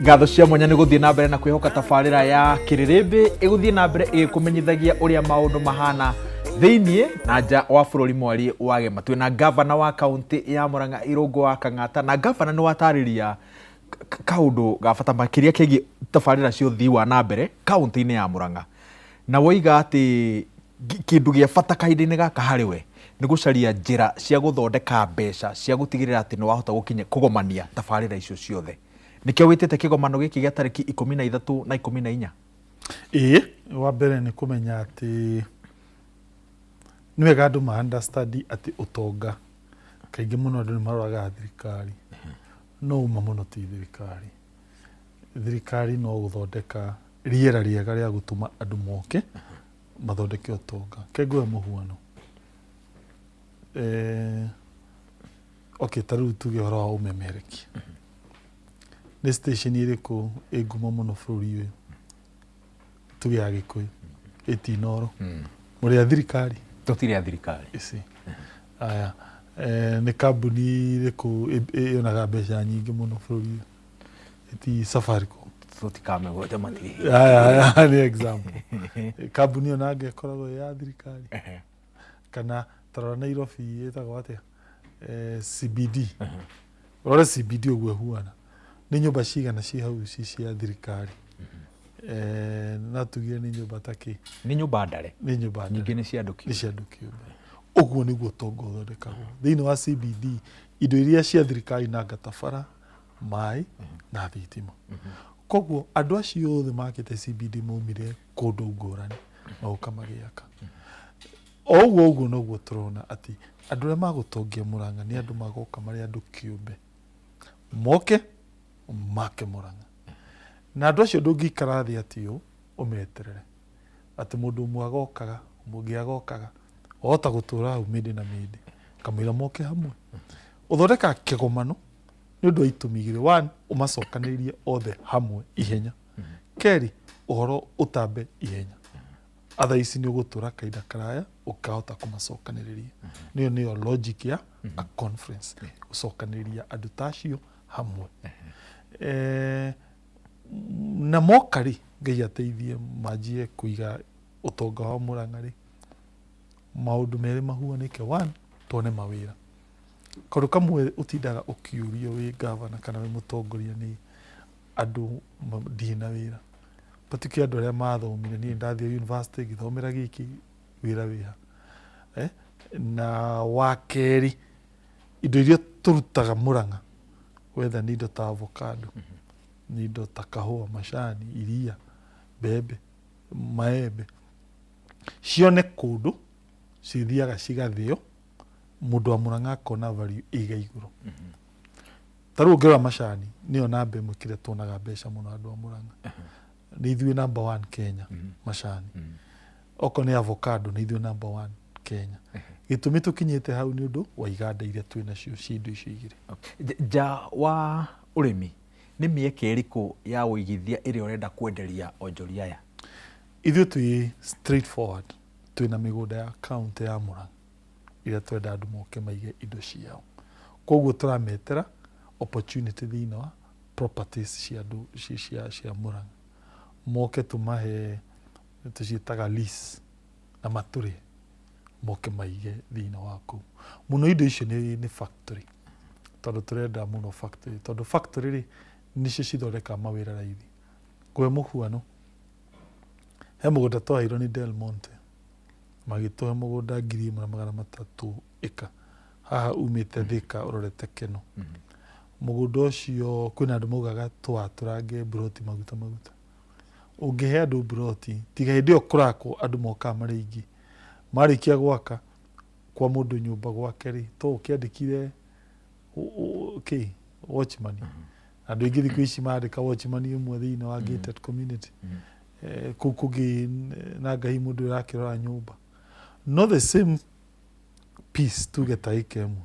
Ngatho cia mwanya nĩ gũthiĩ na mbere na kwĩhoka tabarĩra ya Kĩrĩrĩmbĩ ĩgũthiĩ na mbere ĩkũmenyithagia ũrĩa maũndũ mahana thĩinĩ na nja wa bũrũri mwari wa Gema. Twĩna gavana wa kaunti ya Murang'a Irũngũ wa Kang'ata, na gavana nĩ watarĩria kaũndũ ga bata makĩria kĩgiĩ tabarĩra cia ũthii wa na mbere kaunti-inĩ ya Murang'a, na woiga atĩ kĩndũ gĩa bata kahinda-inĩ gaka harĩ we nĩ gũcaria njĩra cia gũthondeka mbeca cia gũtigĩrĩra atĩ nĩ wahota kũgomania tabarĩra icio ciothe. Nikio witete kigomano giki gĩa tariki 13 na 14. Wa mbere nĩ kũmenya atĩ nĩ wega andũ ma understand atĩ ũtonga kaingĩ mũno andũ nĩ maroraga thirikari, no uma mũno ti thirikari. Thirikari no gũthondeka rĩera rĩega rĩa gũtũma andũ moke mathondeke ũtonga. Kengwe mũhuano tarĩu tuge ũhoro wa ũmemerekia. Nĩ station ĩrĩkũ ĩngumo mũno bũrũri ũyũ tuge ya Gĩkũyũ ĩtinoro mũrĩ a thirikari tũtirĩ a thirikari aya nĩ kambuni ĩrĩkũ ĩonaga mbeca nyingĩ mũno bũrũri ũyũ ĩti Safaricom tũtikamegwete matiri nĩ example kambuni ona angĩkoragwo ya thirikari kana tarora Nairobi ĩtagwo atĩa CBD ũrore CBD ũguo huana nĩ nyũmba cigana ci hau cia thirikari na tugire nĩ nyũmba takĩ nĩ nyũmba ndare nĩ nyũmba nyingĩ nĩ cia andũ kĩũmbe ũguo nĩguo ũtonga ũthondekagwo thĩinĩ wa CBD. Indo iria cia thirikari na gatabara maĩ na thitima. Koguo andũ acio othe makĩte CBD maumire kũndũ ngũrani magoka magĩaka. Ũguo noguo tũrona atĩ andũ arĩa magũtongia Murang'a nĩ andũ magoka marĩ andũ kĩũmbe moke make Murang'a, na andũ acio ndũngĩikara thĩ atĩ ũmeterere atĩ mũndũ ũmwe agokaga mũngĩ agokaga ohota gũtũra hau mĩndĩ na mĩndĩ kamũira moke hamwe ũthondeka kĩgomano nĩ ũndũ wa itũmi igĩrĩ. One, ũmacokanĩrĩrie othe hamwe ihenya. Kerĩ, ũhoro ũtambe ihenya. Atha ici nĩ ũgũtũra kahinda karaya ũkahota kũmacokanĩrĩria. Nĩyo logic ya a conference, gũcokanĩrĩria andũ tacio hamwe. Na moka-rĩ Ngai ateithie manjie kũiga ũtonga wa Murang'a rĩ, maũndũ merĩ mahuanĩke. One, tuone mawĩra. Kaũndũ kamwe ũtindaga ũkiũrio wĩ gavana kana wĩ mũtongoria nĩ andũ ndirĩ na wĩra, particularly andũ arĩa mathomire. Niĩ ndathiĩ university ngĩthomera gĩkĩ wĩra wĩha. Na wa kerĩ, indo iria tũrutaga Murang'a whether nĩ indo ta avocado, nĩ indo ta kahũa, macani, iria, mbembe, maembe, cione kũndũ cithiaga cigathĩo mũndũ wa Murang'a akona value ĩiga igũrũ. Tarĩu ũngĩrora macani nĩyo namba ĩmwe kĩrĩa tuonaga mbeca mũno andũ a Murang'a. Nĩ ithuĩ number 1 Kenya macani. Okorwo nĩ avocado nĩ ithuĩ number 1 Kenya. Gĩtũmi tũkinyĩte hau nĩ ũndũ wa iganda iria twĩ nacio cia indo icio igĩrĩ. Nja wa ũrĩmi nĩ mĩeke ĩrĩkũ ya ũigithia ĩrĩa ũrenda kwenderia onjoria aya? Ithuĩ twĩ straightforward, twĩna mĩgũnda ya kaunti ya Murang'a iria twenda andũ moke maige indo ciao. Koguo tũrametera opportunity thĩinĩ wa properties cia andũ cia Murang'a. Moke tũmahe tũciĩtaga lease na matũrĩ moke maige thĩinĩ wa kũu. Mũno indo icio nĩ factory, tondũ tũrenda mũno factory, tondũ factory rĩ nĩcio cithondekaga mawĩra raithi. Kwa mũhuano he mũgũnda twaheirwo nĩ Del Monte, magĩtũhe mũgũnda 1,300 ĩka haha umĩte Thika ũrorete Keno. Mũgũnda ũcio kwĩna andũ maugaga twatũrange buroti maguta. Ũngĩhe andũ buroti tiga hĩndĩ ĩyo kũrakwo andũ mokaga marĩ aingĩ, marĩkia gwaka kwa mũndũ nyũmba gwake rĩ to ũkĩandĩkire watchman. Andũ aingĩ thikũ ici mandĩka watchman ũmwe thĩinĩ wa gated community. Kũu kũngĩ na Ngai mũndũ ũrakĩrora nyũmba. No the same piece tuge ta ĩka ĩmwe.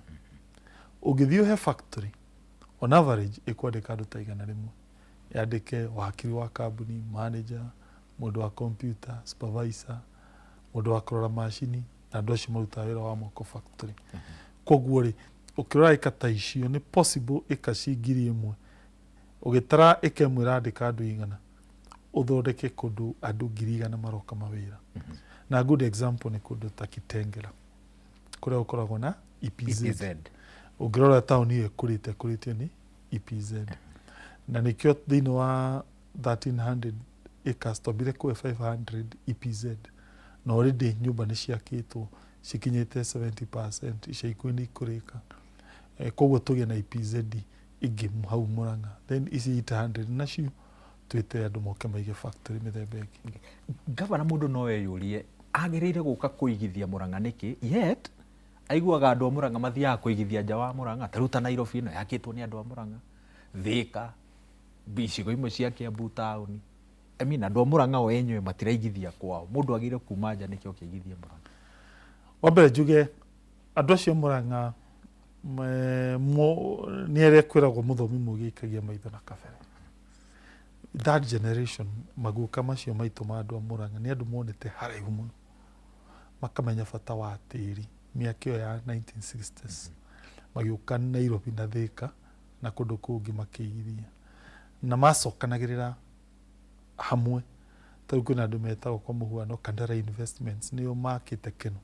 Ũngĩthiĩ ũhe factory on average ĩkwandĩka andũ ta 100. Yandĩke wakiri wa kambuni, manager, mũndũ wa computer, supervisor, mũndũ wa kũrora macini, na andũ acio marutaga wĩra wa moko factory. Koguo rĩ ũkĩrora ĩka ta icio nĩ possible ĩka ci 1,000 Ũgĩtara ĩka ĩmwe ĩrandĩka andũ 100 ũthondeke kũndũ andũ 100 maroka mawĩra. Na good example nĩ kũndũ ta Kitengela kũrĩa gũkoragwo na EPZ. Ũngĩrora taũni ĩyo ĩkũrĩtio nĩ EPZ. Na nĩkĩo thĩinĩ wa 1300 acres twambire kuwe 500 EPZ. Na already nyũmba nĩ ciakĩtwo cikinyĩte 70%, ica ikuhĩ nĩ ikũrĩka. Koguo tũgĩe na EPZ ingĩ hau Murang'a. Then ici 800 nacio twĩte andũ moke maige factory mĩthemba ĩngĩ. Gavana mũndũ no eyũrie agĩrĩire gũka kũigithia Murang'a nĩkĩ, yet aiguaga andũ a Murang'a mathiaga kũigithia nja wa Murang'a. Ta rĩu ta Nairobi ĩno yakĩtwo nĩ andũ a Murang'a, Thika, icigo imwe cia Kiambu taũni. Andũ a Murang'a o enyewe matiraigithia kwao. Mũndũ agĩrĩire kuma nja nĩkĩo kĩigithia Murang'a. Wambere njuge andũ acio Murang'a nĩ arĩa kwĩragwo mũthomi mũgĩ aikagia maitho na kabere. That generation maguka macio maitũ ma andũ a Murang'a nĩ andũ monete haraihu mũno, makamenya bata wa tĩri mĩaka ĩyo ya 1960s. Magĩũka Nairobi na Thika na kũndũ kũngĩ makĩigithia na macokanagĩrĩra hamwe. Tarĩu kwĩna andũ metagwo kwa mũhuano Kandara Investments, nĩo makĩte Keno,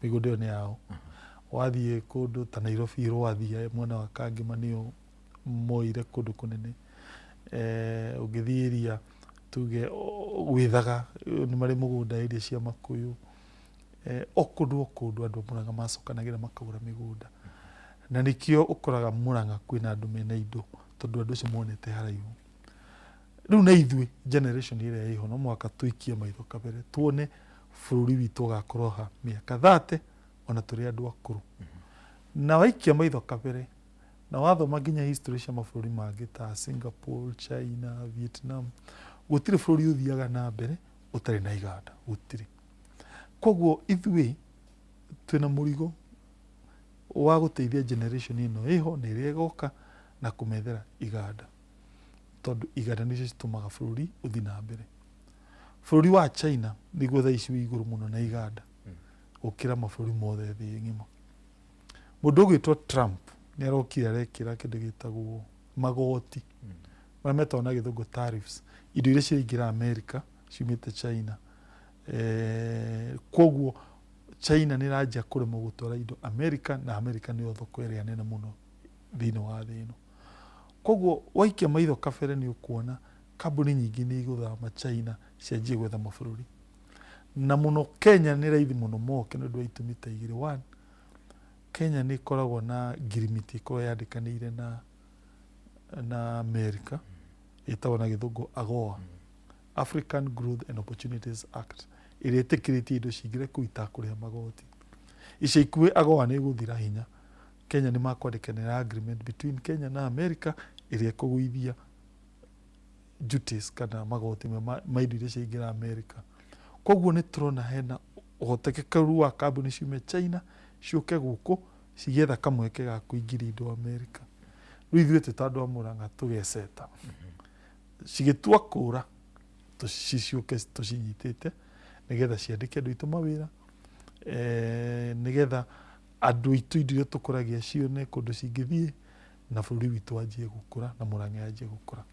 mĩgũnda ĩyo nĩ yao. Wathiĩ kũndũ ta Nairobi Rwathia mwena wa Kangema nĩo moire kũndũ kũnene. Ũngĩthiĩ area tuge Gwĩthaga nĩ marĩ mũgũnda area cia Makũyũ. O kũndũ andũ a Murang'a macokanagĩra makagũra mĩgũnda. Na nĩkĩo ũkoraga Murang'a kwĩna andũ mena indo tondũ andũ acio monete haraihu. Rĩu na ithuĩ generation ĩrĩa ĩho no mũhaka tũikie maitho kabere tuone bũrũri witũ ũgakorwo ha mĩaka 30 ona tũrĩ andũ akũrũ. Na waikia maitho kabere na wathoma nginya history cia mabũrũri mangĩ ta Singapore, China, Vietnam, gũtirĩ bũrũri ũthiaga na mbere ũtarĩ na iganda, gũtirĩ. Koguo ithuĩ twĩna mũrigo wa gũteithia generation ĩno ĩho na ĩrĩa ĩgoka na kũmethera iganda, tondũ iganda nĩcio citũmaga bũrũri ũthiĩ na mbere. Bũrũri wa China nĩguo thaa ici wĩ igũrũ mũno na iganda gũkĩra mabũrũri mothe thĩ ng'ima. Mũndũ ũgwĩtwo Trump nĩ arokire arekĩra kĩndũ gĩtagwo magoti marĩa metagwo na gĩthũngũ tariffs, indo iria ciraingĩra Amerika ciumĩte China. Koguo China nĩ ĩranjia kũremwo gũtwara indo Amerika, na Amerika nĩyo thoko ĩrĩa nene mũno thĩinĩ wa thĩ ĩno. Koguo waikia maitho kabere nĩ ũkuona kambuni nyingĩ nĩ igũthama China cianjie gwetha mabũrũri. Na mũno Kenya nĩ raithi mũno moke nĩ ũndũ wa itũmi ta igĩrĩ. One, Kenya nĩ ĩkoragwo na ngirimiti ĩkoragwo yandĩkanĩire na Amerika ĩtagwo na gĩthũngũ AGOA, African Growth and Opportunities Act, ĩrĩa ĩtĩkĩrĩtie indo cingĩre kũu itakũrĩha magoti. Ica ikuhĩ AGOA nĩ ĩgũthira hinya. Kenya nĩ makwandĩkanĩra agreement between Kenya na Amerika ĩrĩa ĩkũgũithia duties kana magoti ma indo iria ciaingĩra Amerika. Koguo nĩ tũrona hena ũhotekeku wa kambuni ciume China ciũke gũkũ cigetha kamweke ga kũingĩria indo Amerika. Rĩu ithuĩ tũta andũ a Murang'a tũgeceta cigĩtua kũra ciũke tũcinyitĩte nĩgetha ciandĩke andũ aitũ mawĩra, nĩgetha andũ aitũ indo iria tũkũragia cione kũndũ cingĩthiĩ na bũrũri witũ wanjie gũkũra na Murang'a yanjie gũkũra.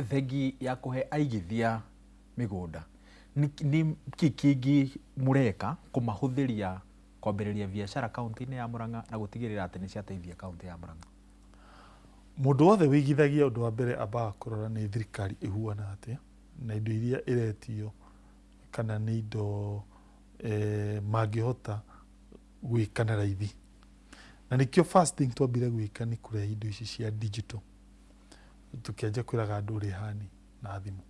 Thengi ya kũhe aigithia mĩgũnda nĩ kĩngĩ mũreka kũmahũthĩria kwambĩrĩria biacara kaunti-inĩ ya Murang'a na gũtigĩrĩra atĩ nĩ ciateithia kaunti ya Murang'a? Mũndũ wothe wĩigithagia ũndũ wa mbere ambaga kũrora nĩ thirikari ĩhuana atĩa na indo iria ĩretio kana nĩ indo mangĩhota gwĩka na raithi. Na nĩkĩo first thing twambire gwĩka nĩ kũrehe indo ici cia digital. Tukĩanjia kwĩraga andũ rĩhani na thimũ.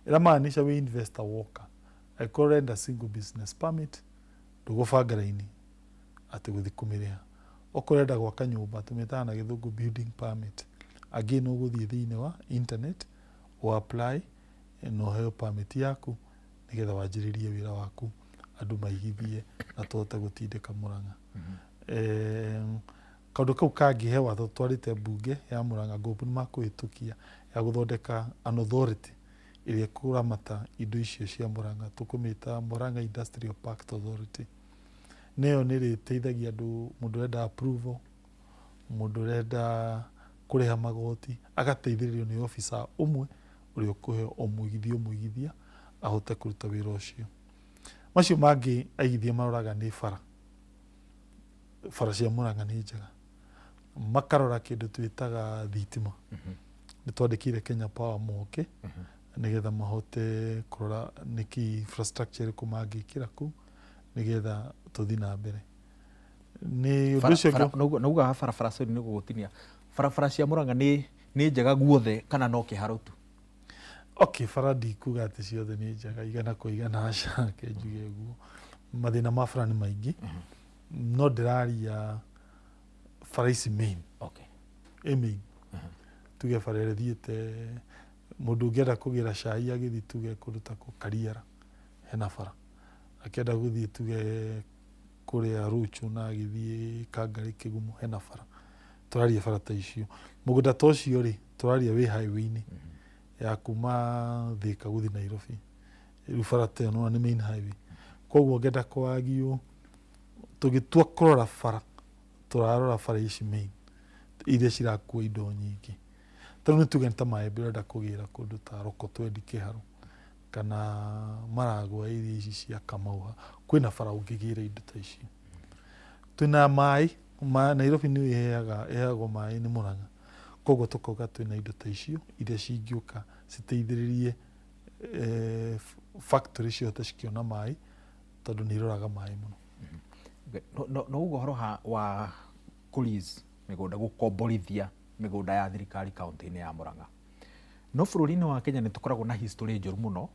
Ĩramaanisha wĩ investor woka angĩkorwo ũrenda single business permit ndũgũbanga raini atĩ gũthiĩ kũmĩrĩha. Okorwo ũrenda gwaka nyũmba tũmĩtaga na gĩthũngũ building permit, again ũgũthiĩ thĩinĩ wa internet apply na ũheo permit yaku nĩgetha wanjĩrĩrie wĩra waku, andũ maigithie na tũhote gũtindĩka Murang'a. Kaũndũ kau kangĩhe watho twarĩte mbunge ya Murang'a group nĩ makũhĩtũkia ya gũthondeka an authority ĩrĩa kũramata indo icio cia Murang'a, tũkũmĩta Murang'a Industrial Park Authority. Nĩyo nĩ ĩrĩteithagia andũ, mũndũ ũrenda approval, mũndũ ũrenda kureha magoti agateithĩrĩrio nĩ officer ũmwe ũrĩa ũkũheo o mũigithia ahote kũruta wĩra ũcio. Macio mangĩ aigithia maroraga nĩ bara cia Murang'a nĩ njega, makarora kĩndũ twĩtaga thitima. Nĩ twandĩkĩire Kenya Power moke nĩgetha mahote kũrora nĩkĩ infrastructure ĩrĩkũ mangĩkĩra kũu nĩgetha tũthiĩ na mbere. Nĩ ũndũ ũcio nauga barabara cio nĩ gũgũtinia barabara cia Murang'a nĩ njega guothe kana no kĩharo tu? Okay, bara ndikuga atĩ ciothe nĩ njega igana kwa igana, aca ke njuge ũguo. Mathĩna ma bara nĩ maingĩ, no ndĩraria bara ici main. Main tuge bara ĩrĩa ĩthiĩte mũndũ ũngĩenda kũgĩra cai agĩthiĩ tuge kũndũ ta Kariara hena bara, akĩenda gũthiĩ tuge kũrĩa Ruchu na agĩthiĩ Kangari Kĩgumo hena bara. Tũraria bara ta icio. Mũgũnda ta ũcio rĩ tũraria wĩ highway-inĩ ya kuma Thika gũthiĩ Nairobi. Rĩu bara ta ĩyo nĩ main highway. Koguo ngenda kwagio tũgĩtua kũrora bara tũrarora bara ici main iria cirakua indo nyingĩ. Tondũ nĩ tuge ta Maembe ũrenda kũgĩra kũndũ ta Rokotwendi Kĩharũ kana Maragwa iria ici cia Kamauha, kwĩna bara ũngĩgĩra indo ta icio. Twĩna maĩ, Nairobi nĩ ĩheagwo maĩ nĩ Murang'a, koguo tũkauga twĩna indo ta icio iria cingĩũka citeithĩrĩrie factory ciothe cikĩona maĩ tondũ nĩ iroraga maĩ mũno. No ũhoro wa kũlease mĩgũnda, gũkomborithia mĩgũnda ya thirikari kaunti-inĩ ya Murang'a. No bũrũri-inĩ wa Kenya nĩ tũkoragwo na history njũru mũno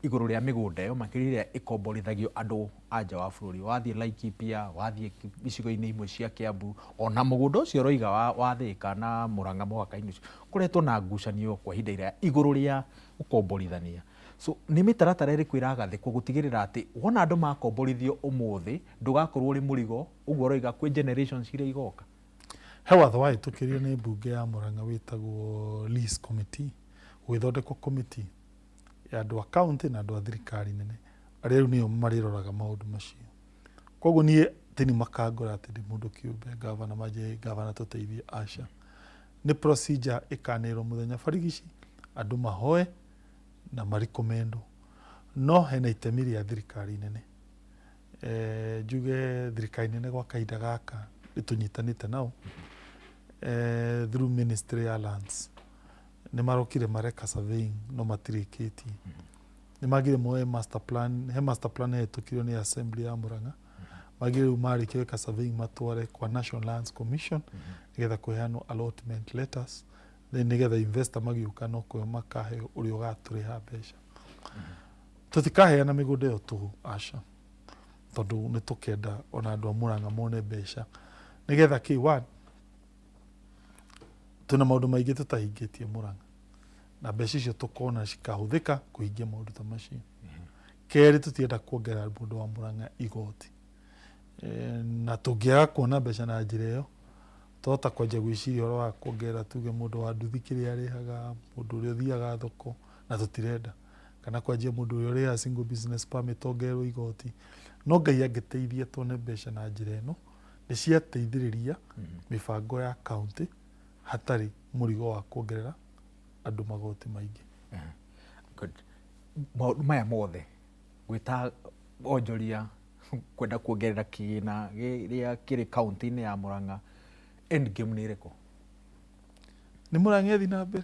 igũrũ rĩa mĩgũnda ĩyo, makĩria ĩrĩa ĩkomborithagio andũ a nja wa bũrũri. Wathiĩ Laikipia, wathiĩ icigo-inĩ imwe cia Kiambu, ona mũgũnda ũcio ũroiga wa Thika na Murang'a mũhaka-inĩ ũcio, kũretwo na ngucanio kwa ihinda iraya igũrũ rĩa gũkomborithania. So nĩ mĩtaratara ĩrĩkũ ĩragathĩkwo gũtigĩrĩra atĩ wona andũ makomborithio ũmũthĩ ndũgakorwo ũrĩ mũrigo, ũguo ũroiga kwĩ generations iria igoka? He watho wahĩtũkĩrio nĩ mbunge ya Murang'a wĩtagwo lease committee, gwĩthondekwo committee ya andũ a kaunti na andũ a thirikari nene arĩa rĩu nĩo marĩroraga maũndũ macio. Koguo niĩ tini makangora atĩ ndĩ mũndũ kĩũmbe gavana manjĩ gavana tũteithie, aca. Nĩ procedure ĩkanĩrwo mũthenya barigici andũ mahoe na marikomendwo, no hena itemi rĩa thirikari nene. Njuge thirikari nene gwa kahinda gaka ĩtũnyitanĩte nao through ministry ya lands. Nĩ marokire mareka surveying no matirĩkĩtie. Nĩ magire moe master plan, he master plan ĩhĩtũkirio nĩ assembly ya Murang'a. Magire rĩu marĩkia gwĩka surveying matware kwa National Lands Commission nĩgetha kũheanwo allotment letters, then nĩgetha investor magĩũka no kũo makaheo ũrĩa ũgatũrĩha mbeca. Tũtikaheana mĩgũnda ĩyo tũhũ, aca, tondũ nĩ tũkenda ona andũ a Murang'a mone mbeca nĩgetha K1 twĩna maũndũ maingĩ tũtahingĩtie Murang'a na mbeca icio tũkona cikahũthĩka kũhingia maũndũ ta macio. Kerĩ, tũtienda kuongerera mũndũ wa Murang'a igoti, na tũngĩaga kuona mbeca na njĩra ĩyo twahota kwanjia gwĩciria ũhoro wa kuongerera tuge mũndũ wa nduthi kĩrĩa arĩhaga, mũndũ ũrĩa ũthiaga thoko, na tũtirenda, kana kwanjia mũndũ ũrĩa ũrĩhaga single business permit ongererwo igoti. No Ngai angĩteithia tuone mbeca na njĩra ĩno nĩ ciateithĩrĩria mĩbango ya kaunti hatarĩ mũrigo wa kuongerera andũ magoti maingĩ. Maũndũ maya mothe gwĩta onjoria kwenda kuongerera kĩgĩna gĩrĩa kĩrĩ kaunti-inĩ ya Murang'a, end game nĩ ĩrĩkũ? Nĩ Murang'a ĩthiĩ na mbere.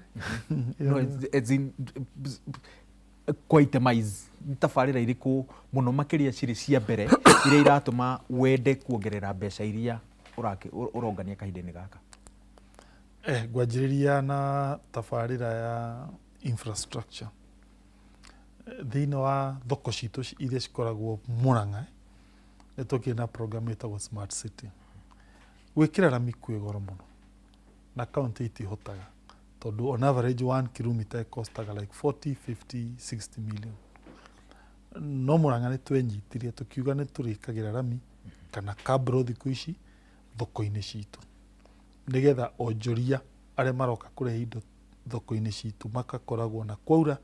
Kwa itemize tabarĩra irĩkũ mũno makĩria cirĩ cia mbere iria iratũma wende kuongerera mbeca iria ũrongania kahinda-inĩ gaka? Ngwanjĩrĩria na tabarĩra ya infrastructure. Thĩinĩ wa thoko citũ iria cikoragwo Murang'a nĩ tũkĩrĩ na program ĩtagwo Smart City. Gwĩkĩra rami kwĩ goro mũno na kaunti itihotaga, tondũ on average 1 kilometer costaga like 40, 50, 60 million. No Murang'a nĩ twenyitirie tũkiuga nĩ tũrĩkagĩra rami kana kabro thikũ ici thoko-inĩ citũ, nĩgetha onjoria arĩa maroka kũrehe indo thoko-inĩ citũ makakoragwo na kwaura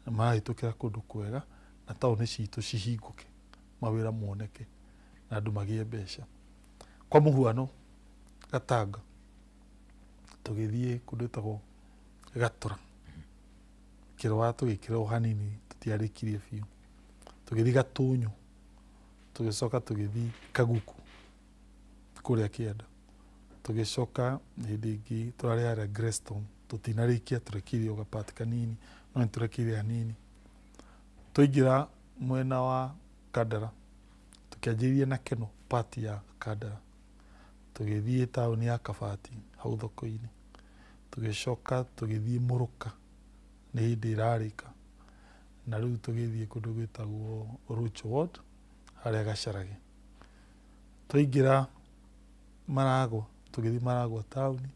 na marahĩtũkĩra kũndũ kwega na taũni citũ cihingũke, mawĩra moneke na andũ magĩe mbeca. Kwa mũhuano Gatanga tũgĩthiĩ kũndũ gwĩtagwo Gatura kĩrũa tũgĩkĩra o hanini tũtiarĩkirie biũ, tũgĩthiĩ Gatũnyũ, tũgĩcoka tũgĩthiĩ Kaguku kũrĩa Kĩanda, tũgĩcoka hĩndĩ ĩngĩ tũrarĩ harĩa Greystone, tũtinarĩkia tũrekirie o gapati kanini, no nĩtũrekirie hanini. Twaingĩra mwena wa Kandara, tũkĩanjĩrĩria na Keno pati ya Kandara, tũgĩthiĩ taũni ya Kabati hau thoko-inĩ, tũgĩcoka tũgĩthiĩ Mũrũka nĩ hĩndĩ ĩrarĩka, na rĩu tũgĩthiĩ kũndũ gwĩtagwo Rocho Ward harĩa Gacarage. Twaingĩra Maragwa, tũgĩthiĩ Maragwa taũni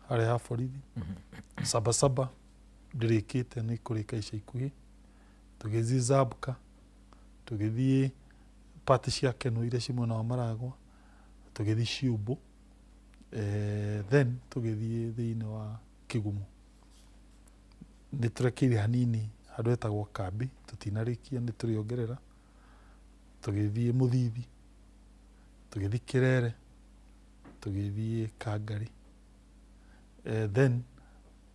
harĩa ha borithi. Sabasaba ndĩrĩkĩte nĩ kũrĩka ica ikuhĩ. Tũgĩthiĩ Zabka, tũgĩthiĩ pati cia Keno iria ci mwena wa Maragwa, tũgĩthiĩ Ciũmbu, then tũgĩthiĩ thĩinĩ wa Kĩgumo. Nĩ tũrekeire hanini handũ hetagwo Kambi, tũtinarĩkia nĩ tũrĩongerera, tũgĩthiĩ Mũthithi, tũgĩthiĩ Kĩrere, tũgĩthiĩ Kangari, then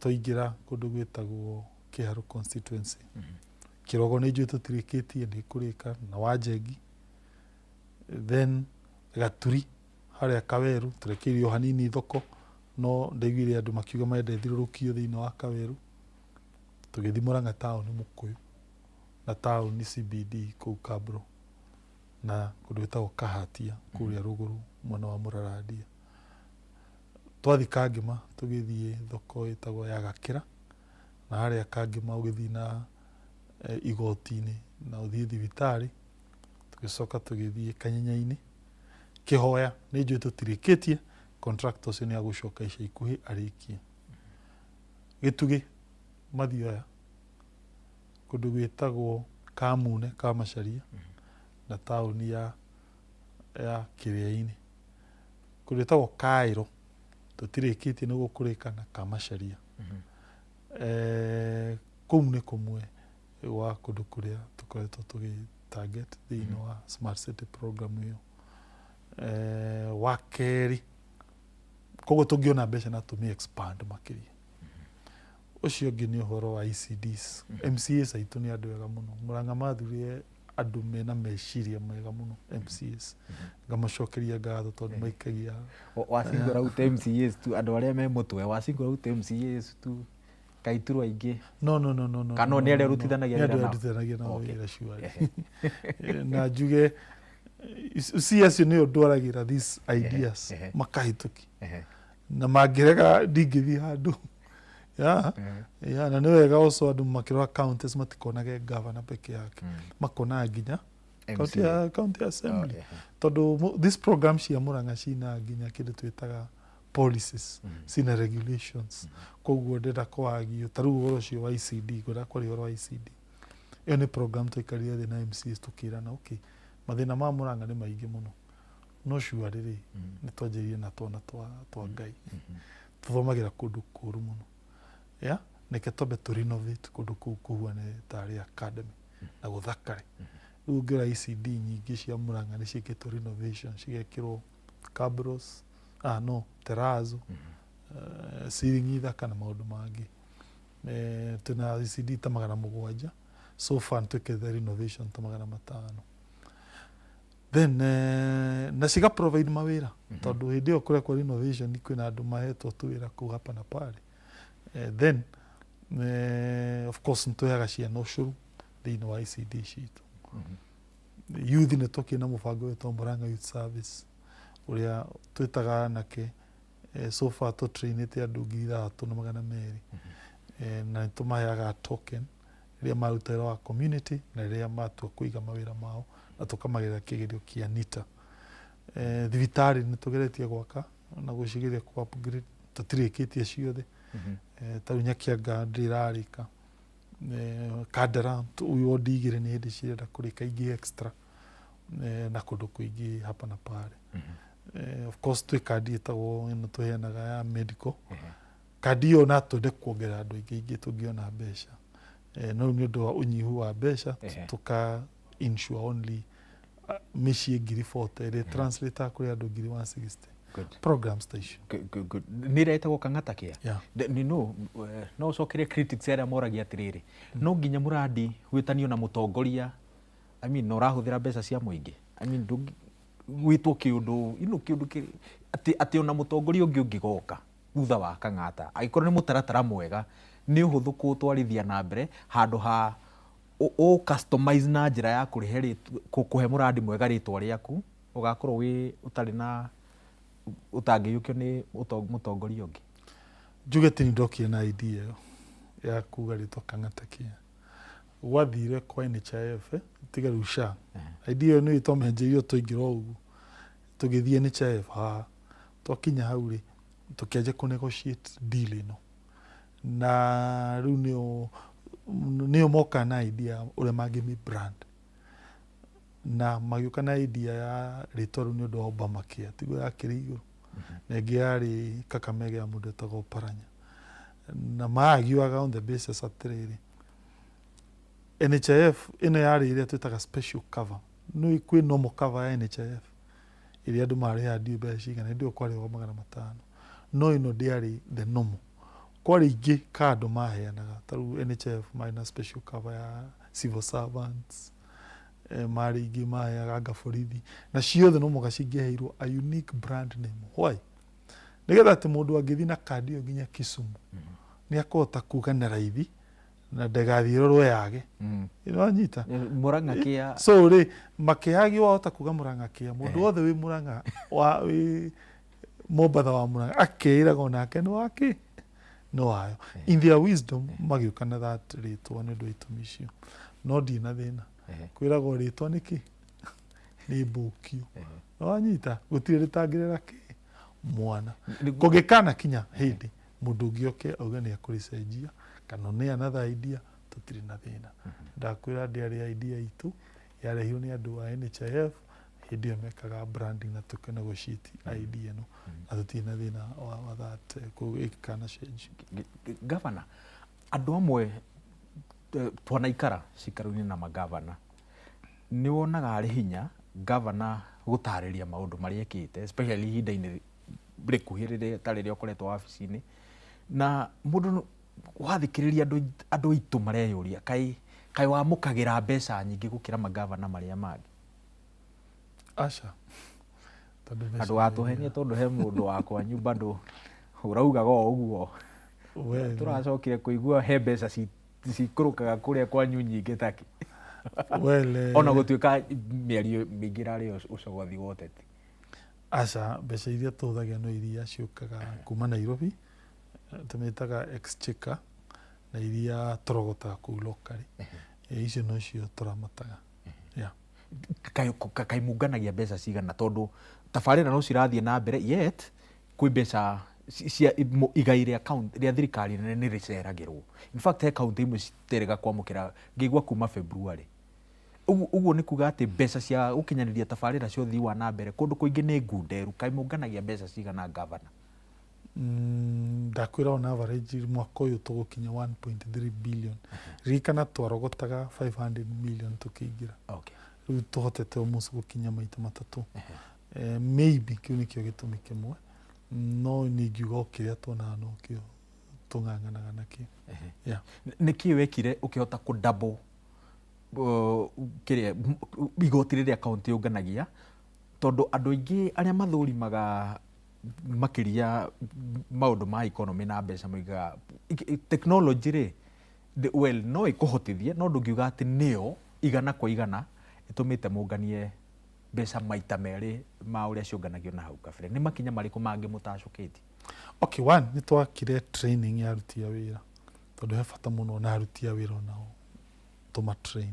twaingĩra kũndũ gwĩtagwo Kĩharu constituency. Kĩrogo nĩ njũĩ tũtirĩkĩtie nĩ kũrĩka na Wanjengi, then Gaturi harĩa Kaweru tũrekeirio hanini thoko, no ndaiguire andũ makiuga marenda ĩthiũrũrũkio thĩinĩ wa Kaweru. Tũgĩthiĩ Mũrang'a taũni Mũkũyũ na taũni CBD kũu Kabro na kũndũ gwĩtagwo Kahatia kũrĩa rũgũrũ mwena wa Mũrarandia. Twathiĩ Kangema tũgĩthiĩ thoko ĩtagwo ya Gakĩra, na harĩa Kangema ũgĩthiĩ na igoti-inĩ na ũthiĩ thibitarĩ, tũgĩcoka tũgĩthiĩ Kanyenya-inĩ. Kĩhoya nĩ njũĩ tũtirĩkĩtie, contractor ũcio nĩ agũcoka ica ikuhĩ arĩkie. Gĩtugĩ Mathioya, kũndũ gwĩtagwo Kamune Kamacharia na taũni ya Kĩrĩa-inĩ. Kũndũ gwĩtagwo Kaĩro tũtirĩkĩtie nĩguo kũrĩka na Kamacharia. Kũu nĩ kũmwe wa kũndũ kũrĩa tũkoretwo tũgĩ-target thĩinĩ wa Smart City program ĩyo. Wa kerĩ, koguo tũngĩona mbeca na tũmĩ-expand makĩria. Ũcio ũngĩ nĩ ũhoro wa ECDs. MCAs aitũ nĩ andũ ega mũno. Mũrang'a mathurire andũ mena meciria mega mũno MCAs. Ngamacokeria ngatho tondũ maikagia. Wacingũra ute MCAs tu, andũ arĩa me mũtwe, wacingũra ute MCAs tu, Kaitũrũ aingĩ. No. Kana nĩ arĩa rutithanagia wĩra nao. Nĩ arĩa rutithanagia nao wĩra sure. Na njuge si acio nĩo ndwaragĩra these ideas makahĩtũki. Na mangĩrega ndingĩthiĩ handũ. Na nĩ wega also andũ makĩrora counties matikonage governor peke yake, makona nginya county assembly. Tondũ this program cia Mũrang'a cina nginya kĩndũ twĩtaga policies, cina regulations. Koguo ndĩrenda kũwagio, ta rĩu ũhoro ũcio wa ECD, ngwenda kwaria ũhoro wa ECD. Ĩyo nĩ program twaikarire thĩ na MCAs tũkĩrana, okay, mathĩna ma Mũrang'a nĩ maingĩ mũno, no sure rĩrĩ nĩ twanjĩrĩrie na twana twa Ngai. Tũthomagĩra kũndũ kũũru mũno. Nĩke twambe tũ renovate kũndũ kũu kũhuane tarĩ academy na gũthakare. Rĩu ũngĩrora ECD nyingĩ cia Mũrang'a nĩ ciĩkĩtwo renovation, cigekĩrwo cabros, terrazzo, ceiling thaka na maũndũ mangĩ. Twĩna ECD ta 700, so far twĩkĩte renovation ta 500. Then na ciga provide mawĩra, tondũ hĩndĩ ĩyo kũrekwo renovation kwĩna andũ mahetwo tũwĩra kũu hapa na pale. Then of course nĩtũheaga ciana ũcũrũ thĩinĩ wa ECD citũ. Youth nĩ tũkĩrĩ na mũbango wĩtagwo Mũrang'a Youth Service ũrĩa twĩtaga anake, so far tũtrainĩte andũ 3,200 na nĩtũmaheaga token rĩrĩa maruta wĩra wa community na rĩrĩa matua kũiga mawĩra mao, na tũkamagĩra kĩgerio kĩa NITA. Thibitarĩ nĩtũgeretie gwaka na gũcigeria ku upgrade, tũtirĩkĩtie ciothe. Ta rĩu Nyakianga ndĩrarĩka, Kandara ward 2 nĩ hĩndĩ cirenda kũrĩka ingĩ extra, na kũndũ kũingĩ hapa na pale. Of course twĩ kandi ĩtagwo ĩno tũheanaga ya medical. Kandi ĩyo na twende kuongerera andũ aingĩ tũngĩona mbeca. No nĩ ũndũ wa ũnyihu wa mbeca tũka insure only mĩciĩ 40,000 ĩrĩa translator kũrĩ andũ 160,000. programs ta icio. Nä retagwo kang'ata kä Yeah. no cokerie critics arä a moragia atä rä rä no nginya må randi gwä tanio na må tongoria no å rahå thä ra mbeca cia må ingä gwä two kä å ndå atä ona må tongoria å ngä å ngä goka thutha wa kang'ata agä korwo nä må taratara mwega nä å hå thå kå twarithia na mbere handå ha å customize na njä ra ya kå he må randi mwega rä twa rä aku å gakorwo å tarä na å tangä yå kä nä må tongoria å ngä. Njuge tä nä ndokire na idea ä yo ya kuga rä two kang'ata kä gwathire kwa NHIF tiga rä u SHA idea ä yo nä ä tomenjeirio tå ingä ra å guo tå gä thiä NHIF twakinya hau rä tå kä anjia kå negotiate deal ä no na rä u nä o moka na idea å rä a mangä mä brand na magä å ka na idea ya rä twa rä u nä å ndå wa Obamacare tiguo yakä rä igå rå na ĩngĩ yarĩ Kakamega ya mũndũ etagwo Oparanya na maagiuaga on the basis atĩrĩrĩ NHIF ĩno yarĩ ĩrĩa twĩtaga special cover no kwĩ normal cover ya NHIF ĩrĩa andũ marĩhaga ndiũ mbeca cigana hĩndĩ ĩyo kwarĩ wa 500 no ĩno ndĩarĩ the normal kwarĩ ingĩ ka andũ maheanaga ta rĩu NHIF marĩ na special cover ya civil servants marĩ ingĩ maheaga anga borithi na ciothe no mũhaka cingĩaheirwo a unique brand name why nĩgetha atĩ mũndũ angĩthiĩ na kandi ĩyo nginya Kisumu nĩ akũhota kuga na raithi na ndagathiĩ rorwo yage nĩwanyita Murang'a Kĩa so rĩ makĩyagi wahota kuga Murang'a Kĩa mũndũ wothe wĩ Murang'a wĩ Mombatha wa Murang'a akeĩraga onake nĩ wake no wayo in their wisdom magĩũka na that rĩtwa nĩ ũndũ wa itũmi icio no ndirĩ na thĩna kwĩragwo rĩtwa nĩkĩ nĩ mbũkio wanyita gũtirĩ rĩtangĩrera kĩ mwana kũngĩkana kinya hĩndĩ mũndũ ũngĩ oke auge nĩ akũrĩcenjia kana nĩ another idea tũtirĩ na thĩna ndakwĩra ndĩarĩ idea itũ yarehirwo nĩ andũ a NHIF hĩndĩ ĩyo mekaga branding na tũkĩnegotiate idea ĩno na tũtirĩ na thĩna wa that kũgĩkana change. Gavana andũ amwe twanaikara cikaro-inĩ na magavana nĩ wonaga arĩ hinya gavana gũtarĩria maũndũ marĩa ekĩte especially ihinda-inĩ rĩkuhĩ rĩrĩa ta rĩrĩa ũkoretwo wabici-inĩ na mũndũ wathikĩrĩria andũ aitũ mareyũria kaĩ wamũkagĩra mbeca nyingĩ gũkĩra magavana marĩa mangĩ aca andũ watũhenia tondũ he mũndũ wakwa nyumba ndũ ũraugaga o ũguo tũracokire kũigua he mbeca cikũrũkaga kũrĩa kwanyu nyingĩ taki ona gũtuĩka mĩario mĩingĩ rarĩ ũcogothi wa ũteti aca mbeca iria tũhũthagĩra no iria ciũkaga kuma Nairobi tũmĩtaga exchequer na iria tũrogotaga kũu locally icio nocio tũramataga kaĩ munganagia mbeca cigana tondũ tabarĩra no cirathiĩ na mbere yet kwĩ mbeca cia igai rĩa thirikari nene nĩ rĩceragĩrwo in fact he kaunti imwe citerega kwamũkĩra ngĩigua kuma February ũguo nĩ kuga atĩ mbeca cia gũkinyanĩria tabarĩra cia ũthii wa na mbere kũndũ kũingĩ nĩ ngunderu kaĩ munganagia mbeca cigana gavana ndakwĩra on average mwaka ũyũ tũgũkinya 1.3 billion ririkana twarogotaga 500 million tũkĩingĩra rĩu tũhotete almost gũkinya maita matatũ maybe kĩu nĩkĩo gĩtũmi kĩmwe no ningiuga o kĩrĩa tuonaga no kĩo tũng'ang'anaga nakĩo nĩkĩ wekire ũkĩhota kũ-double kĩrĩa igoti rĩrĩa kaunti yũnganagia tondũ andũ aingĩ arĩa mathũrimaga makĩria maũndũ ma economy na mbeca moigaga technology rĩ no ĩkũhotithie no ndũngiuga atĩ nĩyo igana kwa igana ĩtũmĩte mũnganie mbeca maita merĩ ma ũrĩa ciũnganagio na hau kabere nĩ makinya marĩkũ mangĩ mũtacũkĩtie? Okay, one nĩ twakire training ya aruti a wĩra tondũ he bata mũno na aruti a wĩra onao tũmatrain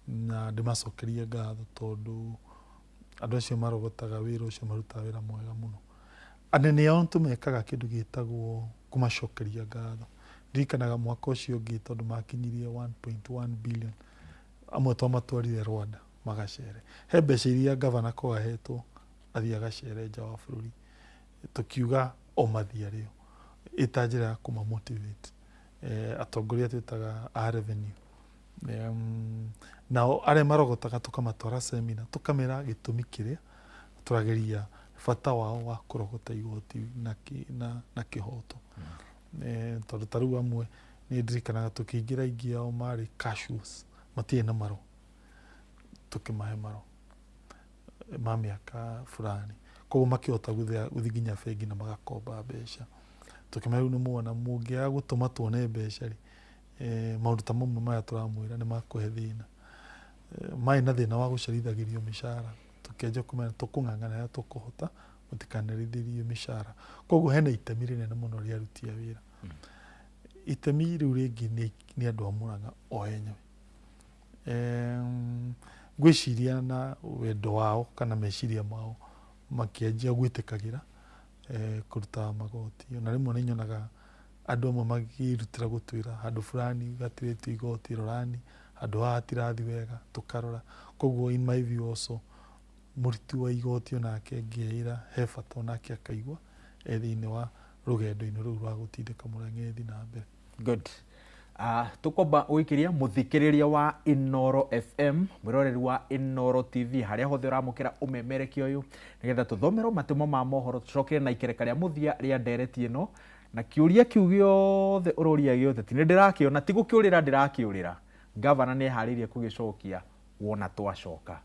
na ndĩmacokerie ngatho tondũ andũ acio marogotaga wĩra ũcio marutaga wĩra mwega mũno anene ao tũmekaga kĩndũ gĩtagwo kũmacokeria ngatho ndirikanaga mwaka ũcio ũngĩ tondũ makinyirie 1.1 billion amwe twamatwarire Rwanda magacere he mbeca iria gavana ko ahetwo athiĩ agacere nja wa bũrũri tũkiuga o mathiĩ arĩo ĩta njĩra ya kũmamotivate atongoria twĩtaga a revenue nao arĩa marogotaga tũkamatwara seminar tũkamera gĩtũmi kĩrĩa tũrageria bata wao wa kũrogota igoti na kĩhoto. Tondũ ta rĩu amwe nĩ ndirikanaga tũkĩingĩra aingĩ ao marĩ cashews, matirĩ na maro, tũkĩmahe maro ma mĩaka fulani, koguo makĩhota gũthiĩ nginya bengi na magakomba mbeca. Tũkĩmahe rĩu nĩ muona mũngĩaga gũtũma tuone mbeca rĩ, maũndũ ta mamwe maya tũramwĩra nĩ makũhe thĩna. Marĩ na thĩna wa gũcerithagĩrio mĩcara, tũkĩanjia kũmenya tũkũng'ang'ana rĩrĩa tũkũhota mũtikanerithĩrio mĩcara. Koguo hena itemi rĩnene mũno rĩa aruti a wĩra. Itemi rĩu rĩngĩ nĩ andũ a Mũrang'a o enyewe. Ngwĩciria na wendo wao kana meciria mao makĩanjia gwĩtĩkagĩra kũruta magoti. Na rĩmwe nĩ nyonaga andũ amwe makĩrutĩra gũtwĩra handũ fulani gatirĩtio igoti rorani, handũ haha hatirathiĩ wega tũkarora. Koguo in my view also mũruti wa igoti onake ngĩĩra he bata onake akaigua thĩinĩ wa rũgendo-inĩ rũu rwa gũtindĩka Mũrang'a ĩthiĩ na mbere. Good. Tukomba gũikĩria mũthikĩrĩria wa Inooro FM, mwĩroreri wa Inooro TV, harĩa hothe ũramũkĩra ũmemerekia ũyũ, nĩgetha tũthomerwo matemo ma mohoro, tũcokere na ikereka rĩa mũthia rĩa ndereti ĩno, na kĩũria kĩu gĩothe ũroria gĩothe ti nĩ ndĩrakĩona, ti gũkĩũrĩra ndĩrakĩũrĩra. Gavana nĩ eharĩirie kũgĩcokia wona twacoka.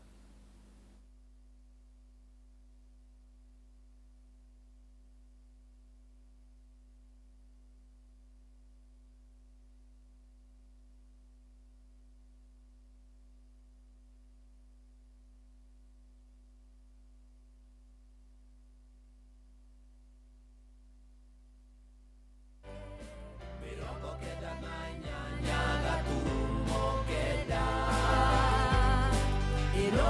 Inooro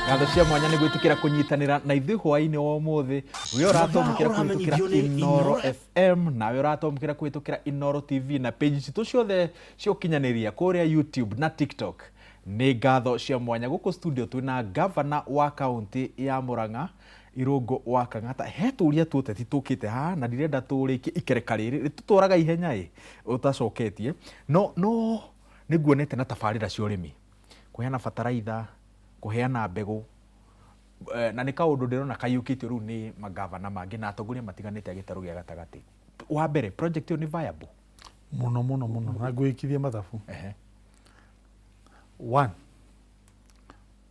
Ngatho cia mwanya nĩ gwĩtĩkĩra kũnyitanĩra na ithuĩ hwaĩ-inĩ wa ũmũthĩ. Wĩ ũratomũkĩra kũhĩtũkĩra Inoro FM, nawe ũratomũkĩra kũhĩtũkĩra Inoro TV na page citũ ciothe cia ũkinyanĩria kũrĩa YouTube na TikTok. Nĩ ngatho cia mwanya gũkũ studio twĩna gavana wa kaunti ya Murang'a Irũngũ wa Kang'ata. He tũũria tũteti tũkĩte haha na ndirenda tũrĩkie ikereka rĩrĩ rĩtũtũraga ihenya ũtacoketie. No nĩ nguonete na tabarĩra cia ũrĩmi, kũheana bataraitha, kũheana mbegũ, na nĩ kaũndũ ndĩrona kaiyũkĩtio rĩu nĩ magavana mangĩ na atongoria matiganĩte a gĩtarũ gĩa gatagatĩ. Wa mbere, project ĩyo nĩ viable? Mũno na ngwĩkithie mathabu. One,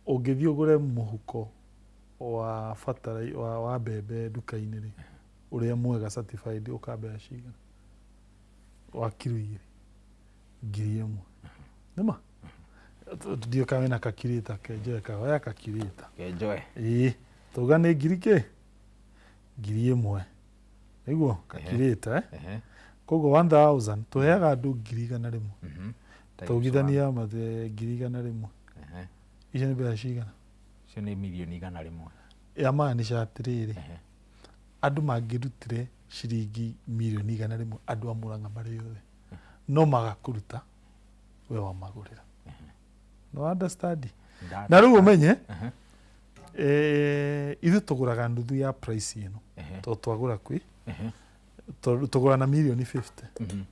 ũngĩthiĩ ũgũre mũhuko wa mbembe nduka-inĩ rĩ, ũrĩa mwega certified ũkambea cigana? Wa kilo 2,000. Nĩma? Ndio kawe na kakirita kenjoe kawe kakirita. Kenjoe. Tuga nĩ ngiri kĩ? 1,000. Nĩguo kakirita Koguo 1,000 tuheaga andũ 100,000. Tugithania mathe 100,000. Icio nĩ mbeca cigana? Icio nĩ milioni 100. Yamaanisha atĩrĩrĩ, andũ mangĩrutire ciringi milioni 100 andũ a Murang'a marĩ othe, no magakũruta we wamagũrĩra. No understand? Na rĩu ũmenye ithuĩ tũgũraga nuthu ya price ĩno, tondũ twagũra kwĩ tũgũra na milioni 50.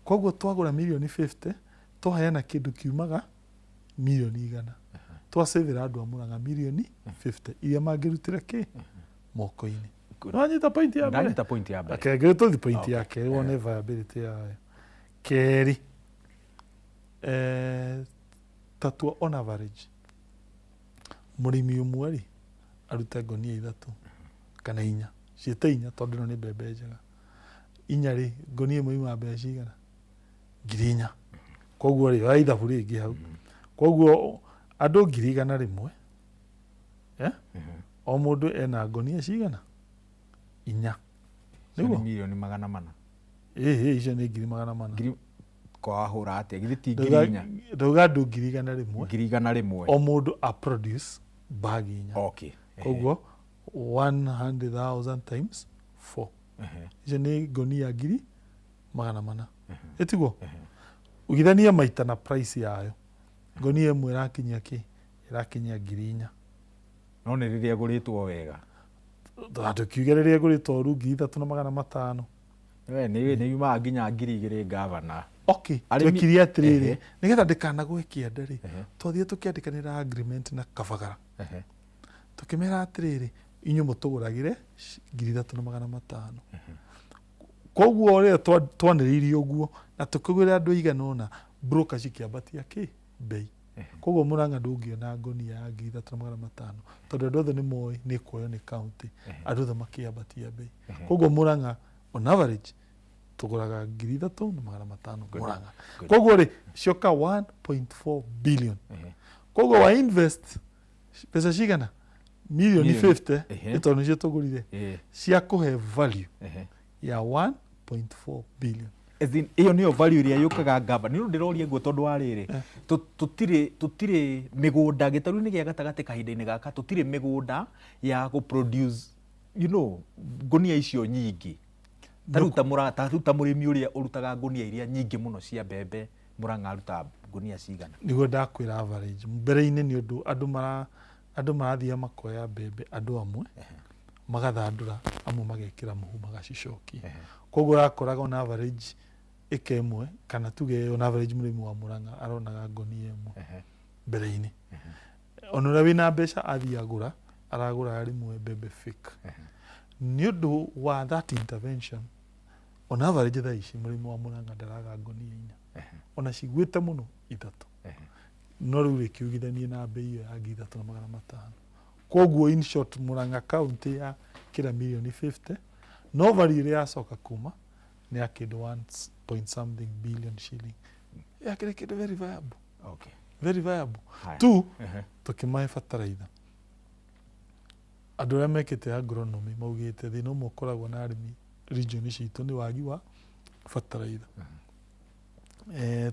Koguo twagũra milioni 50 tũheana kĩndũ kiumaga milioni 100. Twasavĩra andũ a Murang'a milioni 50 iria mangĩrutire kĩ moko-inĩ. Nĩwanyita point ya mbere? Ndanyita point ya mbere. Akĩngĩrĩ tũthi point ya kerĩ wone viability yayo. Kerĩ, tatua on average mũrĩmi ũmwe rĩ arute ngonia 3 kana 4, ciĩte 4 tondũ ĩno nĩ mbembe njega. 4 rĩ, ngonia ĩmwe ima mbeca cigana? 4,000. Koguo rĩ, oya ithabu rĩngĩ hau. Koguo andũ 100,000 o mũndũ ena ngonia cigana? 4. Nĩguo milioni 400. Icio nĩ 400,000. Kwa hũra atĩa githĩ ti 4,000? Ndauga andũ 100,000. 100,000. O mũndũ a produce bag 4. Okay. Koguo 100,000 times 4. Icio nĩ ngonia 400,000. Ĩtiguo? Ugithania maita na price yayo. Ngonia ĩmwe ĩrakinyia kĩ? Ĩrakinyia 4,000. No nĩ rĩrĩa gũrĩtwo wega. Tukiuge rĩrĩa gũrĩtwo rĩu 3,500. Nĩ yumaga nginya 2,000 gavana. Okay, twekire atĩrĩrĩ, nĩgetha ndĩkanagwe kĩanda rĩ, twathiĩ tũkĩandĩkanĩra agreement na Kabagara. Tũkĩmera atĩrĩrĩ, inyuĩ mũtũgũragĩre 3,500. Koguo rĩrĩa twanĩrĩirie ũguo na tũkĩgũrĩra andũ aigana ũna, broker cikĩambatia kĩ bei. Koguo Murang'a ndũngĩona ngonia ya 3,500 tondũ andũ othe nĩ moĩ nĩ kuoyo nĩ county, andũ othe makĩambatia bei. Koguo Murang'a on average tũgũraga 3,500 Murang'a. Koguo rĩ, cioka 1.4 billion. Koguo wa invest pesa cigana? Milioni 50 ĩtondũ nĩcio tũgũrire cia kũhe value ya 1.4 billion. iyo niyo value iria yukaga gava ni ndiroria guo tondu wa riri tutire migunda gitaru ni gia gatagati kahinda-ini gaka tutire migunda ya go produce ngunia icio nyingi taruta murimi uria urutaga ngunia iria nyingi muno cia mbembe Murang'a aruta ngunia cigana niguo ndakwira average mbere-ini ni undu andu marathia makoya mbembe andu amwe magathandura amwe magekira muhu magacicokia koguo rakoraga on average eka imwe kana tuge on average murimi wa Murang'a aronaga ngunia imwe mbere-ini onora wina mbeca athia agura aragura rimwe mbembe fake ni undu wa that intervention on average thaa ici murimi wa Murang'a ndaraga ngunia 4 ona ciguite muno 3 no riu rikiugithanie na bei iyo ya 3,500 koguo in short Murang'a county ya kila milioni 50 no value iria yacoka kuma ni ya kindu 1 billion shilling ya kile kindu very viable very viable tu tukimae fertilizer andu aria mekite agronomy maugite thina umwe ukoragwo na arimi region citu ni wagi wa fertilizer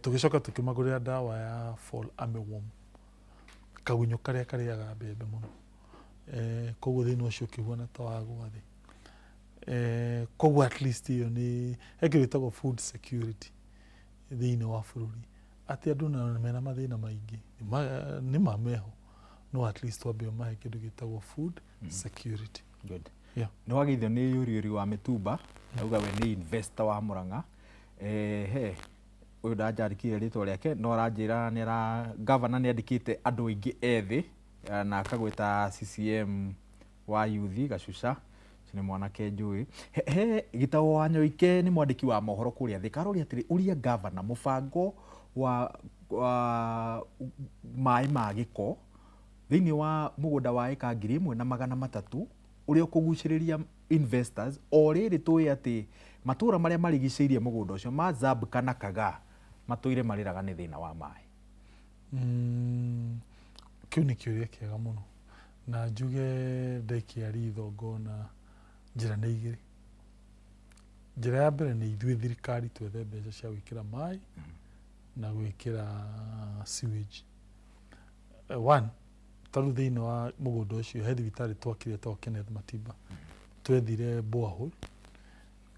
tugicoka tukimagurira dawa ya fall armyworm kagunyo karia kariaga mbembe muno koguo thina ucio kihuana ta wagwa thi koguo at least iyo ni ekiritago food security thina wa bururi ati andu na mena mathina maingi ni mameho no at least wabio mahe kindu gitagwo food security good no wagithio ni yuri wa mitumba auga we ni investor wa Murang'a uyu ndajarikire ritwa riake no aranjira ni governor ni andikite andu aingi ethi na akagwita CCM wa youth Gacuca cine mwanake njui gitawo wa Nyoike ni mwandiki wa mohoro kuria thikarori atiri uria governor mubango wa mai magiko thini wa mugunda wa eka 1,300 uria kuguciriria investors o riri tuwe ati matura maria marigiceirie mugunda ucio ma Zab kana Kaga matoire mariraga ni thina wa mai kiu ni kiuria kiega muno na njuge ndekiari ithongona njira ni igiri njira ya mbere ni ithuĩ thirikari twethe mbeca cia gwikira mai na gwikira sewage one taru thĩinĩ wa mũgũnda ũcio he thibitarĩ twakire twa Kenneth Matiba twethire borehole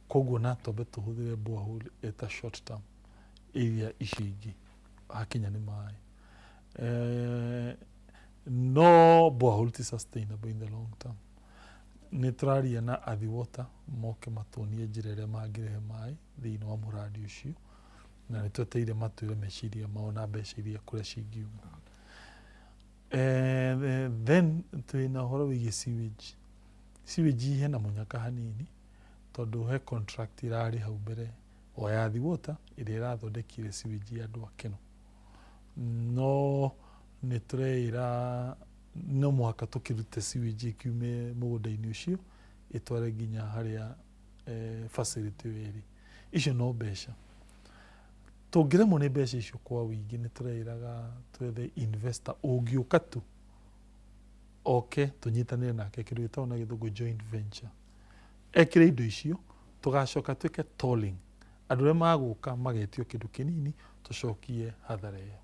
koguo na twambe tũhũthĩre borehole eta short term area icio ingĩ hakinya nĩ mai no borehole ti sustainable in the long term nĩ tũraria na Athi Water moke matuonie njĩra ĩrĩa mangĩrehe mai thĩinĩ wa mũradi ũcio na nĩ tweteire matwĩre meciria mao na mbeca iria kũrĩa cingiuma then twina horo wĩgie sewage hena mũnyaka hanini tondu he contract irari hau mbere o ya Athi Water ĩrĩa ĩrathondekire sewage ya andũ akeno no nĩ tũreĩra no mũhaka tũkĩrute sewage ikiume mũgũnda-inĩ ũcio ĩtware nginya harĩa facility ĩyo ĩrĩ icio no mbeca tũngĩremwo nĩ mbeca icio kwa wĩingĩ nĩ tũreĩraga twethe investor ũngĩũka tu oke tũnyitanĩre nake kĩndũ gĩtagwo na gĩthũngũ joint venture ekĩre indo icio tũgacoka twĩke tolling andũ arĩa magũka magetio kĩndũ kĩnini tũcokie hathara ĩyo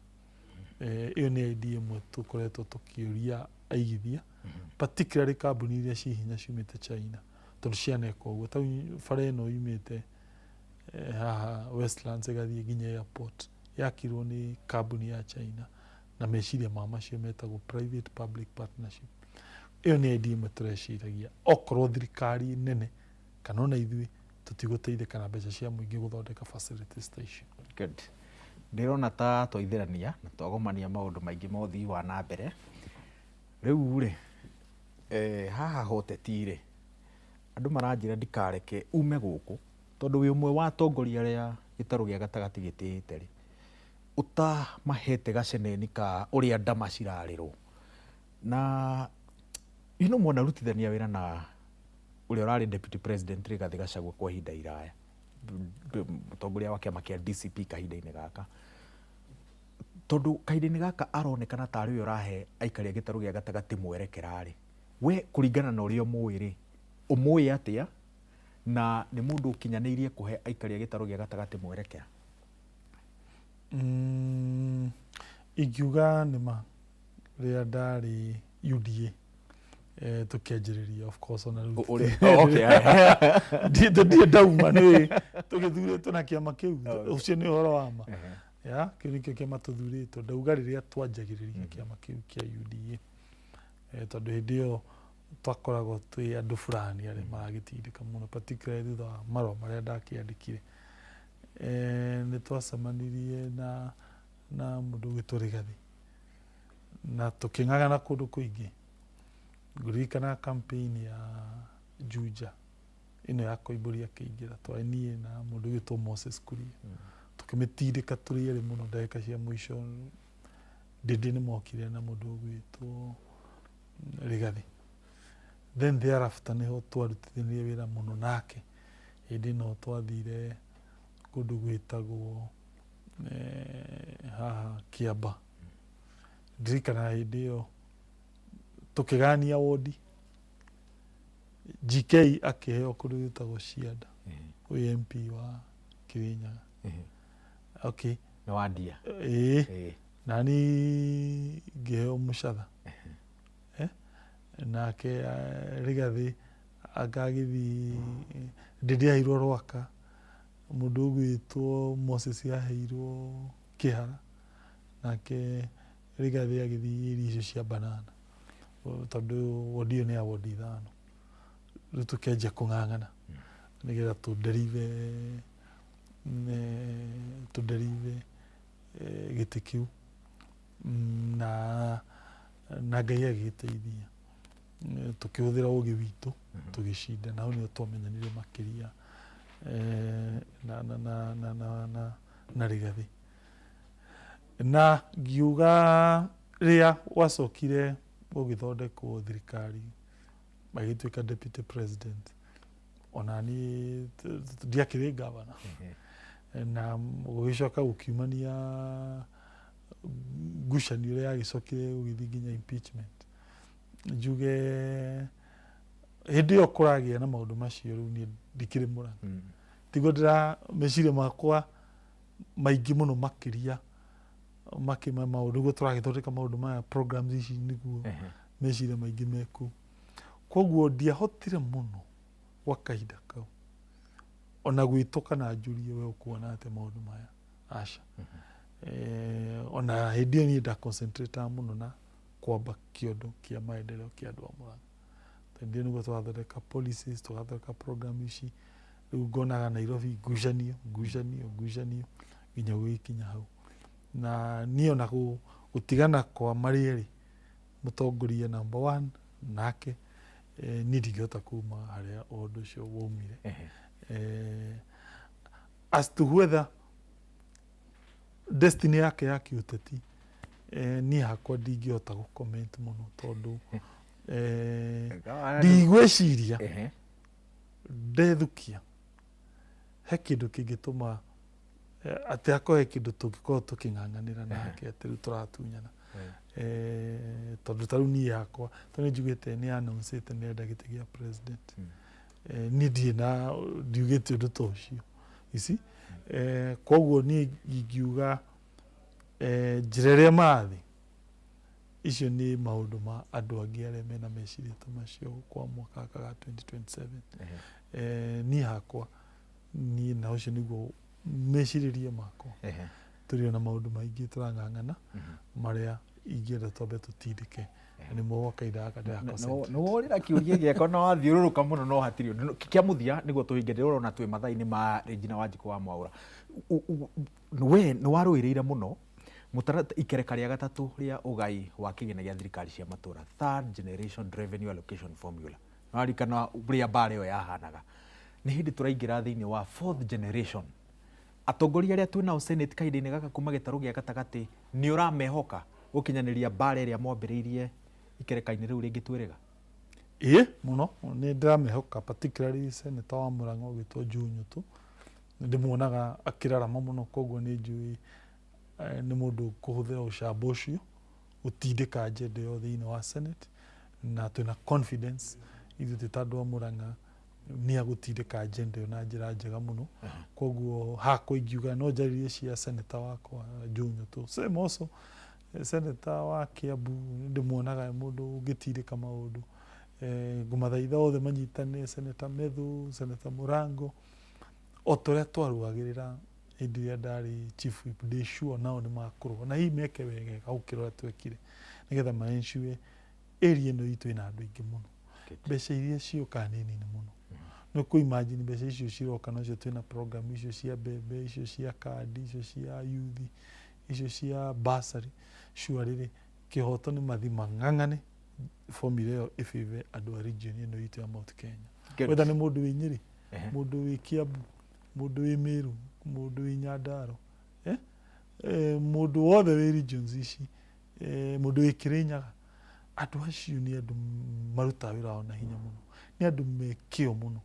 ĩyo nĩ idea ĩmwe tũkoretwo tũkĩũria aigithia particularly kambuni iria ci hinya ciumĩte China tondũ cianeka ũguo ta bara ĩno yumĩte haha Westlands ĩgathiĩ nginya airport yakirwo nĩ kambuni ya China na meciria ma macio metagwo private public partnership ĩyo nĩ idea ĩmwe tũreciragia okorwo thirikari nene kana ona ithuĩ tũtigũteithĩka na mbeca cia mũingĩ gũthondeka facility station. Good. Ndirona ta twaithĩrania na twagomania maũndũ maingĩ ma ũthii wa na mbere rĩu rĩ haha hoteti-rĩ andũ maranjĩra ndikareke ume gũkũ tondu wi umwe wa atongoria aria gĩtarũ gĩa gatagatĩ gĩtĩĩte rĩ utamahete gaceneni ka ũrĩa ndama cirarĩrwo na mwana rutithania wĩra na ũrĩa ũrarĩ deputy president Rigathĩ Gachagua kwa ihinda iraya mũtongoria wa kĩama kĩa DCP kahinda-inĩ gaka tondu kahinda-inĩ gaka aronekana tarĩ we ũrahe aikari a gĩtarũ gĩa gatagatĩ mwerekera rĩ we kũringana na ũrĩa ũmũĩ rĩ ũmũĩ atĩa na nĩ mũndũ ũkinyanĩirie kũhe aikari a gĩtarũ gĩa gatagatĩ mwerekera? Ingiuga nĩma rĩrĩa ndarĩ UDA tũkĩanjĩrĩria of course ona rĩu ndiĩ ndauma nĩ tũgĩthurĩtwo na kĩama kĩu ũcio nĩ ũhoro wa ma kĩu nĩkĩo kĩama tũthurĩtwo ndauga rĩrĩa twanjagĩrĩria kĩama kĩu kĩa UDA tondũ hĩndĩ ĩyo twakoragwo twĩ andũ fulani arĩa maragĩtindĩka mũno particularly thutha wa marũa marĩa ndakĩandĩkire nĩ twacemanirie na mũndũ ũgĩtwo Rigathi na tũkĩng'ang'ana kũndũ kũingĩ. Ngũririkana campaign ya Juja ĩno ya Koimbũri akĩingĩra twarĩ niĩ na mũndũ ũgĩtwo Moses Kuria tũkĩmĩtindĩka tũrĩ erĩ mũno ndagĩka cia mũico ndĩndĩ nĩ mokire na mũndũ ũgĩtwo Rigathi. Then thereafter nĩho twarutithanirie wĩra mũno nake hĩndĩ ĩno twathire kũndũ gwĩtagwo haha Kĩamba. Ndirikana hĩndĩ ĩyo tũkĩgania wodi GK akĩheo kũndũ gwĩtagwo Cianda ũyũ MP wa Kirinyaga. Okay. Na wandia. Nani ngĩheo Mũcatha. Nake Rigathi akagĩthiĩ ndĩndĩaheirwo Rwaka, mũndũ ũgwĩtwo Moses yaheirwo Kĩhara, nake Rigathi agĩthiĩ iri icio cia Banana tondũ wodi ĩyo nĩ ya wodi ithano. Rĩu tũkĩanjia kũng'ang'ana nĩgetha tũnderive gĩtĩ kĩu na Ngai agĩteithia tũkĩhũthĩra ũgĩ witũ tũgĩcinda na hau nĩho twamenyanire makĩria na Rigathi. Na ngiuga rĩrĩa wacokire gũgĩthondekwo thirikari magĩtuĩka deputy president ona niĩ ndiakĩrĩ gavana na gũgĩcoka gũkiumania ngucanio ũrĩa yagĩcokire gũgĩthiĩ nginya impeachment. Njuge hĩndĩ ĩyo kũragĩa na maũndũ macio rĩu niĩ ndikĩrĩ Mũrang'a tiguo meciria makwa maingĩ mũno makĩria maũndũ nĩguo tũragĩthondeka maũndũ maya programs ici nĩguo meciria maingĩ meku. Koguo ndiahotire mũno gwa kahinda kau ona gwĩtũka na njurie we ũkuona atĩ maũndũ maya aca. Ona hĩndĩ ĩyo niĩ ndaconcentrate mũno na kwamba kĩondo kĩa maendeleo kĩa andũ a Mũrang'a. Hĩndĩ ĩyo nĩguo twathondeka policies tũgathondeka program ici rĩu ngonaga Nairobi ngucanio nginya gũgĩkinya hau. Na niĩ ona gũtigana kwa marĩ erĩ mũtongoria number 1 nake niĩ ndingĩhota kuma harĩa ũndũ ũcio waumire. As to whether destiny yake ya kĩũteti niĩ hakwa ndingĩhota gũcomment mũno tondũ ndigwĩciria ndethukia he kĩndũ kĩngĩtũma atĩ akorwo he kĩndũ tũngĩkorwo tũkĩng'ang'anĩra nake atĩ rĩu tũratunyana. Tondũ ta rĩu niĩ hakwa tondũ nĩ njugĩte nĩ announce nĩenda gĩtĩ gĩa president niĩ ndiugĩte ũndũ ta ũcio ici. Koguo niĩ ingiuga njĩra ĩrĩa marathiĩ icio nĩ maũndũ ma andũ angĩ arĩa mena meciria ta macio kwa mwaka ga 2027. Niĩ hakwa na ũcio nĩguo mecirĩrie makwa. Tũrĩ na maũndũ maingĩ tũrang'ang'ana marĩa ingĩenda twambe tũtindĩke nĩmo gwa kahinda gaka ndĩraconcentrate. Nĩ worĩra kĩũria gĩakwa na wathiũrũrũka mũno no hatirĩ ũndũ kĩa mũthia nĩguo tũhinge ndĩrona twĩ mathaa-inĩ ma Regina Wanjikũ wa Mwaũra. We nĩ warũĩrĩire mũno ikereka rĩa gatatũ rĩa ũgai wa kĩgĩna gĩa thirikari cia matũũra, third generation revenue allocation formula. Narikana ũrĩa mbara ĩyo yahanaga. Nĩ hĩndĩ tũraingĩra thĩinĩ wa fourth generation. Atongoria arĩa twĩnao Senate kahinda-inĩ gaka kuma gĩtarũ gĩa gatagatĩ nĩ ũramehoka gũkinyanĩria mbara ĩrĩa mwambĩrĩirie ikereka-inĩ rĩu rĩngĩ twĩrĩga? Mũno nĩ ndĩramehoka particularly senator wa Mũrang'a ũgĩtwo Njunyũtũ. Ndĩmuonaga akĩrarama mũno koguo nĩ njũĩ nĩ mũndũ kũhũthĩra ũcamba ũcio gũtindĩka agenda ĩyo thĩinĩ wa Senate na twĩna confidence ithuĩ ta andũ a Mũrang'a nä agåtindä agenda ä yo na njä ra njega må no koguo hakwa ingiuga no njaririe cia seneta wakwa Njung'u tu same also seneta wa Kiambu ndä muonaga må ndå å ngä tindä ka maå ndå ngå mathaitha othe manyitane seneta Methu seneta Murango o tå rä a twarugagä rä ra hĩndĩ ĩrĩa ndarĩ chief whip ndĩ sure nao nĩ makũrũa na hihi meke wega gũkĩra ũrĩa twekire nĩgetha ma-ensure area ĩno itũ ĩna andũ aingĩ mũno mbeca iria cioka nini mũno no kũ imagine mbeca icio ciroka nacio twĩna program icio cia mbembe icio cia kandi icio cia youth icio cia bursary sure rĩrĩ kĩhoto nĩ mathi mang'ang'ane formula ĩyo ĩbĩve andũ a region ĩno itũ ya Mount Kenya whether nĩ mũndũ wĩ Nyĩrĩ mũndũ wĩ Kiambu mũndũ wĩ Meru mũndũ wĩ Nyandarua mũndũ wothe wĩ regions ici mũndũ wĩ Kĩrĩnyaga andũ acio nĩ andũ marutaga wĩra wao na hinya mũno nĩ andũ me kĩo mũno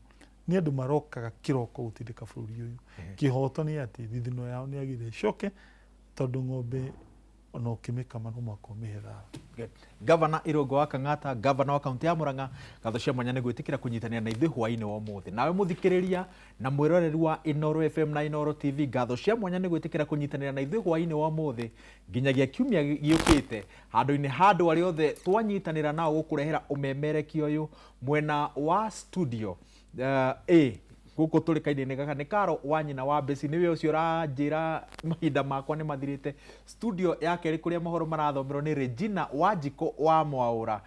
nĩ andũ marokaga kĩroko gũtindĩka bũrũri ũyũ kĩhoto nĩ atĩ thithino yao nĩ agire coke tondũ ng'ombe ona ũkĩmĩkama no mũhaka ũmĩhe thara. Gavana Irũngũ wa Kang'ata, gavana wa kaunti ya Murang'a, ngatho cia mwanya nĩ gwĩtĩkĩra kũnyitanĩra na ithuĩ hwaĩ-inĩ wa ũmũthĩ. Nawe mũthikĩrĩria na mwĩroreri wa Inooro FM na Inooro TV, ngatho cia mwanya nĩ gwĩtĩkĩra kũnyitanĩra na ithuĩ hwaĩ-inĩ wa ũmũthĩ nginyagia kiumia gĩũkĩte handũ-inĩ handũ arĩa othe twanyitanĩra nao gũkũrehera ũmemerekia ũyũ mwena wa studio gũkũ tũrĩkaine gaka nĩ Karo wa nyina wa Mbeci nĩwe ũcio ũranjĩra mahinda makwa nĩ mathirĩte. Studio ya kerĩ kũrĩa mohoro marathomerwo nĩ Regina Wanjikũ wa Mwaũra.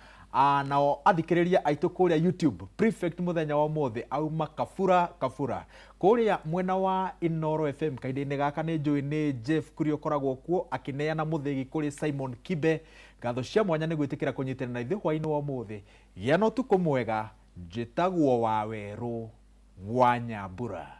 Nao athikĩrĩria aitũ kũrĩa YouTube prefect mũthenya wa ũmũthĩ auma kabura kũrĩa mwena wa Inooro FM kahinda-inĩ gaka nĩ njũĩ nĩ Jeff Kuria ũkoragwo kuo akĩneana mũthĩgi kũrĩ Simon Kibe. Ngatho cia mwanya nĩ gwĩtĩkĩra kũnyitanĩra na ithuĩ hwaĩ-inĩ wa ũmũthĩ. Gĩa na ũtukũ mwega, njĩtagwo Wawerũ wa Nyambura.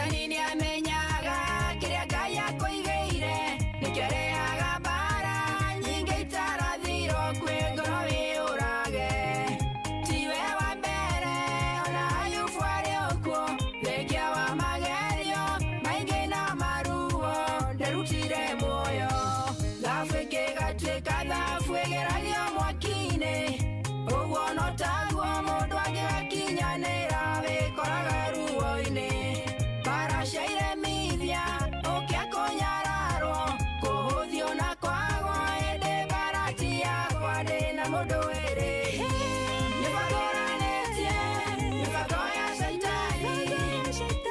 Mwathani ni amenyaga kiria Ngai akoigeire nikirehaga mbara nyingi itarathiro kwi ngoro wiurage tiwe wa mbere ona Ayubu arĩ okuo thengia wa magerio maingĩ na maruo nderutire muoyo thabu ĩkĩgatuĩka thabu ĩgeragio mwaki-inĩ ũguo no taguo mũndũ angĩgakinyanĩra wĩkoraga ruo-inĩ mbara ciairemithia ũkĩa kũnyararwo kũhũthio na kwagwo hĩndĩ mbara ti yakwa ndĩ na mũndũ wĩrĩ nĩbagũranĩtie mĩbango ya Shaitani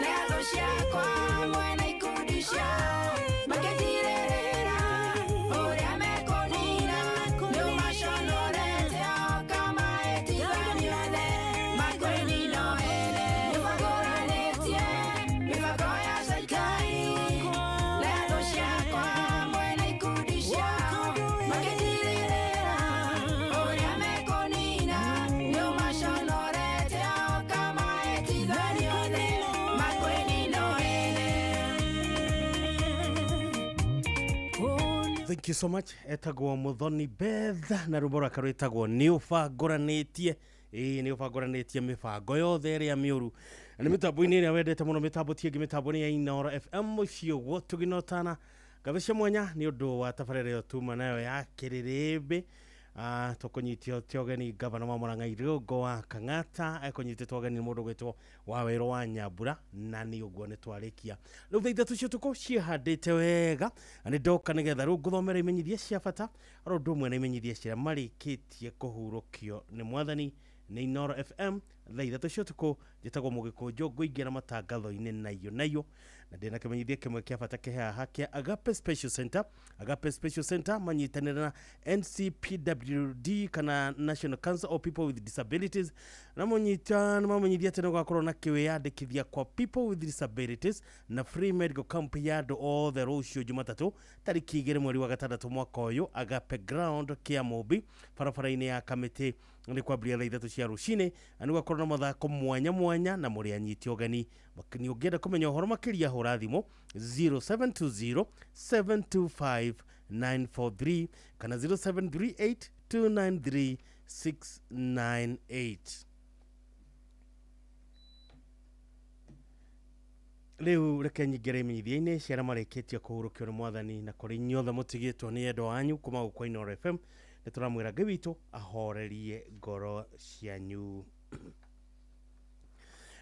na ya thũ ciakwa hamwe na ikundi ciao makĩnjirĩrĩra ũrĩa mekũnina nĩũmaconorete o kama ĩtigani othe makwĩnina ene nĩbagũranĩtie mĩbango ya Shaitani na ya thũ ciakwa hamwe na ikundi ciao makĩnjirĩrĩra ũrĩa mekũnina nĩũmaconorete o kama ĩtigani othe makwĩnina ene. Thank you so much. Etagwo Muthoni Beth na rubora karwetagwo ni ubangoranetie ni ubangoranetie mibango yothe ria miuru ni mitambo-ini ria wendete muno mitambo tiengi mitambo-ini ya Inooro FM mucio gwo tuginotana gabecia mwanya ni undu wa tabarĩra yo tuma nayo ya Kĩrĩrĩmbĩ tukonyitio tiogeni gavana wa Murang'a Irungu wa Kang'ata ekonyitĩtwo ogeni mũndũ gwĩtwo Wawerũ wa Nyambura na nĩ ũguo nĩ twarĩkia rĩu thaa ithatũ cio tuko ciĩhandĩte wega na nĩ ndoka nĩgetha rĩu ngũthomera imenyithia cia bata oro ũndũ ũmwe na imenyithia ciria marĩkĩtie kũhurũkio nĩ Mwathani nĩ Inooro FM thaa ithatũ cio tuko njĩtagwo Mũgĩkũnjũ ngũingĩra matangatho-inĩ nayo na ndĩna kĩmenyithia kĩmwe kĩa bata kĩhaha kĩa Agape Special Center. Agape Special Center manyitanĩra na NCPWD kana National Council of People with Disabilities na mamenyithia atĩ nĩ gũgakorwo na kĩwĩyandĩkithia kwa people with disabilities na free medical camp ya andũ othe rũciũ Jumatatũ tarĩki 2 mweri wa gatandatũ mwaka ũyũ Agape Ground Kĩamũmbi barabara-inĩ ya Kamĩtĩ nĩ kwambĩrĩria thaa ithatũ cia rũcinĩ na nĩ gũgakorwo na mathako mwanya na mũrĩ anyiti ũgeni nĩ ũngĩenda kũmenya ũhoro makĩria hũra thimũ 0720 725 943 kana 0738 293 698. Leo reke nyingĩre imenyithia-inĩ cia arĩa marĩkĩtie kũhurũkio nĩ Mwathani na kũrĩ inyuothe mũtigĩtwo nĩ endwa wanyu kuma gũkũ Inooro FM nĩ tũramwĩra Ngai witũ ahorerie ngoro cianyu.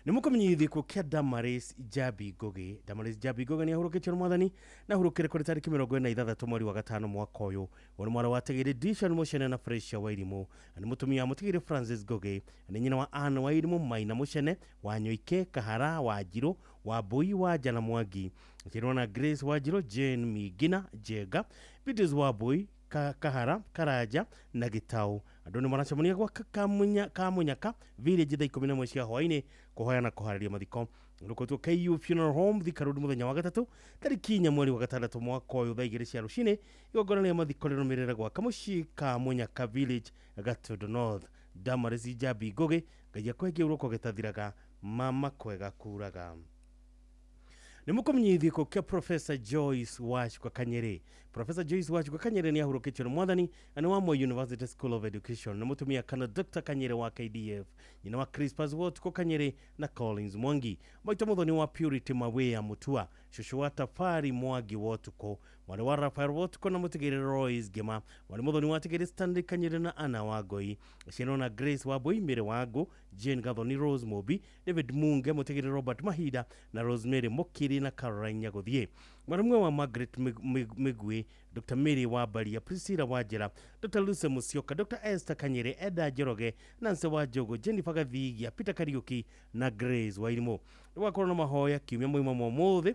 Nĩ mũkũmenyithia gĩkuũ kĩa Damaris Njabi Ngugi. Damaris Njabi Ngugi nĩ ahurũkĩtio nĩ Mwathani na ahurũkĩre kũrĩ tarĩki 26 mweri wa gatano mwaka ũyũ. Ũrĩ mwana wa Tigiri Dishon Muchene na Fresha Wairimũ. Nĩ mũtumia mũtigiri Francis Ngugi. Nĩ nyina wa Anne Wairimũ, Maina Muchene, Wanyoike, Kahara, Wanjirũ, Wambui, Wanja na Mwangi. Akĩrũa Grace Wanjirũ, Jane Migina, Jega, Vitus Wambui, Kahara, Karaja na Gitau. Andũ nĩ maracemania gwa Kamunyaka village thaa 11 cia hwaĩ-inĩ kũhoya na kũharĩria mathiko. Rũkũtwo KU Funeral Home Thika Road mũthenya wa gatatũ tarĩki 4 mweri wa gatandatũ mwaka ũyũ thaa 2 cia rũcinĩ. Igongona rĩa mathiko rĩrũmĩrĩre gwa Kamushi Kamunyaka village Gatundu North. Damaris Njabi Ngugi Ngai akũhengie ũrũko gĩtathiraga mama kwega kuraga. Nĩ mũkũmenyithia gĩkuũ kĩa Professor Joyce Wachukwa Kanyere. Professor Joyce Wachukwa Kanyere nĩ ahurũkĩtio nĩ Mwathani na nĩ wa Moi University School of Education. Nĩ mũtumia kana Dr. Kanyere wa KDF, nyina wa Crispus Wachukwa Kanyere na Collins Mwangi, maitũ mũthoni wa Purity Mawea Mutua, shushu wa Tafari Mwangi Wachukwa, mwana wa Raphael Wachukwa na mũtigiri Royce Gema, mwana mũthoni wa Tigiri Stanley Kanyere na Anna Wangui, ciana na Grace Wambui, Mire Wangu, Jane Gathoni, Rose Mobi, David Munge, mũtigiri Robert Mahida na Rosemary Mukiri na Caroline Nyaguthie, mwana wa Margaret Migwi, Dr. Mary Wabaria, Priscilla Wajera, Dr. Luce Musyoka, Dr. Esther Kanyere, Eda Njoroge, Nancy Wanjogu, Jennifer Gathigia, Peter Kariuki na Grace Wairimũ. Nĩgwakorwo na mahoya kiumia mwima mũthĩ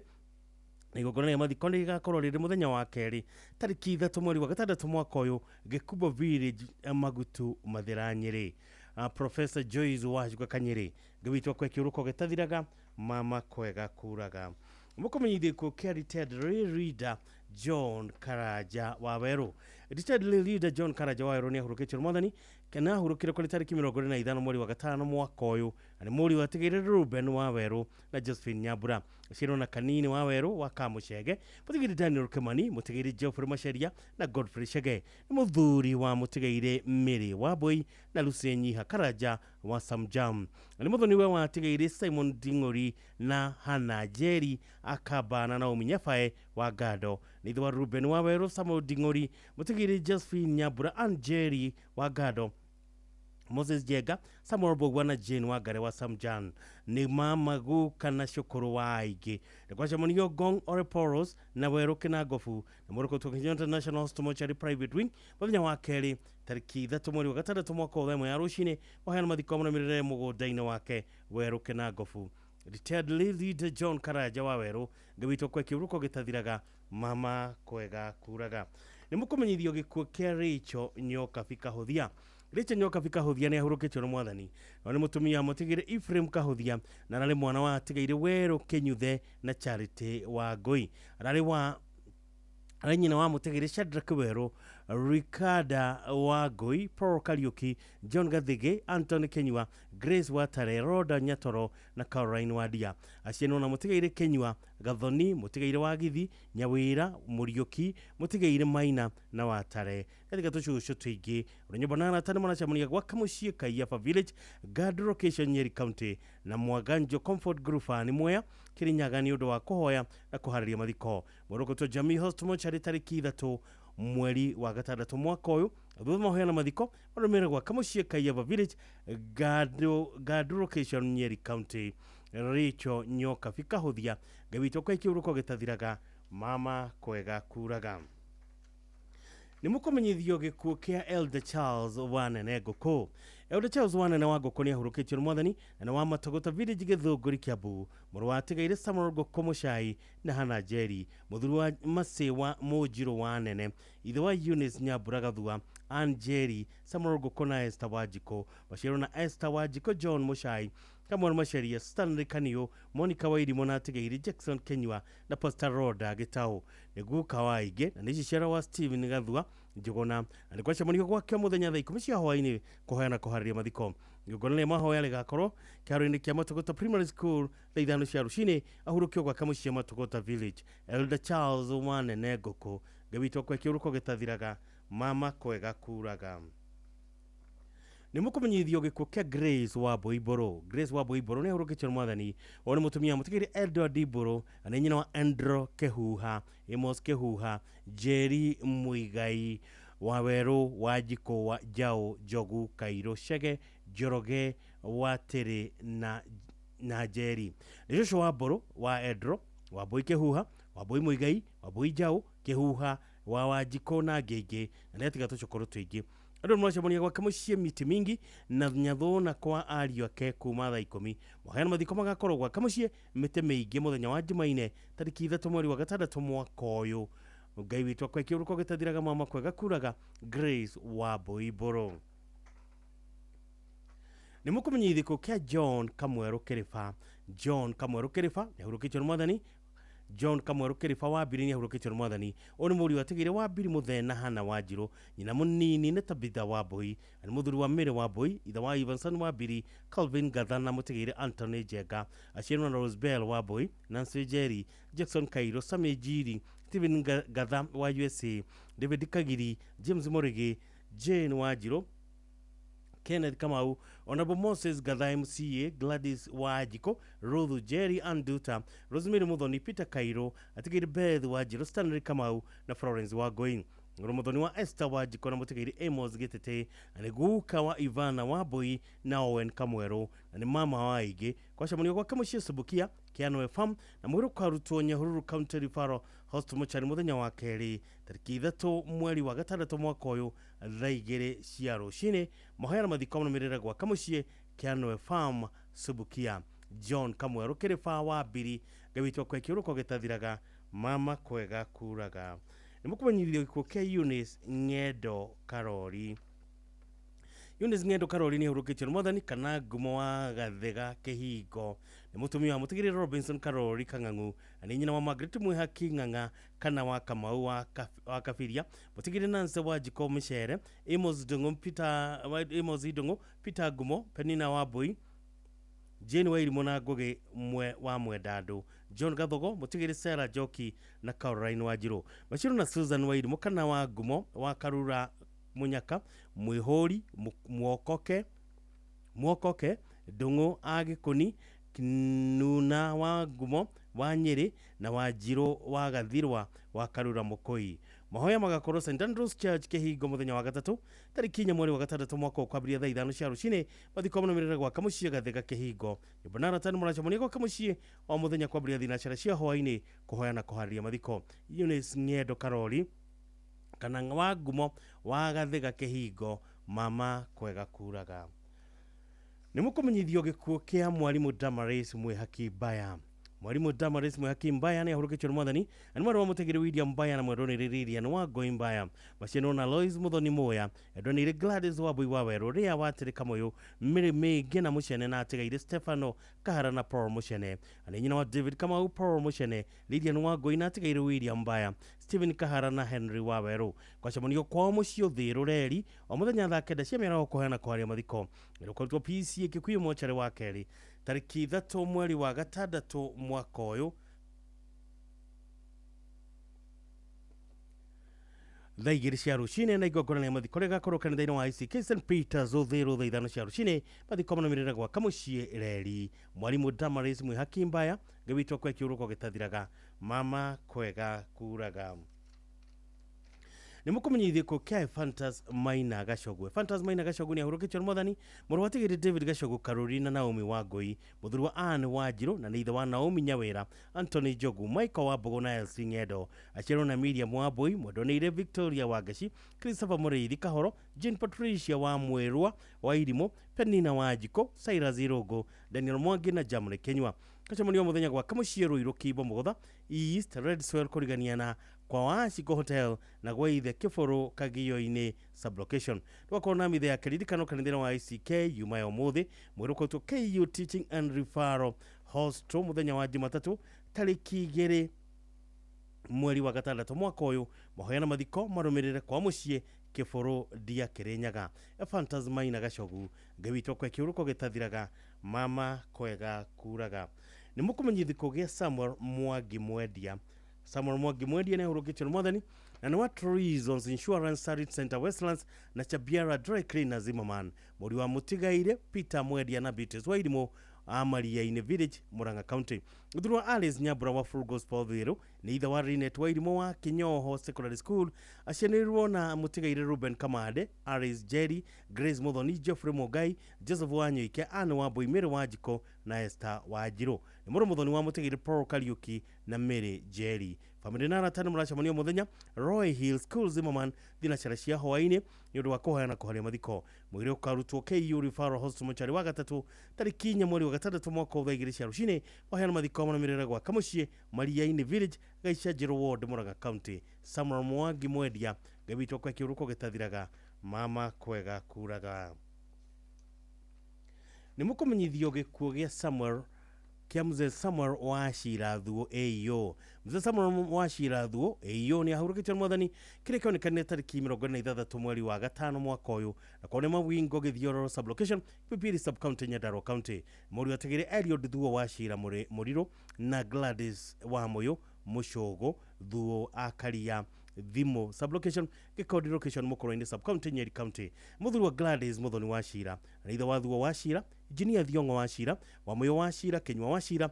igongona rĩa mathiko rĩgakorwo rĩrĩ mũthenya wa kerĩ tarĩki 3 mweri wa gatandatũ mwaka ũyũ Gĩkumbo village Magutu Mathĩra Nyĩrĩ. Professor Joyce Wachukwa Kanyere ngĩwitwo kwa kĩũrũko gĩtathiraga mama kwega kuraga. Mũkũmenyithia gĩkuũ kĩa retired leader John Karaja Wawerũ. Retired leader John Karaja Wawerũ nĩ ahurũkĩtio nĩ Mwathani kana hurukire kuri tariki 25 mweri wa gatano mwaka uyu ani muri watigire Ruben Waweru na Josephine Nyambura Shiro na Kanini Waweru wa Kamushege mutigire Daniel Kimani mutigire Geoffrey Masharia na Godfrey Shege muthuri wa mutigire Mary Waboi na Lucenyi Hakaraja wa Samjam ani muthoni we watigire Simon Dingori na Hana Jerry akabana na Uminyafae wa Gado nithwa Ruben Waweru Samuel Dingori mutigire Josephine Nyambura and Jerry wa Gado Moses Jega, Samuel Bogwana Jane Wagare wa Samjan, ni mama gu kana shukuru wa aige. Kwa shamonio Gong Oreporos na Weroke na Gofu, na Moroko Tokenyo International Stomochari Private Wing, wabnya wakeli, tariki dhatu mwari wakatara tumwako udhemo ya rushine, wahana madhikomu na mirere mugo daina wake, Weroke na Gofu. Retired leader John Karaja Waweru, gawito kwa kiuruko gitathiraga, mama kwega kuraga. Ni mukumenyithio gikuo kia Richo Nyoka Fika Hodhia. Richo Nyoka Fika Hodhia ni ahurukitwo ni mwathani. Na ni mutumia mutigire Ephraim Kahodhia na arari mwana wa tigaire Weru Kenyuthe na Charity wa Ngui. Arari nyina wa mutigire Shadrack Weru, Ricarda wa Ngui, Paul Kariuki, John Gathige, Anthony Kenyua, Grace Watare, Roda Nyatoro na Caroline Wadia. Acieno na mutigire Kenyua, Gathoni, mutigire Wagithi, Nyawira, Muriuki, mutigire Maina na Watare. Katika tushusho tuigi, urenyo banana tani mwana chamunia kwa Kamushie Kaiafa Village, Gadu Location Nyeri County, na Mwaganjo Comfort Grufa ni Mwea, Kirinyaga ni udo wa kuhoya na kuhariria mathiko. Moroko to Jamii Hostomo chari tariki ithatu mweri wa gatandatu mwaka uyu thutha mahoya na mathiko marumire gwa Kamushie Kaiafa Village, Gadu Location Nyeri County. Richo Nyoka Fika Hodhia gawito kwa ikiuruko gitathiraga, mama kwega kuraga. Ni mukumenyithio gikuo kia Elder Charles Wanene Ngũkũ. Elder Charles Wanene wa Ngũkũ ni ahurukitio ni mwathani na wa Matogota Village Githunguri Kiambu, muru wa tigaire Samuel Ngũkũ Muchai na Hana Jerry, muthuri wa Mase wa Mujiro Wanene, ithe wa Eunice Nyambura Gathua, Ann Jerry, Samuel Ngũkũ na Esther Wanjiko, Bashiro na Esther Wanjiko, John Muchai, Kamwana Masharia, Stanley Kanio, Monica Wairimo na tigaire Jackson Kenyua na Pastor Roda Gitau. Niguo kawaige na nishishara wa Steven Gathua Njuguna alikuwa chamoniko kwa kia muthenya thaa 10 cia hwaini kuhoya na kuhariria mathiko. Njuguna ni mahoya ligakoro kiaro-ini kia Matogota Primary School thaa 5 cia rucini ahurukio kwa Kamushie Matogota Village. Elder Charles Wanene Ngũkũ gawito kwa kiuruko gitathiraga, mama kwega kuraga. Ni mukumenyithio gikuo kia Grace Wambui Iboro. Grace Wambui Iboro ni ahurukitio ni mwathani oni mutumia mutigire Edward Iboro ani nyina wa Andrew Kehuha, Amos Kehuha, Jerry Muigai, Waweru Wanjiko wa Jau Jogu Kairo Shege Joroge Watiri na Jerry. Joshua Wamburu wa Edro, Wambui Kehuha, Wambui Muigai, Wambui Jau Kehuha wa Wanjiko na Ngenge na netiga tucokoro twingi. Ado mwashamonia kwa Kamushie miti mingi na nyathona kwa ariyo ake kuma thaa 10. Mwahena mathiko magakorwo gwa Kamushie mite meigi muthenya wa Jumaine tariki 3 mweri wa gatandatu mwaka uyu. Ngai witwa kwa kiuruko gitathiraga, mama kwega kuraga, Grace Wambui Iboro. Ni mukumenyithiko kia John Kamweru Kirifa. John Kamweru Kirifa ni ahurukitio ni mwathani. John Kamweru Kirifa wa Biri ni ahurukitio ni mwathani oni muri watigire wa Biri Muthena Hana Wanjiru, nyina munini ni Tabitha Wambui, ani muthuri wa Mary Wambui, ithe wa Ivanson wa Biri, Calvin Gatha na mutigire Anthony Jega, aciarwo na Rosebell Wambui, Nancy Jerry, Jackson Kairo, Sammy Jiri, Stephen Gatha wa USA, David Kagiri, James Morigi, Jane Wanjiru, Kenneth Kamau, Honorable Moses Gatha MCA, Gladys Wanjiko, Ruth Jerry Anduta, Rosemary Muthoni, Peter Kairo, atigire Beth Wanjiru, Stanley Kamau na Florence Wangui. Muthoni wa Esther Wanjiko na mutigire Amos Gitete, ani guka wa Ivana Wambui na Owen Kamweru, na ni mama wa aige kwa shamonio kwa Kamushie Subukia Kiano FM na mwiru kwa Ruto Nyahururu County Referral Hospital muchari muthenya wa keri tariki 3 mweri wa gatandatu mwaka uyu thaa 2 cia rucini. Mahoya na mathiko na mirira gwa Kamushie Kiano FM Subukia. John Kamweru Kirifa wa Biri gawitwa kwa kiuruko gitathiraga, mama kwega kuraga. Ni mukumenyithio gikuo kia Eunice Ng'endo Karori. Yunis Ng'endo Caroline ahurũkĩtio nĩ Mwathani kana Ngumo wa Gathega Kĩhingo nĩ mũtumia wa mũtigĩrĩre Robinson Karori Kang'ang'u na nĩ nyina wa Margaret Mwihaki Ng'ang'a kana wa Kamau wa Kabiria mũtigĩrĩre Nancy Wanjiko Mĩcere Amos Idung'u Peter Ngumo Penina Wambui Jane Wairimu na Ngugi wa Mwendandũ John Gathogo mũtigĩrĩre Sarah Joki na Caroline Wanjiru Maciru na Susan Wairimu kana wa Ngumo wa Karura Munyaka Mwihuri Mwokoke Ndung'u Agĩkũni Kinuna wa Ngumo wa Nyeri na Wanjiru wa Gathirwa wa Karura Mũkũi mahoya magakorwo St Andrews Church Kĩhingo mũthenya wa gatatu tariki 4 mweri wa gatandatũ mwaka ũkwambĩrĩria thaa 5 cia rũcinĩ mathiko manũmĩrĩre gwaka mũciĩ Gathega Kĩhingo nyũmba na aratani mũracemania gwaka mũciĩ o mũthenya kwambĩrĩria thinacara cia hwaĩ-inĩ kũhoya na kũharĩria mathiko Eunice Ng'endo Karori kana wa Ngumo wa Gathega Kĩhingo mama kwega kuraga nĩ mũkũmenyithio gĩkuũ kĩa mwarimũ Damaris Mwihaki Mbaya Mwarimu Damaris Mwihaki Mbaya nĩ ahurũkĩtio nĩ Mwathani na nĩ mwana wa mũtegeri William Mbaya na mwendwa-inĩ Lilian Wangui Mbaya maciarĩirwo na Lois Muthoni Muya endwa-inĩ Gladys Wambui Wawerũ Rĩa Watĩrĩ Kamũyũ Mĩrĩ Mĩngĩ na Mũcene na ategaire Stefano Kahara na Paul Mũcene na nyina wa David Kamau Paul Mũcene Lilian Wangui na ategaire William Mbaya Stephen Kahara na Henry Wawerũ kwacemanio kwao mũciĩ Ũthĩ Rũreri o mũthenya thaa 9 cia mĩaraho kũheana kũharia mathiko ĩrũkũrĩtwo PCA Kikuyu mocarĩ wa kerĩ tariki 3 mweri wa gatandatũ mwaka ũyũ thaa 2 cia rũcinĩ na igongona rĩa mathiko rĩgakorwo kanitha-inĩ wa ICK St Peters Ũthĩrũ thaa 5 cia rũcinĩ mathiko manũmĩrĩre gwaka mũciĩ Reri Mwarimu Damaris Mwihaki Mbaya gĩwĩtwo kwa kĩũrũko gĩtathiraga mama kwega kuraga nĩ mũkũmenyithio gĩkuũ kĩa Fantas Maina Gacogwe Fantas Maina Gacogwe nĩ ahurũkĩtio nĩ Mwathani mũrũ wa tigĩrĩ David Gacogwe Karori na Naomi Wangui mũthuri wa Anne Wanjiru na nĩ ithe wa Naomi Nyawĩra Anthony Njogu Michael Wambogo na Elsie Ng'endo aciarĩirwo na Miriam Wambui mwendwa-inĩ Victoria Wagaci Christopher Mũrĩithi Kahoro Jean Patricia wa Mwĩrwa wa Irimũ Penina Wanjiko Cyrus Irũngũ Daniel Mwangi na Jamre Kenywa kacemanio mũthenya gwaka mũciĩ Rũirũ Kimbo Mũgũtha East Redswell kũriganiana kwa Waciko Hotel na gwa ithe Kĩbũrũ Kagio-inĩ sublocation twakorwo na mithe ya kĩririkano kanitha-inĩ wa ICK yuma ya ũmũthĩ mwĩrũkĩtwo KU Teaching and Referral Hostel mũthenya wa Jumatatũ tariki 2 mweri wa gatandatũ mwaka ũyũ mahoya na mathiko marũmĩrĩre kwa mũciĩ Kĩbũrũ Ndia Kĩrĩnyaga Fantas Maina Gacogu ngĩwĩtwo kwa kĩũrũko gĩtathiraga mama kwega kuraga nĩ mũkũmenyithio gĩkuũ gĩa Samuel Mwangi Mwendia Samuel Mwangi Mwendia nĩ ahurũkĩtio nĩ Mwathani na nĩ wa Treasons Insurance Service Center Westlands na Chabiara Dry Cleaner Zimmerman mũri wa mũtigaire Peter Mwendia na Beatrice Wairimu Maria-inĩ Village Murang'a County mũthuri wa Alice Nyambura wa Full Gospel Thĩrũ nĩ ithe wa Rinet Wairimu wa Kinyoho Secondary School aciarĩirwo na mũtigaire Ruben Kamande Alice Jerry Grace Muthoni Geoffrey Mugai Joseph Wanyũike Anne Wambui Mĩrĩ Wanjiko na Esther Wanjiru nĩ mũrũ mũthoni wa mũtigaire Paul Kariuki na Mĩrĩ Jerry famĩlĩ na aratani mũracemanio mũthenya Roy Hill School Zimmerman thinacara cia hwaĩ-inĩ nĩ ũndũ wa kũhoya na kũharia mathiko mwĩrĩ ũkarutwo KU Referral Hospital mũciĩ wa gatatũ tariki 4 mweri wa gatandatũ mwaka thaa 2 cia rũcinĩ mahoya mathiko manũmĩrĩre gwaka mũciĩ Maria-inĩ Village Gaicajĩrũ Ward Murang'a County Samuel Mwangi Mwendia gĩwĩtwo kwa kĩũrũko gĩtathiraga mama kwega kuraga nĩ mũkũmenyithio gĩkuũ gĩa Samuel kia mzee Samuel Wachira Thuo AO mzee Samuel Wachira Thuo AO ni ahurũkĩtio nĩ Mwathani kĩrĩa kĩonekanire tariki 26 mweri wa gatano mwaka ũyũ na kone mawingo gĩthiororo sublocation Pipiri sub county Nyandarua county mũri wategere Eliud Thuo Wachira Mũrirũ na Gladys Wamũyũ Mũcogo Thuo Akaria Thimo sublocation Gĩkondi location Mũkũrũ-inĩ sub county Nyeri county mũthuri wa Gladys Muthoni Wachira na ithe wa Thuo Wachira Engineer Thiongo Wachira Wamũyũ Wachira Kenywa Wachira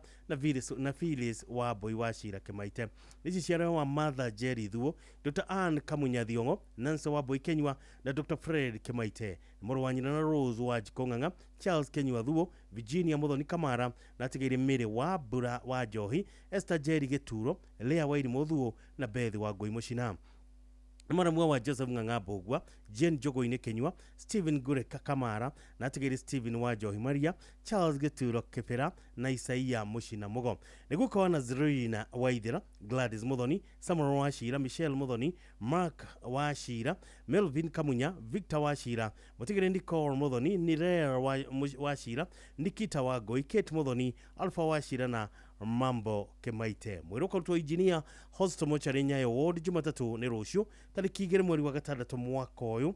na Phyllis Wambui Wachira Kĩmaite ici ciarĩ wa Mother Jerry Thuo Dr. Anne Kamunya Thiongo Nancy Wambui Kenywa na Dr. Fred Kĩmaite mũrũ wa nyina na Rose Wanjiko Ng'ang'a Charles Kenywa Thuo Virginia Muthoni Kamara na atigĩrĩ Mĩrĩ wa Mbura wa Njohi Esther Jerry Gĩturo Lea Wairimu Thuo na Beth Wangui Mũcina mwana mwa wa Joseph Ng'ang'abogwa, Jane Jogoine Kenywa, Stephen Gure Kakamara, na atigiri Stephen Wajohi Maria, Charles Geturo Kepera, na Isaia Mushina Mogo. Neguko na Zerina Waithira, Gladys Muthoni, Samuel Washira, Michelle Muthoni, Mark Washira, Melvin Kamunya, Victor Washira, mutigiri Nicole Muthoni, Nirera Washira, Nikita Wagoi, Kate Muthoni, Alpha Washira na Mambo Kemaite. Mwiruka ruto engineer host mochari Nyayo Ward Jumatatu ni rucio tariki 2 mweri wa gatandatu mwaka uyu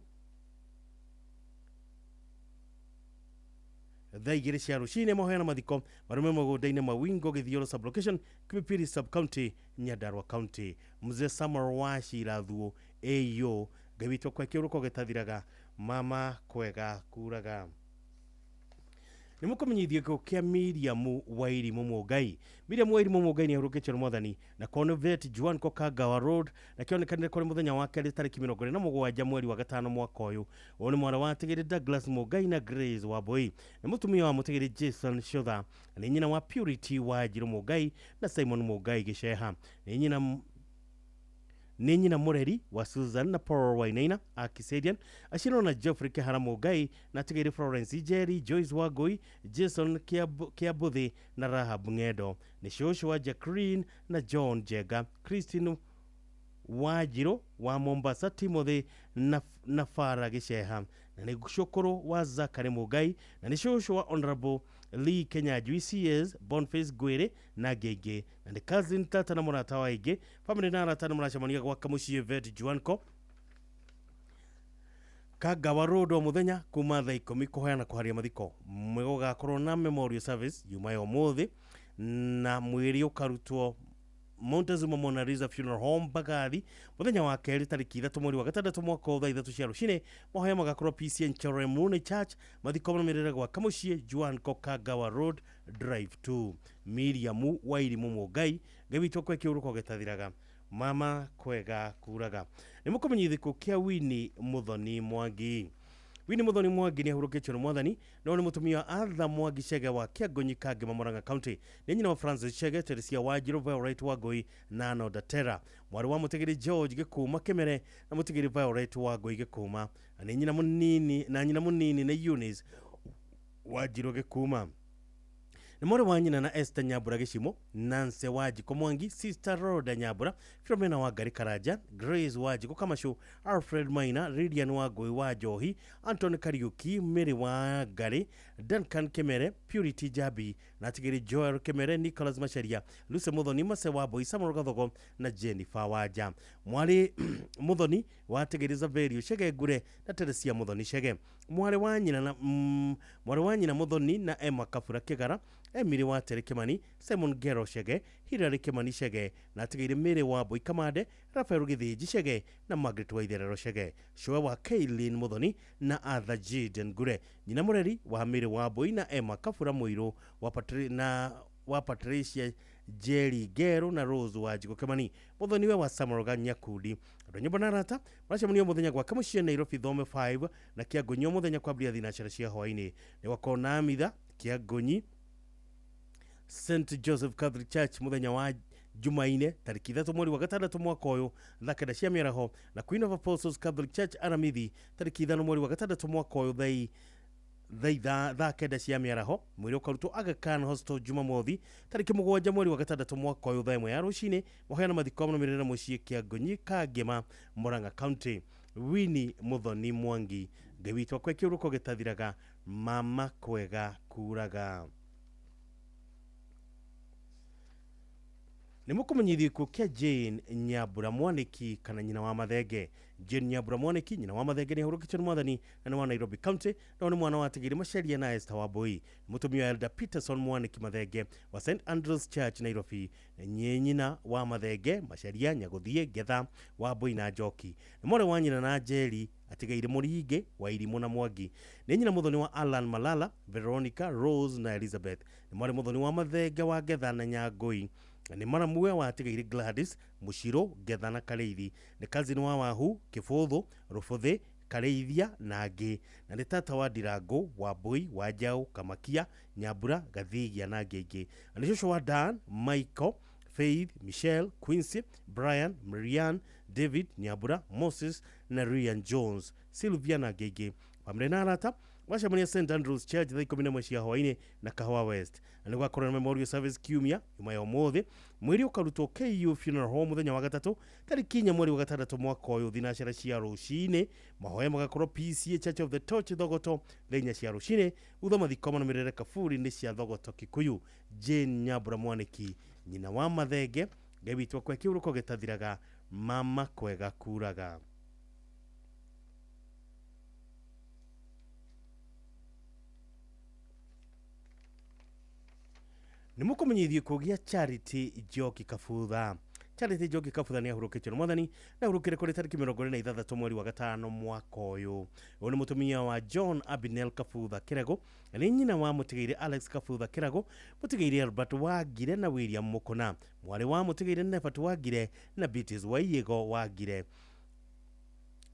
thaigire cia rucine moheana mathiko marume mugundaine mawingo githioro sub location Kipipiri sub county Nyandarua county. Mzee Summer Washira thuo eyo gawitwo kwa kiuruko gitathiraga mama kwega kuraga. Nimukomenyithie ko kia Miriam Wairimu Mugai. Miriam Wairimu Mugai ni arukichero mwathani na Convet Juan Kokagawa Road na kionekanire kuri muthenya wa keri tariki 27 mweri wa gatano mwaka uyu. Oni mwana wa Tegere Douglas Mugai na Grace Waboi. Na mutumia wa Mutegere Jason Shodha na nyina wa Purity Wajiro Mugai na Simon Mugai Gisheha. Ni nyina Mureri wa Susan na Paul Wainaina Akisedian ashino na Geoffrey Kehara Mugai na Tegere Florence Jerry Joyce Wagoi Jason Kiabuthi na Rahab Ngedo ni shosho wa Jacqueline na John Jega Christine Wajiro wa Mombasa Timothy na Farah Gisheha na ni shokoro wa Zakari Mugai na ni shosho wa Honorable Lee Kenya UCS Boniface Gwere na Gege na ni cousin tata na murata wa Ige family na arata na muracemania gwa Kamushi Vet Juanko Kagawa Road wa muthenya kuma thaa 10 kuheana kuharia mathiko mwego gakorwo na memorial service yumayo muthi na mwiri ukarutwo Montezuma Mona Lisa Funeral Home Bagathi muthenya wa keri tariki 3 mweri wa gatandatu mwaka wa 3 cia rucine mohoya magakorwo PCN Cheremune Church mathiko mamerera gwa Kamushie Juanko Kagawa Road Drive 2. Miriam Wairimu Mugai gawitwo kwa kiuruko getathiraga mama kwega kuraga. Nimukomenyithiko kia Winnie Muthoni Mwangi. Winnie Muthoni Mwangi ni ahurukichero mwathani no ni mutumia Arthur Mwangi Chege wa Kiagonyi Kagema Murang'a County ni nyina wa Francis Chege Teresia Wajiro Violet Wagoi na Ano Datera mwari wa Mutegere George Gikuma Kemere na Mutegere Violet Wagoi Gikuma ni nyina munini na Eunice Wajiro Gikuma ni mwari wa nyina na Esther Nyabura Gishimo Nancy Wajiko Mwangi Sister Rhoda Nyabura Philomena Wagari Karaja Grace Wajiko Kamashu Alfred Maina Lydian Wagoi Wajohi Anton Kariuki Mary Wagari Duncan Kemere Purity Jabi na Tigiri Joel Kemere Nicholas Masharia Luce Muthoni Mase Waboi Samuel Gathogo na Jennifer Waja mwari Muthoni wa Tigiri Zaverio Shege Gure na Teresia Muthoni Shege mwari wa nyina Muthoni na Emma Kafura Kegara Emily wa Terekemani Simon Gero Shege Hilary Kemani Shege na Tigiri Mary Waboi Kamade Rafael Githiji Shege na Margaret Waithera Shege Shoa wa Kaylin Muthoni na Arthur Jiden Gure nyina Mureri wa Mary Waboi na Emma Kafura Muiro wa Patricia Jerry Gero na Rose Wajiko Kemani Muthoni wa Samoroga Nyakudi Nyumba na rata maracemania muthenya gwa Kamushie Nairobi Thome 5 na Kiagonyi muthenya kwambia thina cia hwaini ni wakona mitha Kiagonyi St Joseph Catholic Church muthenya wa Jumaine tariki 3 mweri wa gatandatu mwaka uyu thakeda cia miaraho na Queen of Apostles Catholic Church Aramithi tariki 5 mweri wa gatandatu mwaka uyu thakeda cia miaraho mwiri ukarutwo Aga Khan Hostel Jumamothi tariki 7 mweri wa gatandatu mwaka uyu thaa 1 ya rucine moheana mathiko mamerera mucii Kiagonyi Kagema Murang'a County. Winnie Muthoni Mwangi gawitwo kwa kiuruko getathiraga mama kwega kuraga. Nimukomenyithie ko kia Jane Nyabura Mwaniki kana nyina wa Mathenge. Jane Nyabura Mwaniki nyina wa Mathenge ni ahurukichero mwathani na wa Nairobi County na ni mwana wa Tigiri Masharia na Esther Waboi. Mutumia Elder Peterson Mwaniki Mathenge wa St Andrews Church Nairobi na nyina wa Mathenge Masharia Nyaguthie Getha Waboi na Njoki. Ni mwana wa nyina na Njeri atigaire Murige wa Irimu na Mwangi. Ni nyina Muthoni wa Alan Malala Veronica Rose na Elizabeth. Ni mwana Muthoni wa Mathenge wa Getha na Nyagoi. Ni mwana muwe wa Tigiri Gladys Mushiro Getha na Kareithi. Ni cousin wa Wahu Kifuthu Rufuthe Kareithia na angi na ni tata wa Ndirango Waboi Wajau Kamakia Nyabura Gathigia na angi. Ni shosho wa Dan Michael Faith, Michelle, Quincy, Brian, Marianne, David, Nyabura, Moses na Ryan Jones, Sylviana Gege. Pamre na arata wacemania St Andrews Church thaa 11 cia hwaini na Kahawa West. Na nĩgwakorwo na memorial service kiumia yuma ya ũmũthĩ mwĩrĩ ũkarutwo KU Funeral Home mũthenya wa gatatũ tarĩki 4 mweri wa gatandatũ mwaka ũyũ thinacara cia rũcinĩ. Mahoya magakorwo PCA Church of the Torch Thogoto thaa 4 cia rũcinĩ. Thutha mathiko manũmĩrĩre Kaburi nĩ cia Thogoto Kikuyu. Jane Nyambura Mwaniki nyina wa Mathenge gebitwo kwa kiuruko gĩtathiraga mama kwega kuraga. Nimukumenyithio kugia Charity Njoki Kabutha. Charity Njoki Kabutha ni ahurukitio mwathani na ahurukire kuri tariki 26 mweri wa gatano mwaka uyu. Uyu ni mutumia wa John Abinel Kabutha Kirago, ni nyina wa mutigeire Alex Kabutha Kirago, mutigeire Albert Wagire na William Mukona, mwari wa mutigeire Nevat Wagire na Beatrice Waiyego Wagire.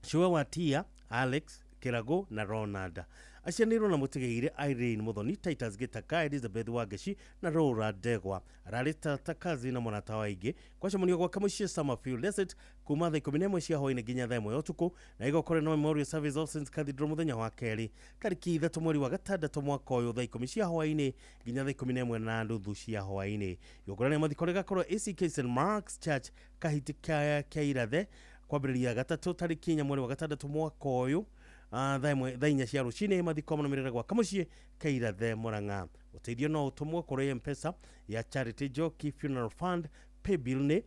Shua Watia, Alex Kirago na Ronald. Acianirwo na mutigeire Irene Muthoni, Titus Gitaka, Elizabeth Wageshi na Rora Degwa. Ararita takazi na mwanata waingi kwacomonio gwa kamucie Summerfield Desert kuma thaa 11 cia hwaini nginya thaa 1 utuku na igokore no Memorial Service of Saints Cathedral muthenya wa keri tariki 3 mweri wa gatandatũ mwaka uyu thaa 10 cia hwaini nginya thaa 11 na nuthu cia hwaini. Igokore mathikore gakorwo ACK St Mark's Church Kahiti kya Irathe kwambĩrĩria gatatũ tariki 4 mweri wa gatandatũ mwaka uyu thaa 4 cia rũcinĩ. Mathiko manũmĩrĩre gwa kamucie ka Irathe Murang'a. Ũteithio no ũtũmwo kũrĩ M-Pesa ya Charity Njoki Funeral Fund, paybill nĩ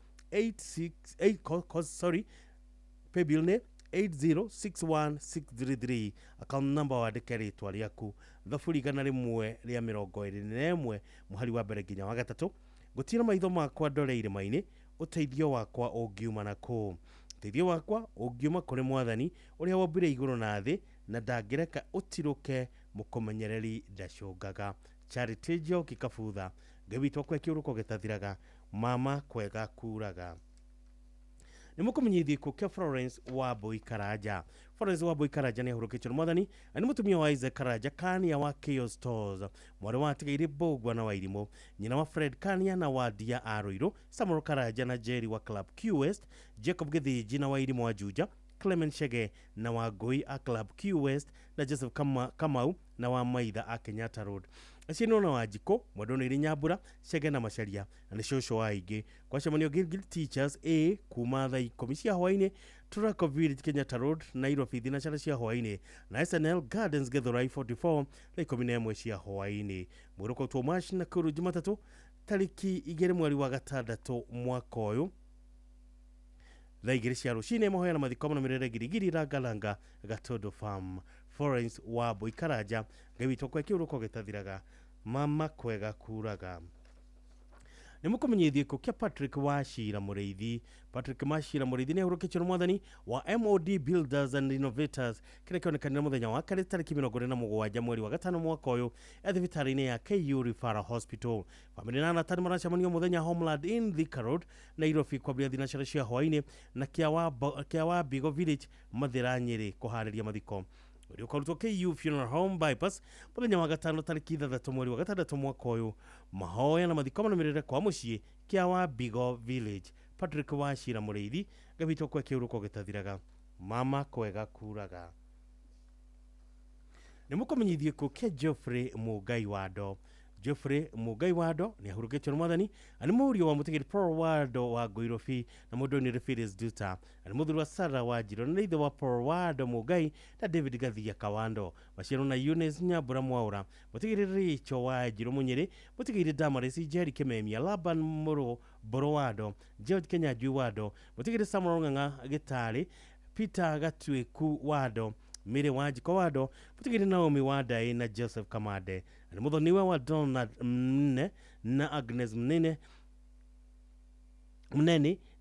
8061633, account number wandĩke rĩtwa rĩaku, thabu rigana rĩmwe rĩa 21 mũhari wa mbere nginya wa gatatũ. Gũtira maitho makwa ndore irĩma-inĩ, ũteithio wakwa ũngiuma na kũ. Ũteithio wakwa ũngiuma kũrĩ mwathani ũrĩa wombire igũrũ na thĩ na ndangĩreka ũtirũke mũkũmenyereri ndacũngaga. Charity Njoki Kabutha gebitwo kwa kiuruko gĩtathiraga mama kwega kuraga. Nimukumenyithie kukia Florence Wambui Karanja. Florence Wambui Karanja ni ahurukitio mwathani ani mutumia wa Isaac Karanja Kania wa Kio Stores, mwari wa tigaire Bogwa na Wairimo, nyina wa Fred Kania na Wadia Aroiro, Samuel Karanja na Jerry wa Club Q West, Jacob Githiji na Wairimo wa Juja, Clement Shege na Wagoi a Club Q West na Joseph Kamau na wa Maitha a Kenyatta Road. Acieno na Wajiko mwadona iri Nyambura Shege na Macharia na shosho waingi kwacemanio Gilgil Teachers A kuma thaa 10 cia hwaini, Turako Village Kenyatta Road Nairobi thinacara cia hwaini na SNL Gardens Githurai 44 thaa 11 cia hwaini. Mwiroko Tomash na Kuru Jumatatu tariki 2 mweri wa gatandatũ mwaka uyu thaa 2 cia rũcinĩ. Mahoya na mathiko manũmĩrĩre Girigiri Rangalanga Gatodo Farm. Florence Wambui Karanja gebitwo kwa kiuruko gĩtathiraga mama kwega kuraga. Nimukumenyithie kukia Patrick Wachira Mũrĩithi. Patrick Wachira Mũrĩithi ni ahurukitio mwathani wa MOD Builders and Innovators kĩrĩa kĩonekanire mũthenya wa kerĩ tariki 27 mweri wa gatano mwaka ũyũ thibitarĩ-inĩ ya KU Referral Hospital. Famĩlĩ na arata nĩmaracemanio mũthenya Homeland in Thika Road Nairobi kwambĩrĩria thinacara cia hwainĩ na kĩa wa Bigo Village Mathĩra Nyĩrĩ kũharĩria mathiko. Uri ukarutwo KU Funeral Home Bypass muthenya wa gatano tariki 3 mweri wa gatandatũ mwaka uyu. Mahoya na mathiko manũmĩrĩre kwa mũciĩ kĩa wa Bigo Village. Patrick Wachira Mũrĩithi gebitwo kwa kiuruko gĩtathiraga mama kwega kuraga. Nimukumenyithie kukia Geoffrey Mugai Wado. Geoffrey Mugai Wado ni ahurukitio mwathani ani mũriũ wa mũtigiri Paul Wado wa Ngoirobi na mũndũ ni Phyllis Duta ani mũthuri wa Sarah Wanjiru na ithe wa Paul Wado Mugai na David Gathia Kawando. Maciaro na Eunice Nyambura Mwaura, mũtigiri Richo Wanjiru Munyiri, mũtigiri Damaris Jerry Kimemia, Laban Boro Wado, George Kenyanjui Wado, mũtigiri Samuel Ng'ang'a Gitari, Peter Gatweku Wado, Mire Wanjiko Wado, mũtigiri Naomi Wadai na Joseph Kamade. Ani muthoniwe wa Donald Mnene na Agnes Mnene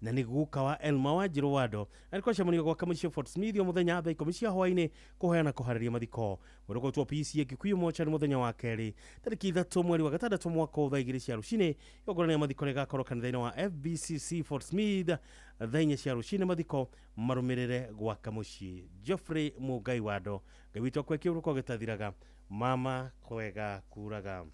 na niguka wa Elma Wanjiru Wado alikuwa shamunio kwa kamucio Fort Smith muthenya thaa 10 cia hwaini kuheana kuharĩria mathiko. Mwiroko twa PCA Kikuyu mochari muthenya wa keri tariki 3 mweri wa gatandatũ mwaka thaa 2 cia rũcinĩ. Yogorania mathiko rĩgakorwo kanitha-inĩ wa FBCC Fort Smith thaa 4 cia rũcinĩ. Mathiko marũmĩrĩre gwa kamuci Geoffrey Mugai Wado gebitwo kwa kiuruko gĩtathiraga mama kwega kuraga.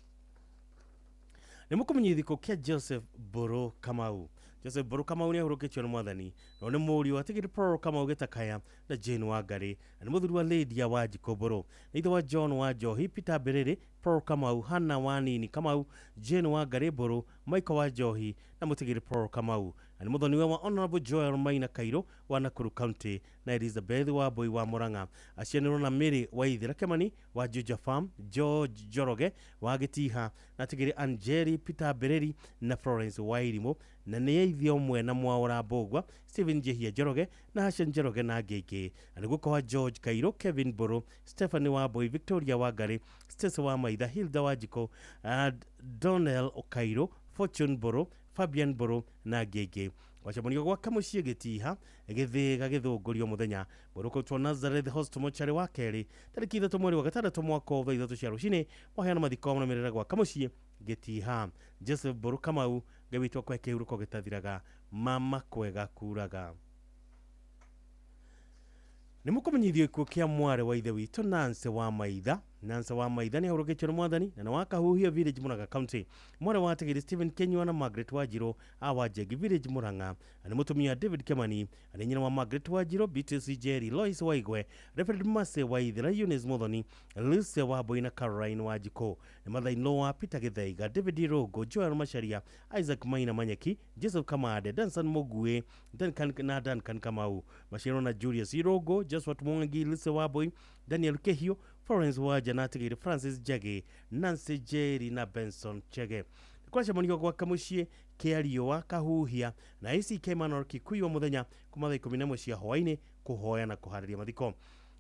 nä må kå menye thikå kä a Joseph Mburu Kamau. Joseph Mburu Kamau nä ahå rå kä tio nä mwathani no nä må riå atä gä Paul Kamau gä takaya na Jane Wangarä na nä må thuri wa Lydia Wanjikå Mburu na ithe wa John wa Njohi Peter Mbiriri Paul Kamau Hannah Wanini Kamau Jane Wangarä Mburu Michael wa Njohi na må tä gä Paul Kamau na nä må thoni wa Honorable Joel Maina Kairo wa Nakuru County na Elizabeth wa Mbui wa Murang'a acianä na Mary wa Ithira Kemani wa Juja Farm George Joroge wa Gitiha na tä gä Angeli Peter Mbiriri na Florence wa Irimå na nä yaithio mwe na Mwaura Mbogwa Stephen Jehia Njoroge na Hassan Njoroge na angä ingä na nä gå korwa George Kairo Kevin Mburu Stephanie wa Mbui Victoria Wangarĩ Stacy wa Maitha Hilda Wanjikũ Donnell Okairo Fortune Mburu Fabian Mburu na angä ingä wacamonio gwaka mũciĩ Gĩtiha gĩthĩga gĩthũngũrio mũthenya Mburu kũrutwo Nazareth Hospital mochari wa kerĩ tarĩki 3 mweri wa gatandatũ mwaka wa 3 cia rũcinĩ waheana mathiko maumanĩrĩra gwaka mũciĩ Gĩtiha. Joseph Mburu Kamau gawitwo kwa kĩhurũko gĩtathiraga mama kwega kuraga. Nĩ mũkũmenyithio ikuũ kĩa mware wa ithe witũ Nancy wa Maitha. Nancy wa Maitha nĩ ahũrũkĩtio nĩ mwathani na nĩ wa Kahuhia Village Murang'a County. Mware wa ategeri Stephen Kenyua na Margaret Wanjirũ a Wanjegi Village Murang'a. Na nĩ mũtumia David Kemani na nyina wa Margaret Wanjirũ Beatrice Jerry Lois Waigwe Reverend Mase wa Ithira Eunice Muthoni Lucy wa Mbui na Caroline Wanjikũ. Nĩ mother-in-law wa Peter Githaiga David Rogo Joel Macharia Isaac Maina Manyeki Joseph Kamade Danson Mugue Duncan Kamau Mashiro na Julius Irogo Joshua Mwangi Lucy wa Mbui Daniel Kehio Florence Waja na ategeri Francis Jage Nancy Jerry na Benson Chege. Kwa shamonio kwa kamushie Kiario wa Kahuhia na ACK Manor Kikuyu muthenya kuma thaa 11 cia hwaini kuhoya na kuhariria mathiko.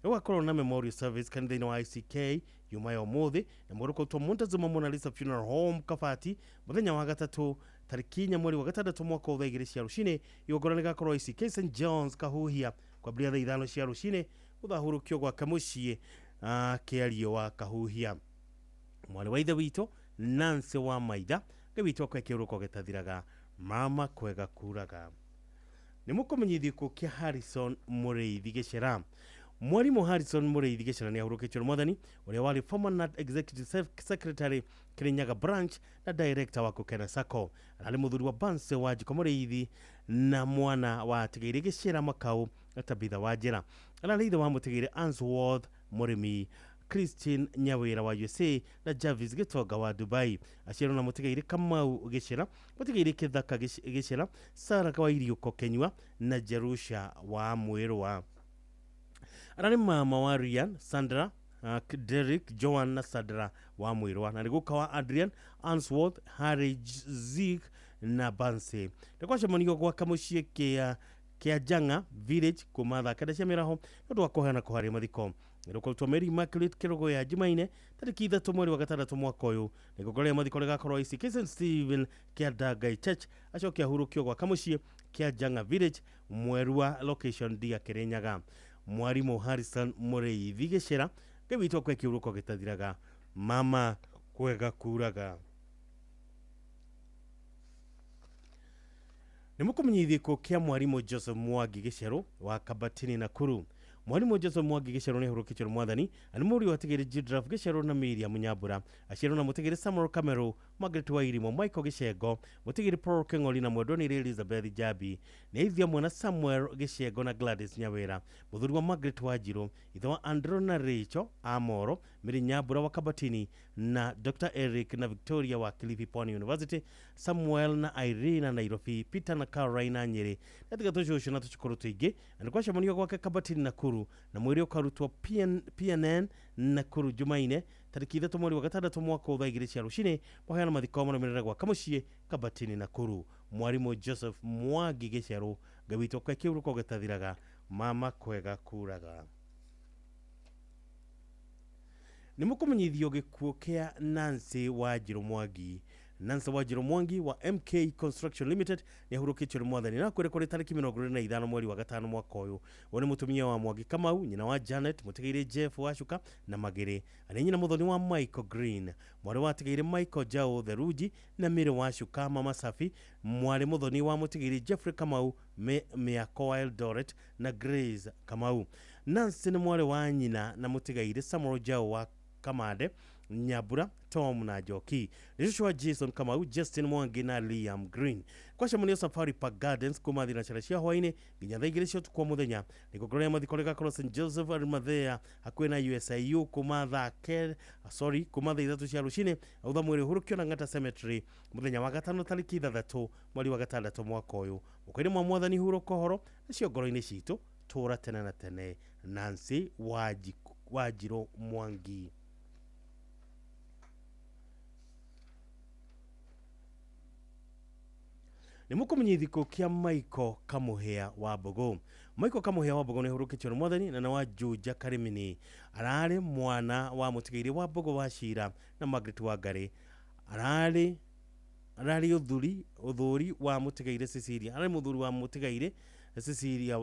Ewa na memorial service kanitha-inĩ wa ICK yumayo ũmũthĩ na mũrũkotwo Montezuma Mona Lisa Funeral Home Kabati muthenya wa gatatũ tarĩki mweri wa gatandatũ mwaka wa 2 cia rũcinĩ igongona rĩgakorwo ICK St John's Kahuhia kwambĩrĩria thaa 5 cia rũcinĩ gũthahũrũkio gwa kamushie Kiario wa Kahuhia. Mwari wa ithe witũ Nancy wa Maitha gawitwo kwa kĩhurũko gĩtathiraga mama kwega kuraga. Nĩ mũkũmenyithio ikuũ kĩa Harrison Mũrĩithi Gĩcera. Mwarimu Harrison Mũrĩithi Gĩcera nĩ ahurũkĩtio nĩ mwathani ũrĩa warĩ former NAT Executive Secretary Kirinyaga Branch na Director wa Kukena Sacco. Arĩ mũthuri wa Banse Wanjikũ Mũrĩithi na mwana wa Tigĩrĩ Gĩcera Makau na Tabitha Wanjĩra. Arĩ ithe wa Mũtigĩrĩ Answorth Mũrĩmi Christine Nyawĩra wa USA na Jarvis Gĩtonga wa Dubai. Aciarwo na Mũtigĩrĩ Kamau Gĩcera, Mũtigĩrĩ Kĩthaka Gĩcera, Sarah wa Iriũko Kenyua na Jerusha wa Mwĩrũa. Ararĩ mama wa Ryan, Sandra, Derek, Joan na Sandra wa Mwĩrũa na nĩguka wa Adrian, Answorth, Harry Zig na Banse. Ndĩkwacemonio gwaka mũciĩ kia Janga Village kuma thaa 9 cia mĩaraho nĩ wa kũheana kũharĩria mathiko. Nĩrũkũrutwo Mary Immaculate Kĩrogo ya Jumaine tarĩki 3 mweri wa gatandatũ mwaka ũyũ. Igongona rĩa mathiko rĩgakorwo ICK St Stephen Kĩandangai Church acokia ahurũkio gwaka mũciĩ kia Janga Village Mwerua location dia Kirinyaga. Mwarimu Harrison Mũrĩithi Gĩcera gawitwo kwa kĩhurũko gĩtathiraga mama kwega kuraga. Nĩ mũkũmenyithio ikuũ kĩa mwarimu Joseph Mwangi Gĩcerũ wa Kabatini Nakuru. Mwarimu Joseph Mwangi Gĩcerũ nĩ ahurũkĩtio nĩ mwathani na nĩ mũriũ wa Tigĩrĩ Jidraf Gĩcerũ na Miriam Nyambura. Aciarwo na Mũtigĩrĩ Samuel Kamerũ, Margaret wa Irimũ, Michael Gĩcengo, Mũtigĩrĩ Paul Kĩng'ori na mwendwa-nĩ Elizabeth Jabi. Nĩ aithia mwana Samuel Gĩcengo na Gladys Nyawĩra, mũthuri wa Margaret Wanjirũ, ithe wa Andrew na Rachel Amoro, Mary Nyambura wa Kabatini na Dr. Eric na Victoria wa Kilifi Pwani University, Samuel na Irene na Nairobi, Peter na Caroline na Nyeri. Katika tũcũcũ na tũcũkũrũ tũingĩ na nĩkwacemonio gwake Kabatini Nakuru na mwĩrĩ ũkarutwo PNN Nakuru Jumaine tarĩki 3 mweri wa gatandatũ mwaka wa 2 cia rũcinĩ waheana mathiko marũmĩrĩra gwaka mũciĩ Kabatini Nakuru. Mwarimu Joseph Mwangi Gĩcerũ gawitwo kwa kĩhurũko gĩtathiraga mama kwega kuraga. Nĩ mũkũmenyithio gĩkuũ kĩa Nancy Wanjirũ Mwangi. Nancy Wanjirũ Mwangi wa MK Construction Limited nĩ ahurũkĩtio nĩ mwathani na kwĩrĩ kũrĩ tarĩki 25 mweri wa gatano mwaka ũyũ. Nĩ mũtumia wa Mwangi Kamau, nyina wa Janet, Mũtigĩrĩ Jeff Wacuka na Magĩrĩ. Arĩ nyina mũthoni wa Michael Green, mwarĩ wa Tigĩrĩ Michael Jao Theruji na Mĩrĩ Wacuka Mama Safi, mwarĩ mũthoni wa Mũtigĩrĩ Jeffrey Kamau Mĩako wa Eldoret na Grace Kamau. Nancy nĩ mwarĩ wa nyina na Mũtigĩrĩ Samuel Jao wa Kamade Nyabura, Tom na Joki, Joshua Jason Kamau, Justin Mwangi na Liam Green. Kwa shamunio Safari Park Gardens kuma thina charashia hwaine nginya thaa 2 cia tukwa muthenya nigukorera mathikorega koro St Joseph Arimathea hakuhi na USIU kuma thaa kuma thaa 3 cia rucini autha mwiri hurukio na Ngata Cemetery muthenya wa gatano tariki 3 mweri wa gatandatũ mwaka uyu mukoini mwa mwathani huro kohoro nacio ngoro-ini citu tura tene na tene. Nancy Wajiro Mwangi. Ni mukumenyithiko kia Michael Kamuhea wa Bogo. Michael Kamuhea wa Bogo ni hurukitio ni mwathani na wa Juja Karimini. Arari mwana wa mutigaire wa Bogo wa Shira na Margaret Wangari. Arari uthuri wa mutigaire Cecilia. Arari muthuri wa mutigaire Cecilia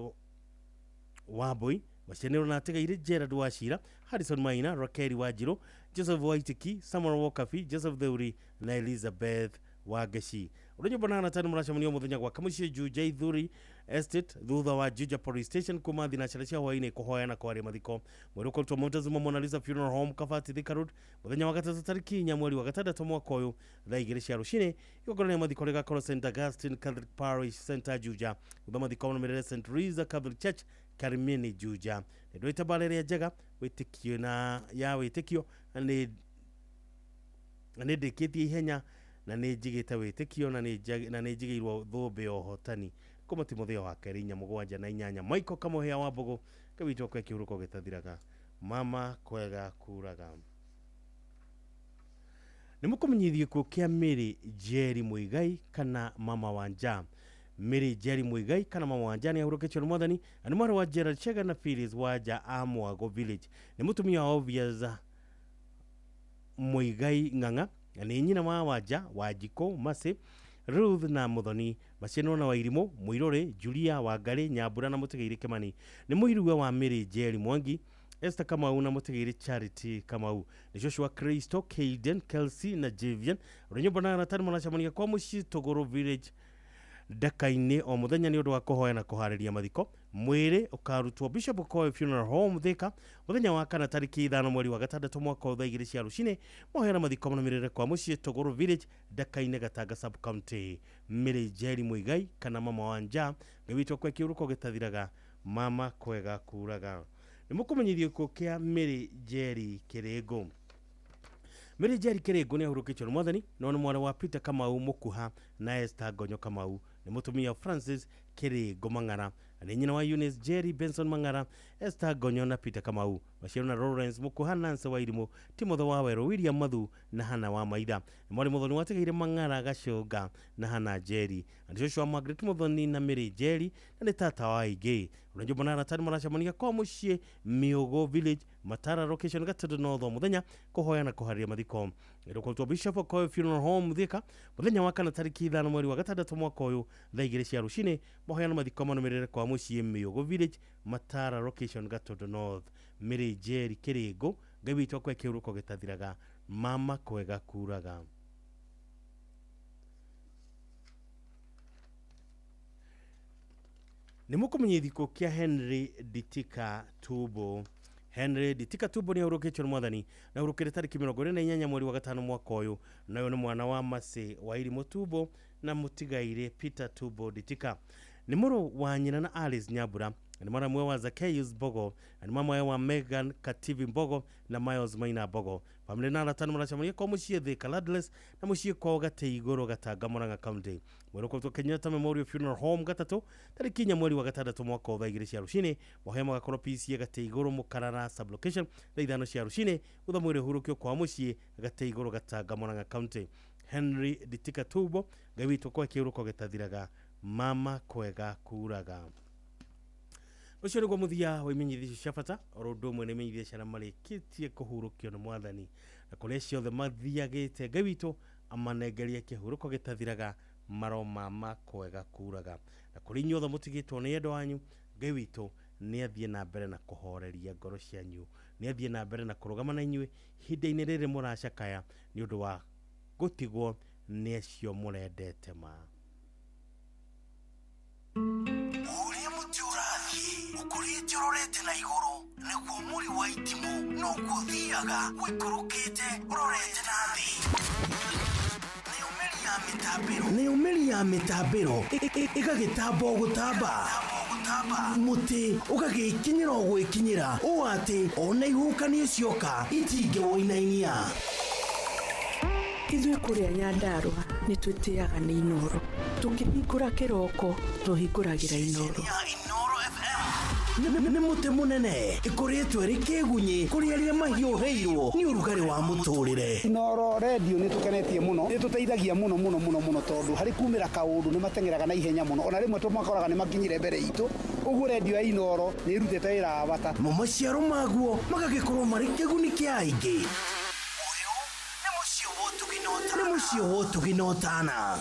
Wambui. Mashenero na atigaire Gerard wa Shira, Harrison Maina, Rakeri Wajiro, Joseph Waitiki, Samuel Wakafi, Joseph Theuri na Elizabeth Wagashi. Urenyo banana tani murasha munio muthenya gwa kamushie Juja Ithuri Estate thutha wa Juja Police Station kuma thina charashia hwaine kuhoyana kwa ari mathiko mweruko to Montezuma Mona Lisa Funeral Home Kafati Thika Road muthenya wa gatatu tariki nya mweri wa gatandatũ mwaka uyu thaa 2 cia rucini igogorania mathiko rega koro St Augustine Catholic Parish Center Juja thutha mathiko na St Teresa Catholic Church Karimini Juja ndwita baleria njega witikio na ya witikio ni ndikitie ihenya na ni njigite witikio na ni njigeirwo thumbe ohotani kuma Timotheo wa Kerinya 7-8 Michael Kamuhea wa Bogo kabitwo kwa kihuruko gitathiraga mama kwega kuraga. Ni mukumenyithio ko kia Mary Jerry Muigai kana mama wanja. Mary Jerry Muigai kana mama wanja ni ahurukitio ni mwathani ani mwana wa Gerald Chega na Phyllis Waja Amwago Village. Ni mutumia obvious Muigai Ng'ang'a ni nyina wa Waja Wajiko Mase Ruth na Muthoni Maceno na Wairimo Muirore Julia Wangari Nyambura na mutigaire Kimani. Ni muiruwe wa Mary Jerry Mwangi Esther Kamau na mutigaire Charity Kamau. Ni Joshua Kristo Kaden Kelsey na Javian Renyo banana tani mwanachamania kwa mushi Togoro Village Dakaine o muthenya ni undu wa kuhoya na kuhariria mathiko mwire ukarutwo Bishop Okoye Funeral Home Thika muthenya wa kana tariki 5 mweri wa gatandatũ mwaka wa 2 cia rucini mohoya na mathiko manamirire kwa mucie Togoro Village Dakaine Gatanga Sub County. Mary Jerry Muigai kana mama wanja ngwitwo kwa kiuruko gitathiraga mama kwega kuraga. Ni mukumenyithio ko kia Mary Jerry Kirego. Mary Jerry Kirego ni ahurukitio ni mwathani no ni mwana wa Peter Kamau Mukuha na Esther Gonyo Kamau. Ni mutumia Francis Kirego Mang'ara ni nyina wa Eunice Jerry Benson Mang'ara, Esther Gonyo na Peter Kamau. Bashiro na Lawrence Mukuha Nancy Wairimu, Timothy Wawero, William Mathu na Hana wa Maitha. Ni mwari muthoni watigaire Mang'ara Gacoga na Hana Jerry. Andi Joshua Margaret muthoni na Mary Jerry na ni tata wa Ige. Urenjo banana tani marachamania kwa mucie Miogo Village Matara location Gatũndũ North muthenya kuhoya na kuharia mathiko. Irokwatwo Bishop Okoye Funeral Home Thika muthenya wa kana tariki 5 mweri wa gatandatũ mwaka uyu thaa 2 cia rucini mohoya na mathiko manamirire kwa mucie Miogo Village Matara location Gatũndũ North. Mary Jerry Kirego ngabitwo kwa kiuruko gitathiraga mama kwega kuraga. Ni mukumenyithiko kia Henry Ditika Tubo. Henry Ditika Tubo ni ahurukitio ni mwathani na ahurukire tariki 28 mweri wa gatano mwaka uyu nayo ni mwana wa Mase wa Irimo Tubo na mutigaire Peter Tubo Ditika. Ni muru wa nyina na Alice Nyambura. Ni mwana mwe wa Zacchaeus Bogo, ni mama wa Megan Kativi Bogo na Miles Maina Bogo. Family na ratani mwanachamania kwa mucie Thika Ladles na mucie kwa Gatei Igũrũ Gatanga Murang'a County. Mweruko to Kenyatta Memorial Funeral Home Gatatu tariki nya mweri wa gatandatũ mwaka wa 2 cia rucini mohema gakoro PC Gatei Igũrũ Mukarara sublocation thaa 5 cia rucini utha mwiri hurukio kwa mucie Gatei Igũrũ Gatanga Murang'a County. Henry Ditika Tubo gawitwo kwa kiuruko gitathiraga mama kwega kuraga. Ucio niguo muthia wa imenyithio cia bata orondo mwe ne imenyithio cia marikitie kuhurukio na mwathani na kule ciothe mathiagite gawito amanengeria kihuruko gitathiraga maro mama kwega kuraga na kuri nyothe mutigitwo ni endo wanyu gawito ni athie na mbere na kuhoreria ngoro cianyu ni athie na mbere na kurugama na inyue hinda-ini riri muracakaya ni undu wa gutigwo ni acio murendete ma uria muti urathie ukurite urorete na iguru naguo muri wa itimu no guthiaga wikurukite urorete na thi. Nĩ umeri ya mĩtambĩro ĩgagĩtamba o gũtamba, mũtĩ ũgagĩkinyĩra o gwĩkinyĩra ũũ atĩ ona ihuhũkanio cioka itingĩwoinainia. Ithuĩ kũrĩa Nyandarua nĩ twĩtĩaga nĩ Inooro. Tũngĩhingũra kĩroko tũhingũragĩra Inooro. Nĩ mũtĩ mũnene ĩkoretwo ĩrĩ kĩgunyi kũrĩ arĩa mahiũhĩirwo nĩ ũrugarĩ wa mũtũrĩre. Inooro radio nĩ tũkenetie mũno, nĩ tũteithagia mũno tondũ harĩ kumĩra kaũndũ nĩ matengeraga na ihenya mũno, ona rĩmwe tũmakoraga nĩ makinyire mbere itũ. Ũguo radio ya Inooro nĩ ĩrutĩte wĩra wa bata. Maciaro maguo magagĩkorwo marĩ kĩguni kĩa aingĩ. Ũyũ nĩ mũciĩ wa Ũtugi na Ũtana.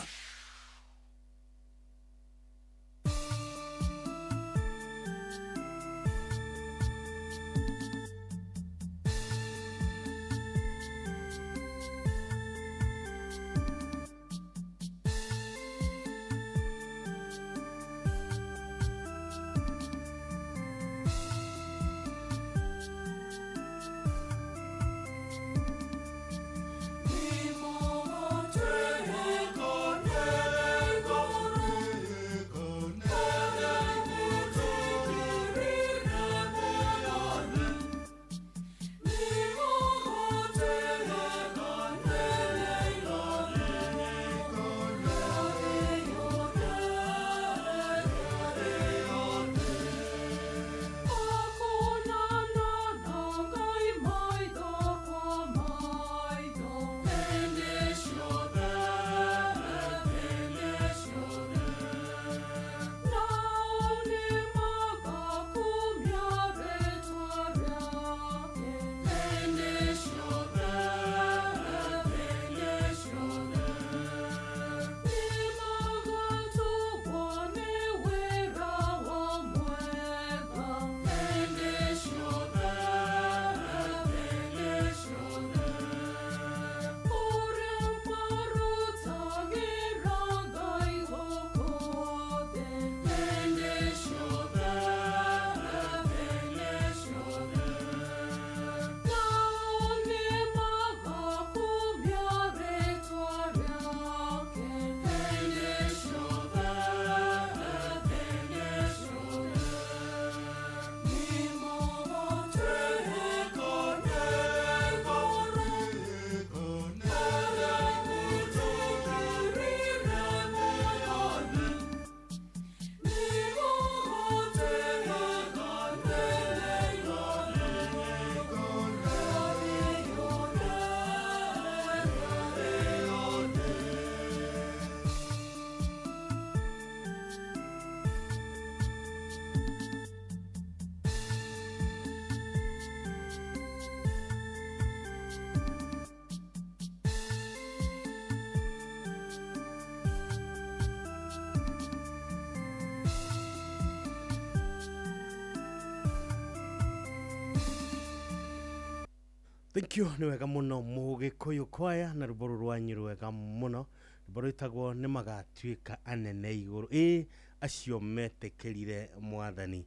Thank you, nĩ wega mũno Mũgĩkũyũ kwaya na rwĩmbo rwanyu rwega mũno. Rwĩmbo rwĩtagwo nĩ magatuĩka anene igũrũ. Acio metĩkĩrire Mwathani.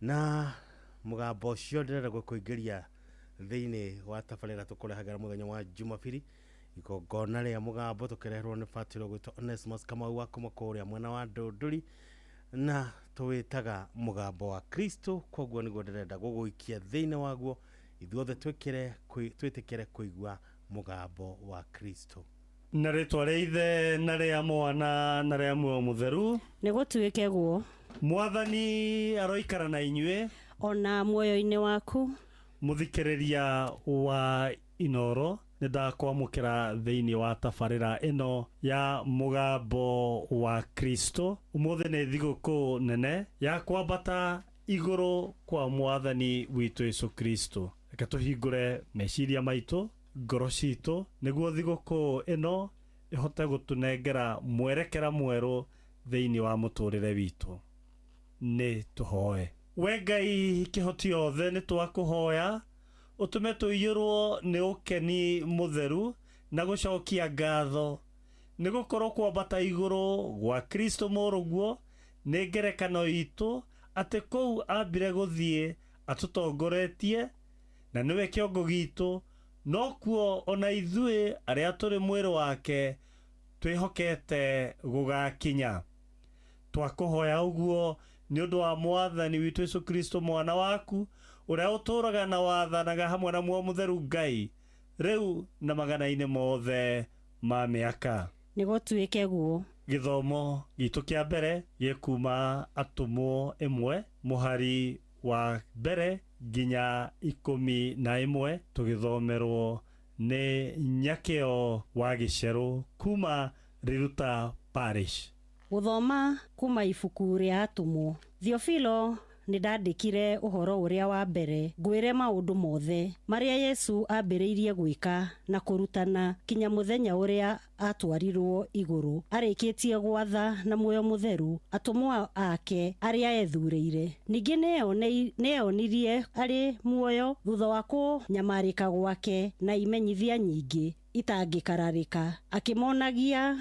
Na mũgambo ũcio ndĩrenda gũkũingĩria thĩinĩ wa tabarĩra tũkũrehagĩra mũthenya wa Jumapili. Igongona rĩa mũgambo tũkĩreherwo nĩ Fatiro gwĩtwo Onesimus Kamau wa kuma kũrĩa mwena wa Ndũndũri. Na tũwĩtaga mũgambo wa Kristo, koguo nĩguo ndĩrenda gũgũikia thĩinĩ waguo. Ithuothe twĩtĩkĩre kũigua mũgambo wa Kristo. Na rĩtwa rĩa Ithe na rĩa Mwana na rĩa Muoyo Mũtheru. Nĩ gũtuĩke guo. Mwathani aroikara na inyuĩ. Ona muoyo-inĩ waku. Mũthikĩrĩria wa Inooro, nĩ ndakwamũkĩra thĩinĩ wa tabarĩra ĩno ya mũgambo wa Kristo. Ũmũthĩ nĩ thigũkũ nene ya kwambata igũrũ kwa Mwathani witũ Yesu Kristo. Reka tũhingũre meciria maitũ, ngoro citũ, nĩguo thigũkũ ĩno ĩhote gũtũnengera mwerekera mwerũ thĩinĩ wa mũtũrĩre witũ. Nĩ tũhoe. We Ngai kĩhoti yothe nĩ twakũhoya, ũtũme tũiyũrwo nĩ ũkeni mũtheru na gũcokia ngatho, nĩ gũkorwo kwambata igũrũ gwa Kristo mũrũguo nĩ ngerekano itũ, atĩ kũu ambire gũthiĩ atutongoretie na niwe kiongo gitu, no kuo ona ithuĩ arĩa tũrĩ mwĩrĩ wake twĩhokete gũgakinya. Twakũhoya ũguo nĩ ũndũ wa Mwathani witũ Yesu Kristo mwana waku, ũrĩa ũtũũraga na wathanaga hamwe na Muoyo Mũtheru Ngai rĩu na magana-inĩ mothe ma mĩaka. Nĩgũtuĩke guo. Gĩthomo gitũ kĩa mbere gĩkuma Atũmwo 1 mũhari wa mbere nginya 11 tũgĩthomerwo nĩ Nyakĩo wa Gĩcerũ kuma Riruta Parish. Gũthoma kuma ibuku rĩa Atũmwo. Theophilo nĩndandĩkire ũhoro ũrĩa wa mbere ngwĩre maũndũ mothe marĩa Yesu ambĩrĩirie gwĩka na kũrutana kinya mũthenya ũrĩa atwarirwo igũrũ, arĩkĩtie gwatha na Muoyo Mũtheru atũmwo ake arĩa ethurĩire. Ningĩ nĩeyonirie arĩ muoyo thutha wa kũnyamarĩka gwake na imenyithia nyingĩ itangĩkararĩka, akĩmonagia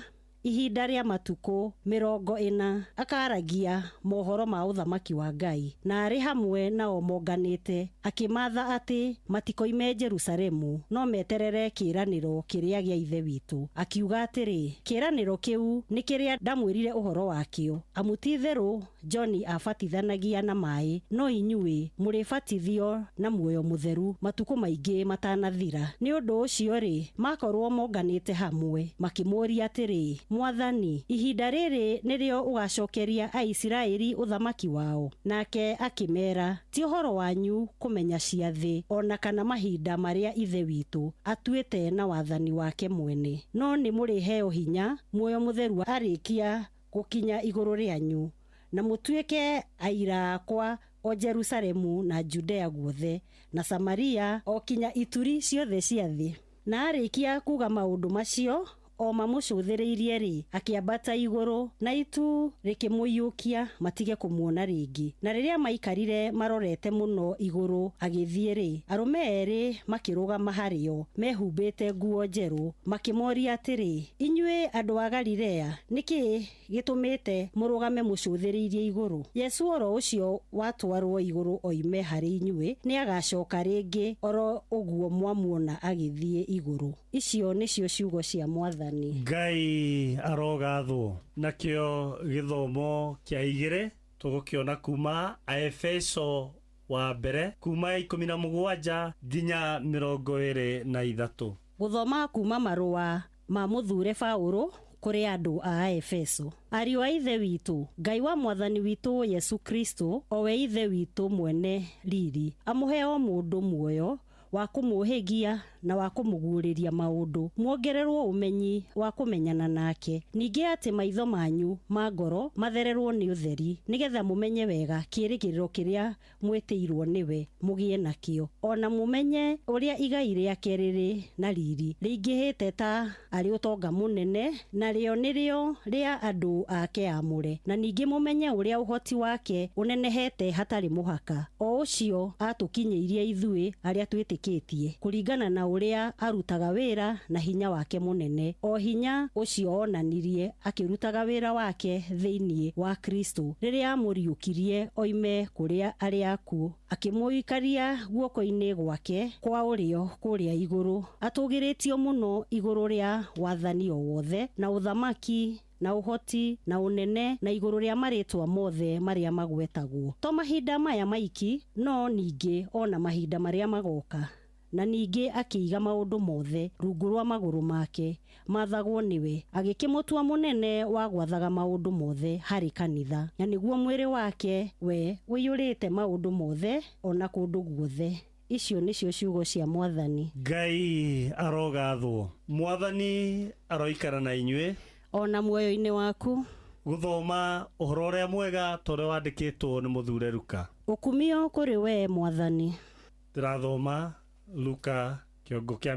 ihinda rĩa matukũ 40 akaragia mohoro ma ũthamaki wa Ngai, na arĩ hamwe nao monganĩte, akĩmatha atĩ matikoime Jerusalemu no meterere kĩĩranĩro kĩrĩa gĩa ithe witũ, akiuga atĩrĩ, kĩĩranĩro kĩu nĩ kĩrĩa ndamwĩrire ũhoro wakĩo, amu ti itherũ John abatithanagia na maĩ, no inyuĩ mũrĩbatithio na Muoyo Mũtheru matukũ maingĩ matanathira. Nĩ ũndũ ũcio-rĩ, makorwo monganĩte hamwe, makĩmũũria atĩrĩ, Mwathani, ihinda rĩrĩ nĩrĩo ũgacokeria Aisiraeli ũthamaki wao? Nake akĩmera, ti ũhoro wanyu kũmenya ciathĩ ona kana mahinda marĩa ithe witũ atuĩte na wathani wake mwene, no nĩ mũrĩheo hinya Muoyo Mũtheru arĩkia gũkinya igũrũ rĩanyu, na mũtuĩke aira akwa o Jerusalemu na Judea guothe na Samaria o kinya ituri ciothe cia thĩ. Na arĩkia kuga maũndũ macio o mamũcũthĩrĩirie-rĩ, akĩambata igũrũ na itu rĩkĩmũiyũkia matige kũmuona rĩngĩ. Na rĩrĩa maikarire marorete mũno igũrũ agĩthiĩ-rĩ, arũme erĩ makĩrũgama harĩo mehumbĩte nguo njerũ, makĩmoria atĩrĩ, inyuĩ andũ a Galilea, nĩkĩ gĩtũmĩte mũrũgame mũcũthĩrĩirie igũrũ? Yesu oro ũcio watwarwo igũrũ oime harĩ inyuĩ nĩ agacoka rĩngĩ oro ũguo mwamuona agĩthiĩ igũrũ. Icio nĩcio ciugo cia Mwathani. Ngai arogathwo. Nakĩo gĩthomo kĩa 2 tũgũkĩona kuma Aefeso wa mbere kuma 17 nginya 23. Gũthoma kuma marũa ma mũthure Paũlũ kũrĩ andũ a Efeso. Ariũ a ithe witũ, Ngai wa Mwathani witũ Yesu Kristo, o we ithe witũ mwene riri, amũhe o mũndũ muoyo wa kũmũhĩgia na wa kũmũguũrĩria maũndũ, muongererwo ũmenyi wa kũmenyana nake, ningĩ atĩ maitho manyu ma ngoro mathererwo nĩ ũtheri, nĩgetha mũmenye wega kĩĩrĩgĩrĩro kĩrĩa mwĩtĩirwo nĩwe, mũgĩe nakĩo, ona mũmenye ũrĩa igai rĩake rĩrĩ na riri rĩingĩhĩte ta arĩ ũtonga mũnene, na rĩo nĩrĩo rĩa andũ ake amũre, na ningĩ mũmenye ũrĩa ũhoti wake ũnenehete hatarĩ mũhaka, o ũcio atũkinyĩirie ithuĩ arĩa twĩtĩkĩtie, kũringana na ũrĩa arutaga wĩra na hinya wake mũnene, o hinya ũcio onanirie akĩrutaga wĩra wake thĩinĩ wa Kristo rĩrĩa amũriũkirie oime kũrĩa arĩa akuũ, akĩmũikaria guoko-inĩ gwake kwa ũrĩo kũrĩa igũrũ, atũgĩrĩtio mũno igũrũ rĩa wathani o wothe na ũthamaki na ũhoti na ũnene na igũrũ rĩa marĩtwa mothe marĩa magwetagwo, to mahinda maya maiki, no ningĩ ona mahinda marĩa magoka. Na ningĩ akĩiga maũndũ mothe rungu rwa magũrũ make, mathagwo nĩwe, agĩkĩmũtua mũnene wa gwathaga maũndũ mothe harĩ kanitha, na nĩguo mwĩrĩ wake we ũiyũrĩte maũndũ mothe ona kũndũ guothe. Icio nĩcio ciugo cia Mwathani. Ngai arogathwo. Mwathani aroikara na inyuĩ ona muoyo-inĩ waku. Gũthoma ũhoro ũrĩa mwega tũrĩa wandĩkĩtwo nĩ mũthure Luka. Ũkumio kũrĩ we Mwathani. Ndĩrathoma Luka kĩongo kĩa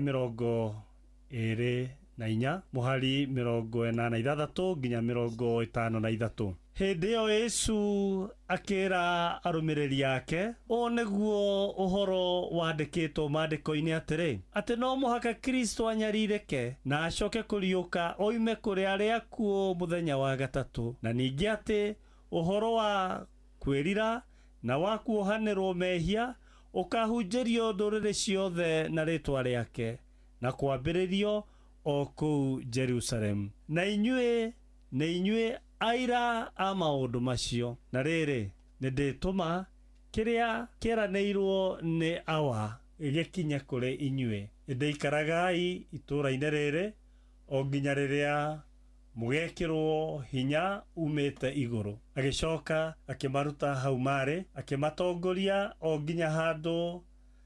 24 mũhari 46 nginya 53. Hĩndĩ ĩyo Yesu akĩra arũmĩrĩri ake, o nĩguo ũhoro wandĩkĩtwo maandĩko-inĩ atĩrĩ, atĩ no mũhaka Kristo anyarirĩke na acoke kũriũka oime kũrĩ arĩa akuũ mũthenya wa gatatũ, na ningĩ atĩ ũhoro wa kwĩrira na wakuohanĩrwo mehia ũkahunjĩrio ndũrĩrĩ ciothe na rĩtwa rĩake na kwambĩrĩrio o kũu Jerusalem. Na inyuĩ aira a maũndũ macio. Na rĩrĩ, nĩndĩtũma kĩrĩa kĩeranĩirwo nĩ awa gĩkinye kũrĩ inyuĩ. Ikaragai itũũra-inĩ rĩrĩ o nginya rĩrĩa mũgekĩrwo hinya umĩte igũrũ. Agĩcoka akĩmaruta hau marĩ, akĩmatongoria o nginya handũ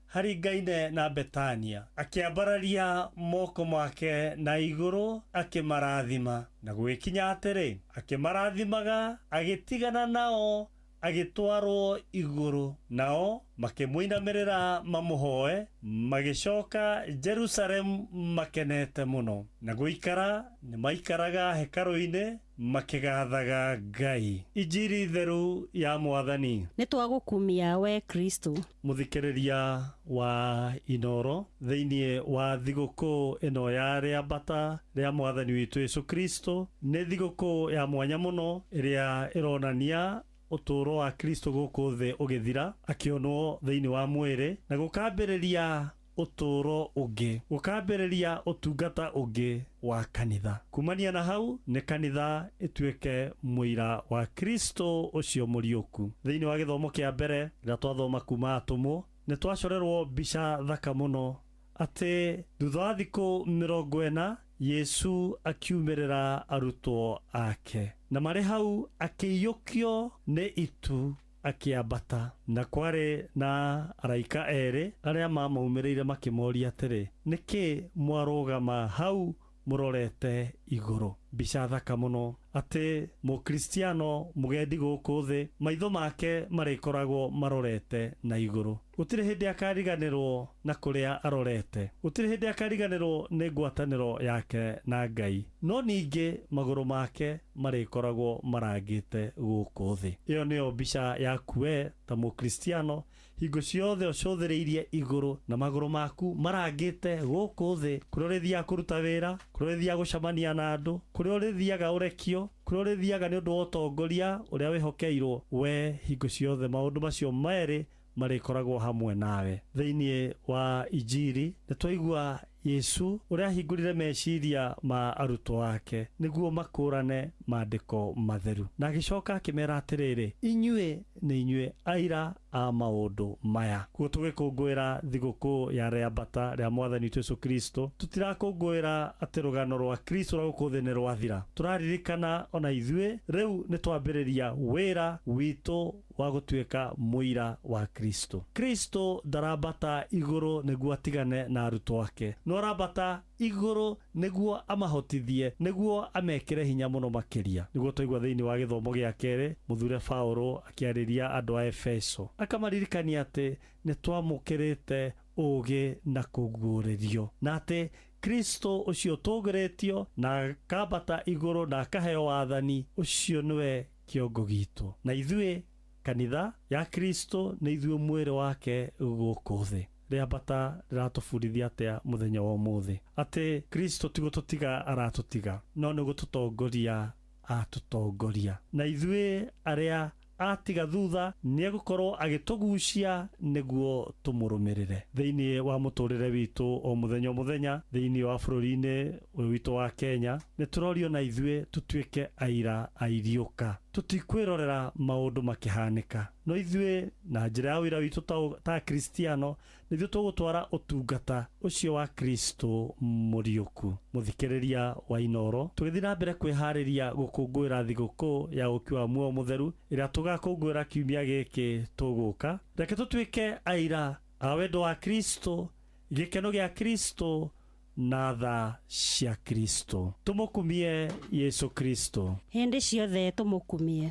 haringaine na Betania. Akĩambararia moko make na igũrũ akĩmarathima. Na gwĩkinya atĩrĩ, akĩmarathimaga agĩtigana nao agĩtwarwo igũrũ. Nao makĩmũinamĩrĩra mamũhoe, magĩcoka Jerusalem makenete mũno. Na gũikara nĩmaikaraga hekarũ-inĩ makĩgathaga Ngai. Injiri theru ya Mwathani. Nĩtwagũkumia we Kristo. Mũthikĩrĩria wa Inoro, thĩinĩ wa thigũkũ ĩno ya rĩambata rĩa Mwathani witũ Yesu Kristo, nĩ thigũkũ ya mwanya mũno ĩrĩa ĩronania ũtũũro wa Kristo gũkũ thĩ ũgĩthira, akĩonwo thĩinĩ wa mwĩrĩ, na gũkambĩrĩria ũtũũro ũngĩ, gũkambĩrĩria ũtungata ũngĩ wa kanitha. Kumania na hau nĩ kanitha ĩtuĩke mũira wa Kristo ũcio mũriũku. Thĩinĩ wa gĩthomo kĩa mbere rĩrĩa twathoma kuma Atũmwo, nĩ twacorerwo mbica thaka mũno atĩ thutha wa thikũ 40 Yesu akiumĩrĩra arutwo ake, na marĩ hau akĩiyũkio nĩ itu akĩambata. Na kwarĩ na araika erĩ arĩa mamaumĩrĩire makĩmoria atĩrĩ, nĩkĩ mwarũgama hau mũrorete igũrũ? Mbica thaka mũno atĩ mũkristiano mũgendi gũkũ thĩ, maitho make marĩkoragwo marorete na igũrũ. Gũtirĩ hĩndĩ akariganĩrwo na kũrĩa arorete, gũtirĩ hĩndĩ akariganĩrwo nĩ ngwatanĩro yake na Ngai, no ningĩ magũrũ make marĩkoragwo marangĩte gũkũ thĩ. Ĩyo nĩyo mbica yaku we ta mũkristiano, hingo ciothe ũcũthĩrĩirie igũrũ na magũrũ maku marangĩte gũkũ thĩ, kũrĩa ũrĩthiaga kũruta wĩra, kũrĩa ũrĩthiaga gũcemania na andũ, kũrĩa ũrĩthiaga ũrekio, kũrĩa ũrĩthiaga nĩ ũndũ wa ũtongoria ũrĩa wĩhokeirwo. We hingo ciothe maũndũ macio merĩ marĩkoragwo hamwe nawe. Thĩinĩ wa Injiri nĩ twaigua Yesu ũrĩa ahingũrire meciria ma arutwo ake nĩguo makũrane maandĩko matheru, na agĩcoka akĩmera atĩrĩrĩ, inyuĩ nĩ inyuĩ aira a maũndũ maya. Kuo tũgĩkũngũĩra thigũkũ ya rĩambata rĩa Mwathani witũ Yesu Kristo, tũtirakũngũĩra atĩ rũgano rwa Kristo rwa gũkũ thĩ nĩ rwathira. Tũraririkana ona ithuĩ rĩu nĩ twambĩrĩria wĩra witũ wa gũtuĩka mũira wa Kristo. Kristo ndarambata igũrũ nĩguo atigane na arutwo ake, no arambata igũrũ nĩguo amahotithie, nĩguo amekĩre hinya mũno makĩria. Nĩguo twaigua thĩinĩ wa gĩthomo gĩa kerĩ mũthure Paulo akĩarĩria andũ a Efeso, akamaririkania atĩ nĩ twamũkĩrĩte ũũgĩ na kũguũrĩrio, na atĩ Kristo ũcio tũgĩrĩtio na akambata igũrũ na akaheo wathani, ũcio nĩwe kĩongo gitũ. Na ithuĩ kanitha ya Kristo nĩ ithuĩ mwĩrĩ wake gũkũ thĩ. Rĩambata rĩratũbundithia atĩa mũthenya wa ũmũthĩ? Atĩ Kristo ti gũtũtiga aratũtiga, no nĩ gũtũtongoria atũtongoria. Na ithuĩ arĩa atiga thutha nĩ egũkorwo agĩtũgucia nĩguo tũmũrũmĩrĩre thĩinĩ wa mũtũrĩre witũ o mũthenya thĩinĩ wa bũrũri-inĩ ũyũ witũ wa Kenya. Nĩ tũrorio na ithuĩ tũtuĩke aira airiũka, tũtikwĩrorera maũndũ makĩhanĩka, no ithuĩ na njĩra ya wĩra witũ ta Kristiano nĩthuĩ tũgũtwara ũtungata ũcio wa Kristo mũriũku. Mũthikĩrĩria wa Inoro, tũgĩthiĩ na mbere kwĩharĩria gũkũngũĩra thigũkũ ya ũki wa muoyo mũtheru ĩrĩa tũgakũngũĩra kiumia gĩkĩ tũgũka, reke tũtuĩke aira a wendo wa Kristo, gĩkeno gĩa Kristo na tha cia Kristo. Tũmũkumie Yesu Kristo. Hĩndĩ ciothe tũmũkumie.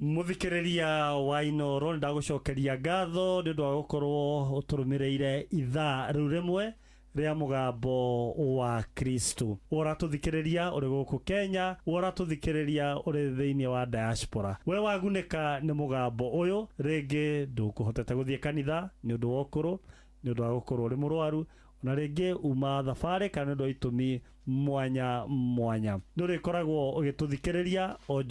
Mũthikĩrĩria wa Inoro, ndagũcokeria ngatho nĩ ũndũ wa gũkorwo ũtũrũmĩrĩire ithaa rĩu rĩmwe rĩa mũgambo wa Kristo. Ũratũthikĩrĩria ũrĩ gũkũ Kenya, ũratũthikĩrĩria ũrĩ thĩinĩ wa diaspora. We wagunĩka nĩ mũgambo ũyũ, rĩngĩ ndũkũhotete gũthiĩ kanitha nĩ ũndũ wa ũkũrũ, nĩ ũndũ wa gũkorwo ũrĩ mũrwaru, na rĩngĩ uma thabarĩ kana nĩ itũmi mwanya mwanya. Nĩ ũrĩkoragwo ũgĩtũthikĩrĩria o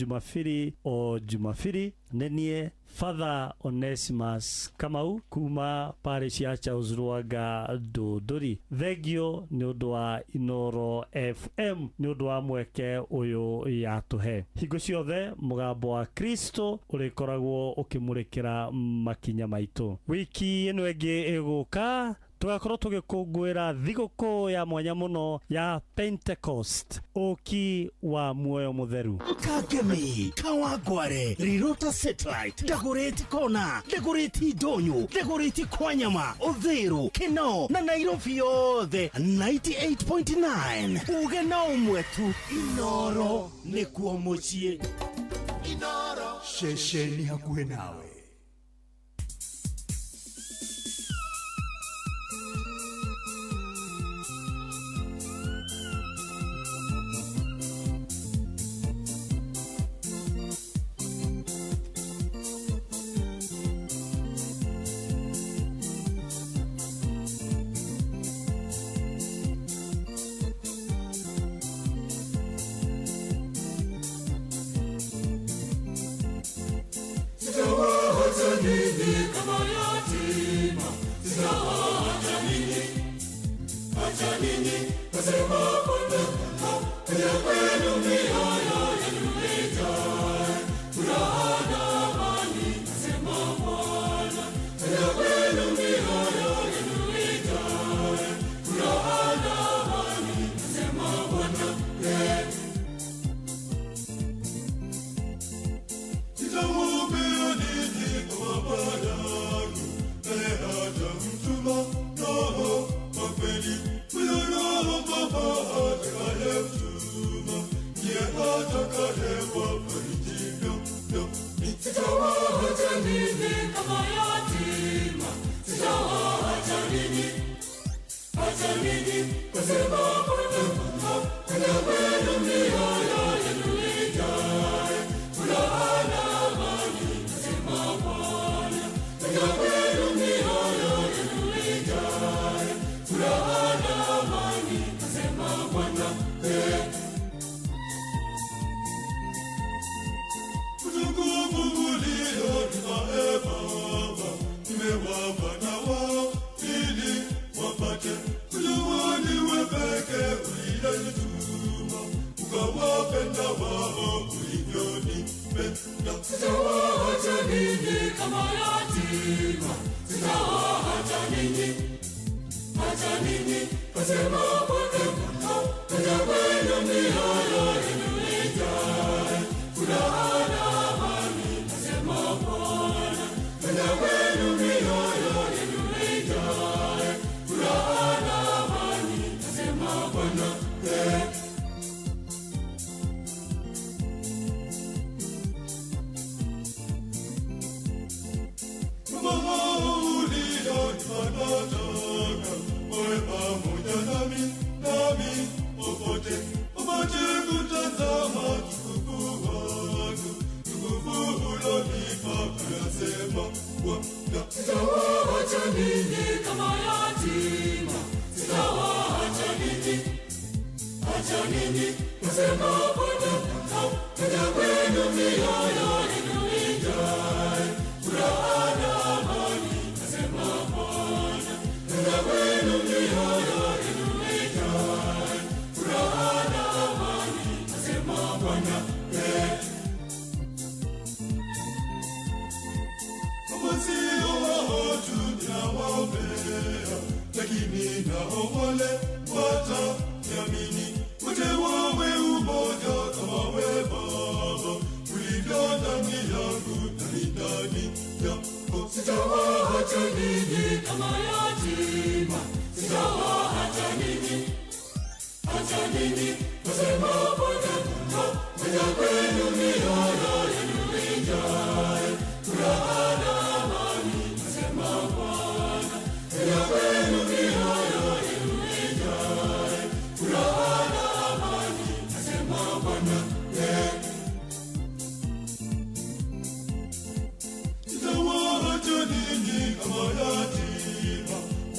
Jumapili nĩ niĩ Father Onesimus Kamau kuma parish ya Charles Lwanga Ndũndũri. Thengio nĩ ũndũ wa Inooro FM nĩ ũndũ wa mweke ũyũ yatũhe. Hingo ciothe mũgambo wa Kristo ũrĩkoragwo ũkĩmũrĩkĩra makinya maitũ. Wiki ĩno ĩngĩ ĩgũka tugakorwo tugikungwira thigũkũ ya mwanya muno ya Pentecost, ũki wa muoyo mutheru. Kangemi, Kawangware, Rirota Satellite, Dagoretti Kona, Dagoretti Donyo, Dagoretti Kwanyama, Odhero, Keno, na Nairobi yothe 98.9. Uge na umwetu, Inooro nĩkuo mũciĩ. Inooro, shesheni hakuhĩ nawe.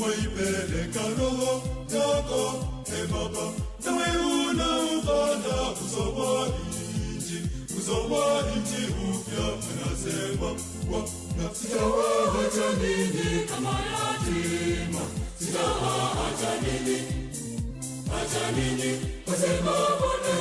waipeleka roho yako Baba, nawe unaufanya uso wa nchi upya. Anasema Bwana, sitawaacha ninyi kama yatima, sitawaacha ninyi, acha ninyi, asema Bwana.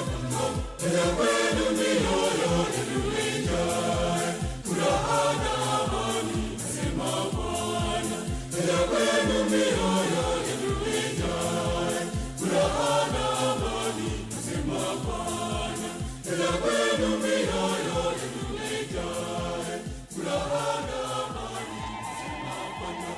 Tena kwenu mioyo yenu ijae furaha na amani, asema Bwana. Tena kwenu mioyo yenu ijae furaha na amani, asema Bwana. Tena kwenu mioyo yenu ijae furaha na amani, asema Bwana.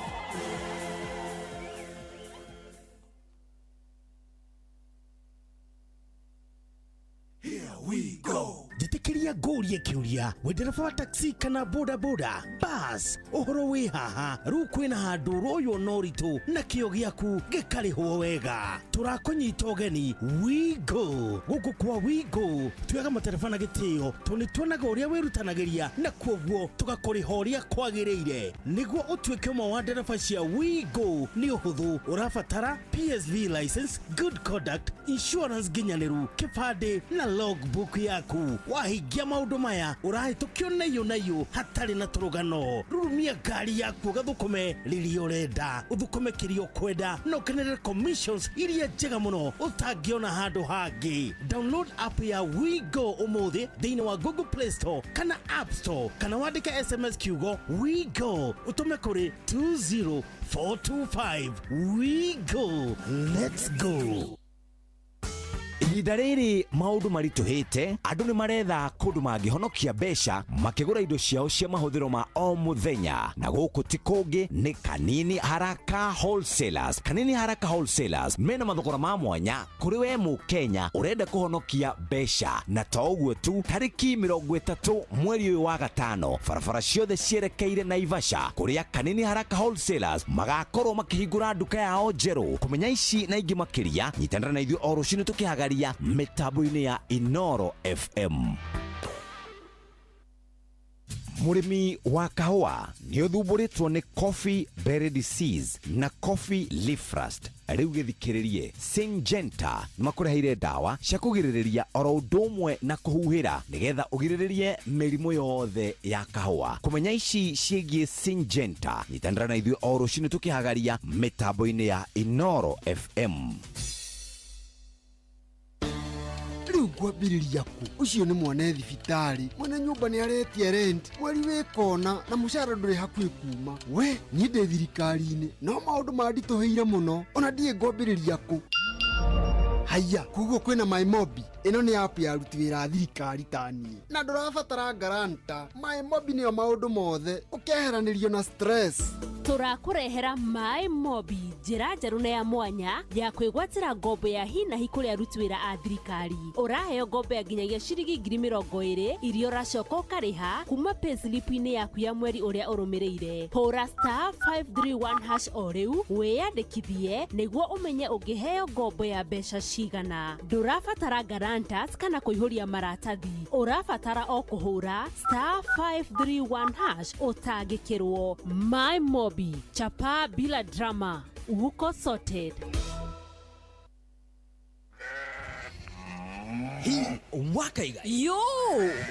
Here we go. Jitikiria gori ekiuria wendereba wa taxi kana boda boda bus uhoro wi haha ru kwina handu royo noritu na kio giaku gikarihwo wega turakunyita ugeni Wigo guku kwa Wigo tuyaga materefona gitio tunituonaga uria wirutanagiria na kwoguo tugakurihoria kwagiriire niguo utuike umwe wa ndereba cia Wigo ni uhuthu urabatara PSV license, good conduct, insurance ginyaniru, kibande na logbook yaku. Wahingia maundu maya urahitukio nayo hatari na turugano. Rurumia ngari yaku gathukume riria urenda, uthukume kirio kwenda na ukenere commissions iria njega muno utangiona handu hangi. Download app ya Wigo umuthi thiini wa Google Play Store kana App Store, kana wandike SMS kiugo Wigo utume kuri 20425. Wigo, let's go. Ihinda rĩrĩ maũndũ marituhĩte, andũ nĩ maretha kũndũ mangĩhonokia mbeca makĩgũra indo ciao cia mahũthĩro ma o mũthenya, na gũkũ ti kũngĩ nĩ Kanini Haraka Wholesalers. Kanini Haraka Wholesalers mena mathogora ma mwanya kũrĩ we Mũkenya ũrenda kũhonokia mbeca, na to ũguo tu, tarĩki 30 mweri ũyũ wa gatano barabara ciothe cierekeire Naivasha kũrĩa Kanini Haraka Wholesalers magakorwo makĩhingũra nduka yao njerũ. Kũmenya ici na ingĩ makĩria, nyitanĩra na ithuĩ o rũciinĩ tũkĩhagaria mitambo-inĩ ya Inoro FM. Murimi wa kahua ni uthumburitwo ni coffee berry disease na coffee leaf rust. Riu githikiririe Syngenta nimakureheire dawa cia kugiririria oro undu umwe na kuhuhira nigetha ugiriririe mirimu yothe ya kahua. Kumenya ici ciegie Syngenta, nyitanira na ithuĩ o rũciinĩ tukihagaria mitambo-inĩ ya Inoro FM. Riu kwambiriria ku ucio ni mwone thibitari, mwene nyumba ni aretie rent, mweri wikona na mushara nduri hakui kuma. We ni ndi thirikari-ini no maundu mandituheire muno, ona ndie ngwambiriria ku. Haya, kuguo kwina MyMobi, ino ni app ya aruti wira thirikari tani, na ndurabatara garanta. MyMobi niyo maundu mothe ukeheranirio na stress. Turakurehera MyMobi, njira njeru na ya mwanya ya kwigwatira ngombo ya hi na hi kuri aruti wira a thirikari. Uraheo ngombo ya nginyagia ciringi 20,000 iria uracoka ukariha kuma payslip-ini yaku ya mweri uria urumireire. Hura *531# o riu wiyandikithie niguo umenye ungiheo ngombo ya mbeca cigana. Ndurabatara guarantors kana kuihuria maratathi, urabatara o kuhura *531# utangikirwo. MyMobi, chapa bila drama, uko sorted. Umwaka iga yo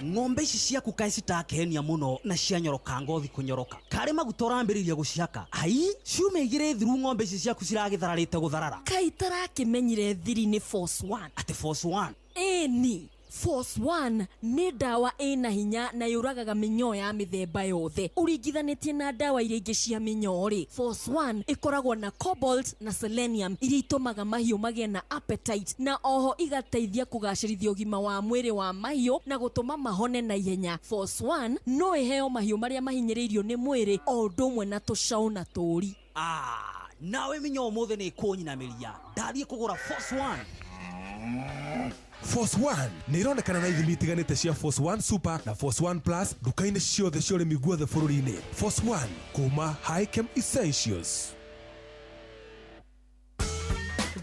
ng'ombe ici ciaku kae citakenia muno na cianyoroka ngothi kunyoroka kare magutorambiriria guciaka ai ciume igire thiru ng'ombe ici ciaku ciragithararite gutharara kai tarakimenyire thiri ni Force 1 ate Force 1 ni Force 1 ni dawa ina hinya na yuragaga minyoo ya mithemba yothe uringithanitie na dawa iria ingi cia minyoo ri. Force 1 ikoragwo na cobalt na selenium iria itumaga mahiũ magĩe na appetite na oho igateithia kugacĩrithia ũgima wa mwĩrĩ wa mahiũ na gũtũma mahone na ihenya. Force 1 no iheo mahiũ marĩa mahinyĩrĩirio nĩ mwĩrĩ o ũndũ ũmwe na tũcaũ na tũũri. nawe minyoo mothe nĩ kũnyinamĩria ndathiĩ kũgũra Force 1. Force 1 nĩ ironekana na ithimi itiganĩte cia Force 1 Super na Force 1 Plus nduka-inĩ ciothe cia ũrĩmi guothe bũrũri-inĩ. Force 1 kuma High Chem Essentials.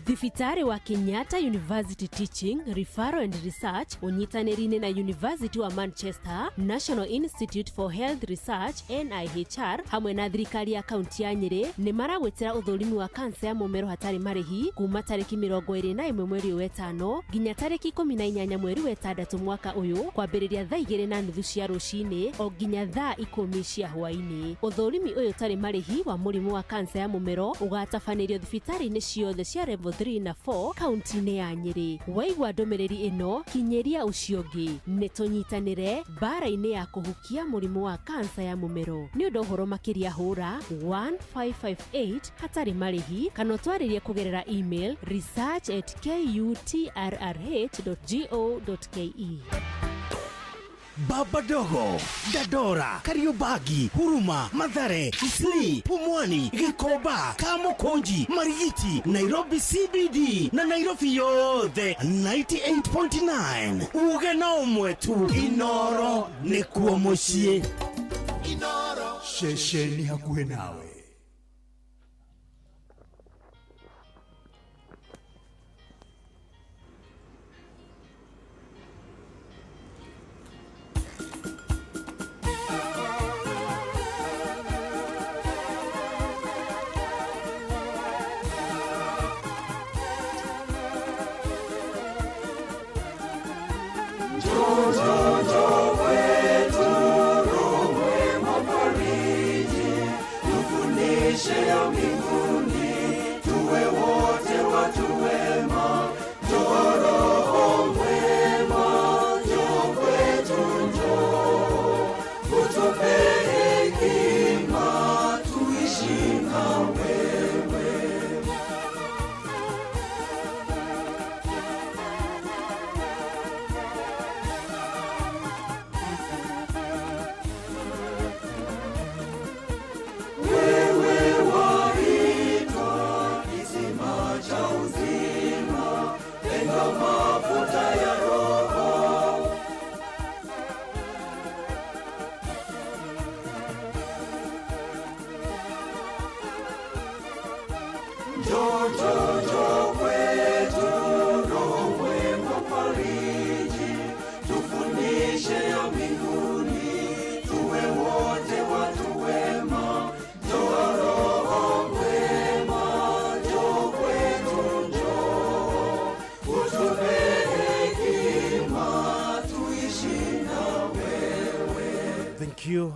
Thibitarĩ wa Kenyatta University Teaching, Referral and Research unyitanĩri-inĩ na University wa Manchester, National Institute for Health Research NIHR hamwe na thirikari ya kaunti ya Nyeri nĩ maragwetera ũthũrimi wa kansa ya mũmero hatarĩ marĩhi kuma tarĩki 21 mweri wa 5 nginya tarĩki 18 mweri wa 6 mwaka ũyũ kwambĩrĩria thaa 2:30 cia rũcinĩ o nginya thaa 10 cia hwaĩ-inĩ. Ũthũrimi ũyũ tarĩ marĩhi wa mũrimũ wa kansa ya mũmero ũgatabanĩrio thibitarĩ-inĩ ciothe cia level 3 na 4 kaunti-inĩ ya Nyeri. Waigua ndũmĩrĩri ĩno, kinyĩria ũcio ũngĩ. Nĩ tũnyitanĩre mbara-inĩ ya kũhukia mũrimũ wa kansa ya mũmero. Nĩ ũndũ ũhoro makĩria hũra 1558 hatarĩ marĩhi kana ũtwarĩrie kũgerera email research@kutrrh.go.ke. Baba Dogo, Dadora, Kariobagi, Huruma, Mathare, Isli, Pumwani, Gikoba, Kamukonji, Marigiti, Nairobi CBD na Nairobi yothe 98.9. Ugena umwetu Inoro nikuo muciĩ. Inoro shesheni hakuhe nawe. Ya mbinguni tuwe wote watu wema, njoo Roho mwema, njoo kwetu, njoo utupe hekima tuishi na wewe.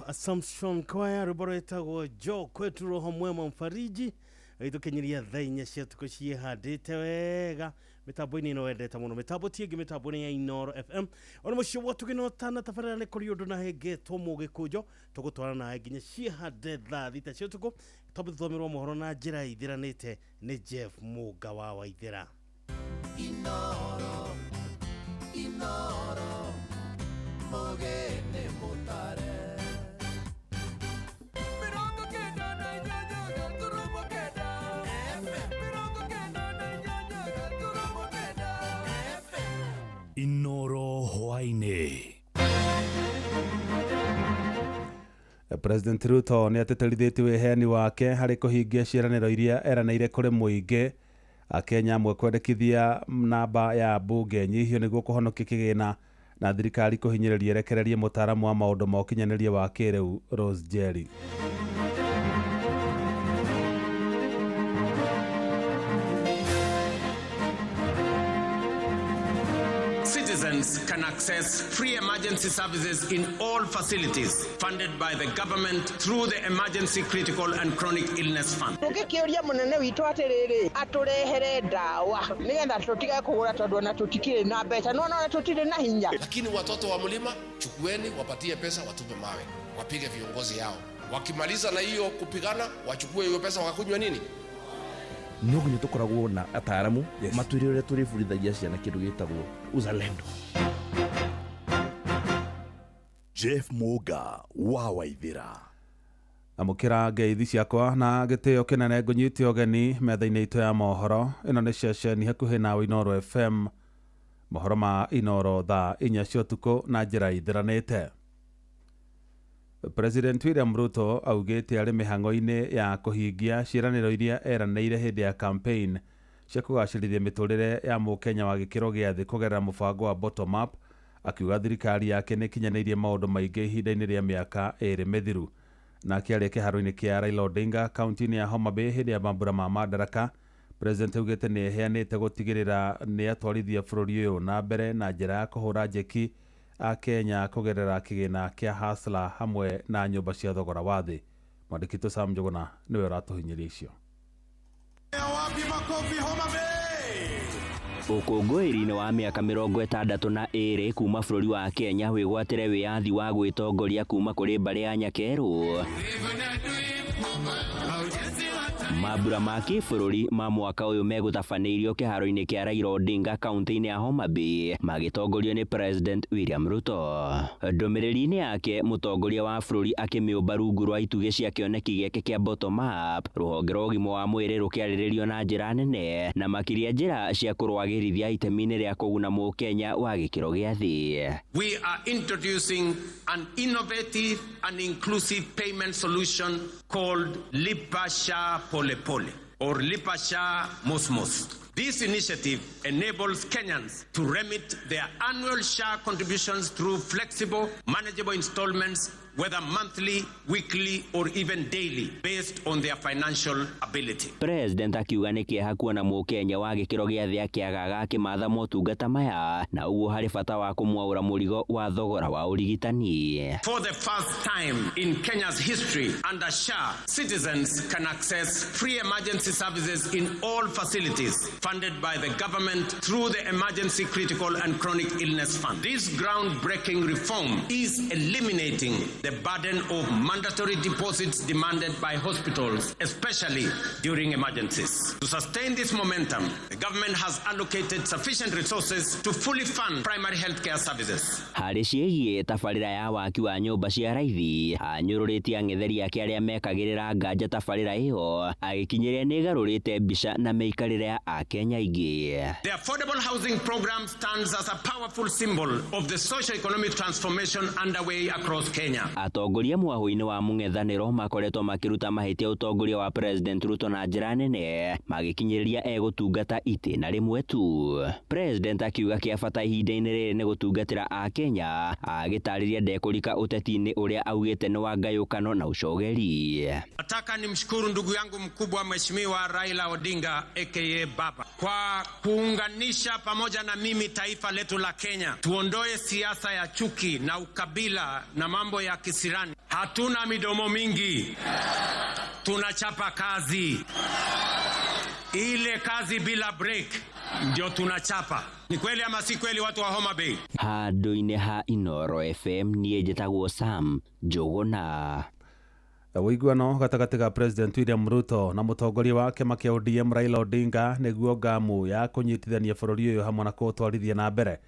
Assumption Choir ruboretagwo jo kwetu Roho mwema mfariji itukenyiria thaa 4 cia tuko ciĩhandĩte wega mitambo-inĩ ĩno wendete mũno mitambo tiĩngĩ mitambo-inĩ ya Inoro FM ona mũcio wotũgĩnotana tabarĩra nĩ kũrĩ ũndũ na hengetwo mũgĩkũnjo tũgũtwara nawe nginya ciĩhande thaa 6 cia ũtukũ tũthomerwo mohoro na njĩra ithiranĩte nĩ Jeff Mũga wa Waithĩra. Inoro Inoro Mogene Mutare. Inoro hwainĩ. President Ruto nĩ ateterithĩtie wĩheani wake harĩ kũhingia ciĩranĩro iria eranĩire kũrĩ mũingĩ, Akenya amwe kwendekithia namba ya mbunge nyihio nĩguo kũhonokia kĩgĩna na thirikari kũhinyĩrĩria erekererie mũtaaramu wa maũndũ ma ũkinyanĩria wa kĩrĩu Rose Njeri. Citizens can access free emergency services in all facilities funded by the government through the Emergency Critical and Chronic Illness Fund. Tukikioria munene witu atiriri aturehere dawa nigetha tutiga kugura tondu na tutikire na mbeca no tutire na hinya. Lakini watoto wa mlima chukueni, wapatie pesa, watupe mawe, wapige viongozi yao. Wakimaliza na hiyo kupigana, wachukue hiyo pesa wakakunywa nini? Nũguo tũkoragwo na ataaramu matwĩre ũrĩa tũrĩbundithagia ciana kĩndũ gĩtagwo uzalendo. Jeff Mũga wa Waithĩra. Amũkĩra ngeithi ciakwa na gĩtĩo kĩnene ngũnyite ũgeni metha-inĩ itũ ya mohoro. Ĩno nĩ ceceni hakuhĩ nawe Inoro FM, mohoro ma Inoro thaa 4 cia ũtukũ na njĩra ithiranĩte. President William Ruto augĩte arĩ mĩhang'o-inĩ ya kũhingia ciĩranĩro iria eranĩire hĩndĩ ya campaign cia kũgacĩrithia mĩtũrĩre ya mũkenya wa gĩkĩro gĩa thĩ kũgerera mũbango wa bottom up, akiuga thirikari yake nĩ kinyanĩirie maũndũ maingĩ ihinda-inĩ rĩa mĩaka 2 mĩthiru. Na akĩaria kĩharo-inĩ kĩa Raila Odinga kaunti-inĩ ya Homa Bay hĩndĩ ya mambura ma madaraka, President augĩte nĩ eheanĩte gũtigĩrĩra nĩ atwarithia bũrũri ũyũ na mbere na njĩra ya kũhũra njeki a Kenya kũgerera kĩgĩna kĩa Hustler hamwe na nyũmba cia thogora wa thĩ. Mwandĩki tũ Sam Njuguna nĩwe ũratũhinyĩria icio. Ũkũngũĩri-inĩ wa mĩaka 62 kuma bũrũri wa Kenya wĩgwatĩre wĩyathi wa gwĩtongoria kuma kũrĩ mbarĩ ya Nyakeru. Mambura ma kĩbũrũri ma mwaka ũyũ megũtabanĩirio kĩharo-inĩ kĩa Raila Odinga kaunti-inĩ ya Homa Bay magĩtongorio nĩ President William Ruto. Ndũmĩrĩri-inĩ yake mũtongoria wa bũrũri akĩmĩũmba rungu rwa itugĩ cia kĩoneki gĩake kĩa bottom up, rũhonge rwa ũgima wa mwĩrĩ rũkĩarĩrĩrio na njĩra nene na makĩria njĩra cia kũrũagĩrithia itemi-inĩ rĩa kũguna mũkenya wa gĩkĩro gĩa thĩ. We are introducing an innovative and inclusive payment solution called Lipa SHA Pole Pole or Lipa SHA Mos Mos. This initiative enables Kenyans to remit their annual SHA contributions through flexible, manageable installments, whether monthly, weekly, or even daily, based on their financial ability. President akiuga nĩ kĩeha kuona mũkenya wa gĩkĩro gĩa thĩ akĩagaga akĩmatha motungata maya na ũguo harĩ bata wa kũmwaũra mũrigo wa thogora wa ũrigitani. For the first time in Kenya's history, under SHA, citizens can access free emergency services in all facilities funded by the government through the Emergency Critical and Chronic Illness Fund. This groundbreaking reform is eliminating the burden of mandatory deposits demanded by hospitals, especially during emergencies. To sustain this momentum, the government has allocated sufficient resources to fully fund primary healthcare services. Harĩ ciĩgiĩ tabarĩra ya waki wa nyũmba cia raithi, anyũrũrĩtie ang'etheri ake arĩa mekagĩrĩra nganja tabarĩra ĩyo, agĩkinyĩria nĩ ĩgarũrĩte mbica na mĩikarĩre ya Akenya aingĩ. The affordable housing program stands as a powerful symbol of the socio-economic transformation underway across Kenya. Atongoria mwahũ-inĩ wa mũng'ethanĩro makoretwo makĩruta mahĩtia ũtongoria wa President Ruto na njĩra nene magĩkinyĩrĩria egũtungata itĩna rĩmwe tu. President akiuga kĩa bata ihinda-inĩ rĩrĩ nĩ gũtungatĩra Akenya, agĩtarĩria ndekũrika ũteti-inĩ ũrĩa augĩte nĩ wa ngayũkano na ũcogeri. Nataka nimshukuru ndugu yangu mkubwa Mheshimiwa Raila Odinga aka Baba kwa kuunganisha pamoja na mimi taifa letu la Kenya. Tuondoe siasa ya chuki na ukabila na mambo ya kisirani. Hatuna midomo mingi, tunachapa kazi. Ile kazi bila break ndio tunachapa. Ni kweli ama si kweli, watu wa Homa Bay? Handũ-inĩ ha Inoro FM niĩ njĩtagwo Sam Njuguna. Ũiguano gatagatĩ ga President William Ruto na mũtongoria wa kĩama kĩa ODM Raila Odinga nĩguo ngamu ya kũnyitithania bũrũri ũyũ hamwe na kũũtwarithia na mbere.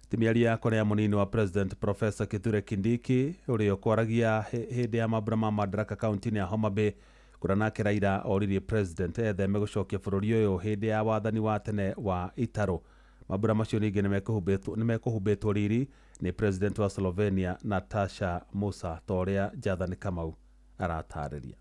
Timiaria yakwa ya mũnini wa President Professor Kithure Kindiki ũrĩa ũkwaragia hĩndĩ ya mambura ma madaraka kaunti-inĩ ya Homa Bay kũrana Raila oririe President etheme gũcokia bũrũri ũyũ hĩndĩ ya wathani wa tene wa Itaro. Mambura macio ningĩ nĩ mekũhumbĩtwo riri nĩ President wa Slovenia Natasha Musa ta ũrĩa Jathani Kamau aratarĩria.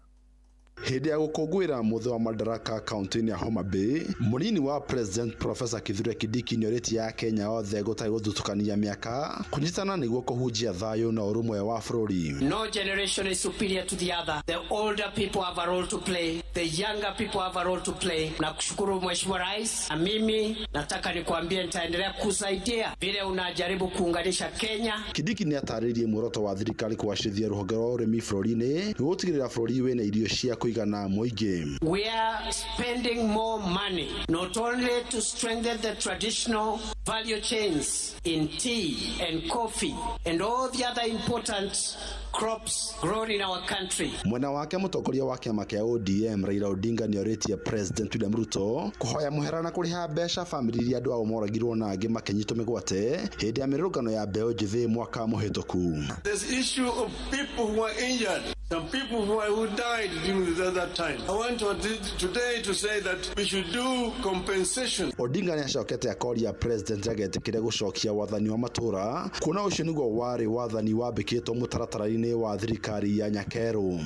Hĩndĩ ya gũkũngũĩra mũthĩ wa madaraka kaunti-inĩ ya Homa Bay, mũnini wa President Professor Kithure Kindiki nĩorĩtie ya Kenya othe gũtarĩ gũthutũkania mĩaka kũnyitana nĩguo kũhunjia thayũ na ũrũmwe wa bũrũri. No generation is superior to the other. The older people have a role to play, the younger people have a role to play. Na kushukuru Mheshimiwa Rais, na mimi nataka nikuambie nitaendelea kusaidia vile unajaribu kuunganisha Kenya. Kindiki nĩatarĩirie muoroto wa thirikari kũgacĩrithia rũhonge rwa ũrĩmi bũrũri-inĩ nĩguo gũtigĩrĩra bũrũri wĩna irio cia kũigana mũingĩ. We are spending more money not only to strengthen the traditional value chains in tea and coffee and all the other important crops grown in our country. Mwena wake mũtongoria wa kĩama kĩa ODM Raila Odinga nĩorĩtie President William Ruto kũhoya mũhera na kũrĩha mbeca famĩlĩ iria andũ ao moragirwo na angĩ makĩnyitwo mĩgwate hĩndĩ ya mĩrũrũngano ya mbeũ njĩthĩ mwaka mũhĩtũku. This issue of people who are injured Some people who died during that time. I want today to say that we should do compensation. Odinga ni acokete akoria president agetikire gucokia wathani wa matura kuna ucio niguo wari wathani wambikitwo mutaratara-ini wa thirikari ya Nyakeru.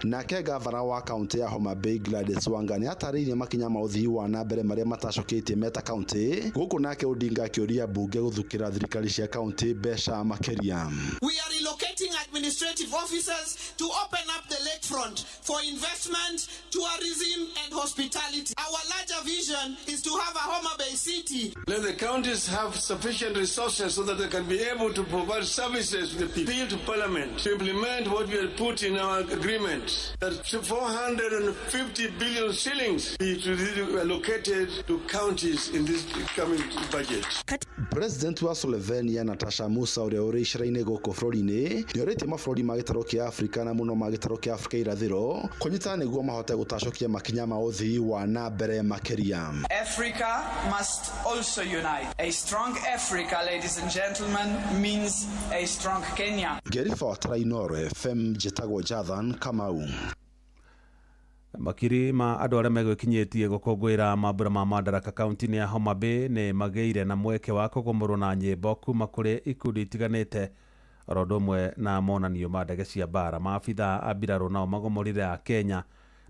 Nake gavana wa kaunti ya Homa Bay Gladys Wanga ni ataririe makinya ma uthii wa na mbere maria matacoketie Meta County guku nake Odinga akioria bunge guthukira thirikari cia kaunti besha makeria. We are relocating administrative officers to open up the lakefront for investment, tourism and hospitality. Our larger vision is to have a Homa Bay city. Let the counties have sufficient resources so that they can be able to provide services to the people. Appeal to Parliament to implement what we had put in our agreement, that 450 billion shillings be allocated to counties in this coming budget. President wa Slovenia Natasha Musa uria uri icira-ini guku bururi-ini ni orite mabũrũri ma gĩtarũ kĩa Afrika na muno ma gĩtarũ kĩa Afrika irathĩro kunyitana nĩguo mahote gũtacokia makinya ma ũthii wa na mbere makeria. Africa must also unite. A strong Africa, ladies and gentlemen, means a strong Kenya. Gerifa Trainoro FM Jitagwo Jathan Kamau. Makiri ma andũ arĩa megwĩkinyĩtie gũkũngũĩra mambura ma Madaraka kaunti-inĩ ya Homa Bay nĩ magĩire na mweke wa kũgũmũrwo na nyĩmbo kuma kũrĩ ikundi itiganĩte oro ũndũ ũmwe na monanio ma ndege cia mbara. Maabitha a mbirarũ nao magũmũrire a Kenya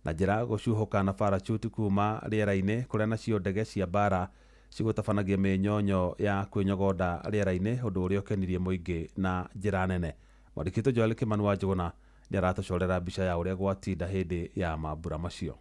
na njĩra gũcuhũka na parachute kuma rĩera-inĩ kũrĩa nacio ndege cia mbara cigũtabanagia mĩnyonyo ya kwĩnyogonda rĩera-inĩ, ũndũ ũrĩa ũkenirie mũingĩ na njĩra nene. Mwandĩki Joel Kĩmani wa Njũgũna nĩ aratũcorera mbica ya ũrĩa gwatinda hĩndĩ ya mambura macio.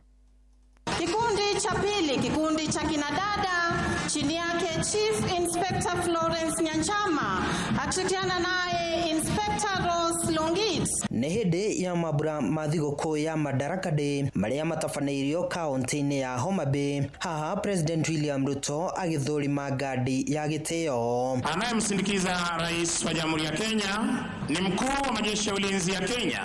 Kikundi cha pili, kikundi cha kinadada chini yake Chief Inspector Florence Nyanchama akishirikiana naye Inspector Rose Longit. Nĩ hĩndĩ ya mambura ma thigũkũ ya Madaraka Day marĩa matabanĩirio kaunti-inĩ ya Homa Bay. Haha President William Ruto agĩthũrima ngandi ya gĩtĩo. Anayemsindikiza Rais wa Jamhuri ya Kenya ni mkuu wa majeshi ya ulinzi ya Kenya,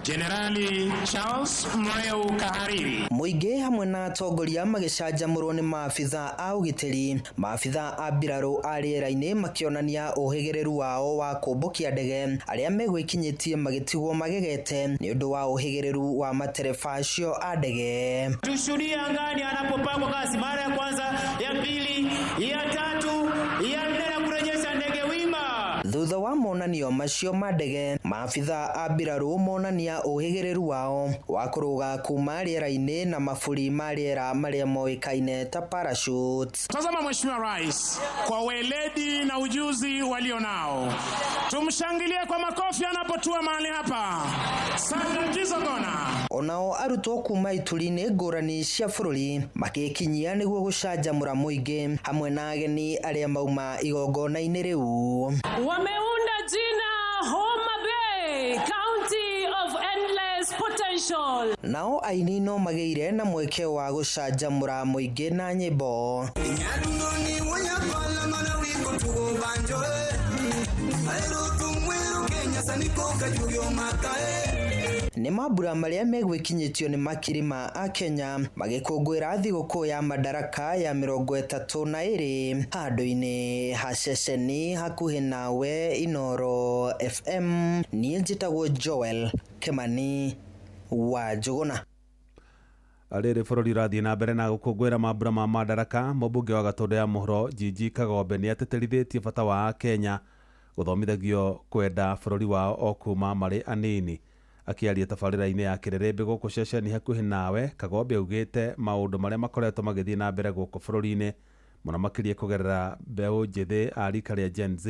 Generali Charles Mweu Kahariri. Mũingĩ hamwe na atongoria magĩcanjamũrwo nĩ maabitha a ũgitĩri. Maabitha a mbirarũ a rĩera-inĩ makĩonania ũhĩgĩrĩru wao wa kũmbũkia ndege arĩa megwĩkinyĩtie magĩtigwo magegete nĩ ũndũ wa ũhĩgĩrĩru wa matereba acio a ndege. Tushuhudia angani anapopangwa kasi mara ya kwanza, ya pili, ya tatu, ya nne na kurejesha ndege wima. Thutha wa monanio macio ma ndege, maabitha a mbirarũ monania ũhĩgĩrĩru wao wa kũrũga kuma rĩera-inĩ na mabũri ma rĩera marĩa moĩkaine ta parachute. Tazama Mheshimiwa Rais kwa weledi na ujuzi walionao. Tumshangilie kwa makofi anapotua mahali hapa. Sanjizo Gona. Onao arutwo kuma ituri-inĩ ngũrani cia bũrũri magĩkinyia nĩguo gũcanjamũra mũingĩ hamwe na ageni arĩa mauma igongona-inĩ rĩu. Wameunda jina Homa Bay, County of Endless Potential. Nao aini no magĩire na mweke wa gũcanjamũra mũingĩ na nyĩmbo. Nĩ mambura marĩa megwĩkinyĩtio nĩ makiri ma a Kenya magĩkũngũĩra thigũkũ ya Madaraka ya 32 handũ-inĩ ha ceceni hakuhĩ nawe Inoro FM. Niĩ njĩtagwo Joel Kĩmani wa Njũgũna. Rĩrĩ bũrũri ũrathiĩ na mbere na gũkũngũĩra mambura ma Madaraka, mũmbunge wa Gatũndũ ya mũhuro Gigi Kagombe nĩ atĩtĩrithĩtie bata wa Kenya gũthomithagio kwenda bũrũri wao o kuma marĩ anini. Akĩaria tabarĩra-inĩ ya Kĩrĩrĩmbĩ gũkũ ceceni hakuhĩ nawe, Kagombe augĩte maũndũ marĩa makoretwo magĩthiĩ na mbere gũkũ bũrũri-inĩ mũno makĩria kũgerera mbeũ njĩthĩ a rika rĩa Gen Z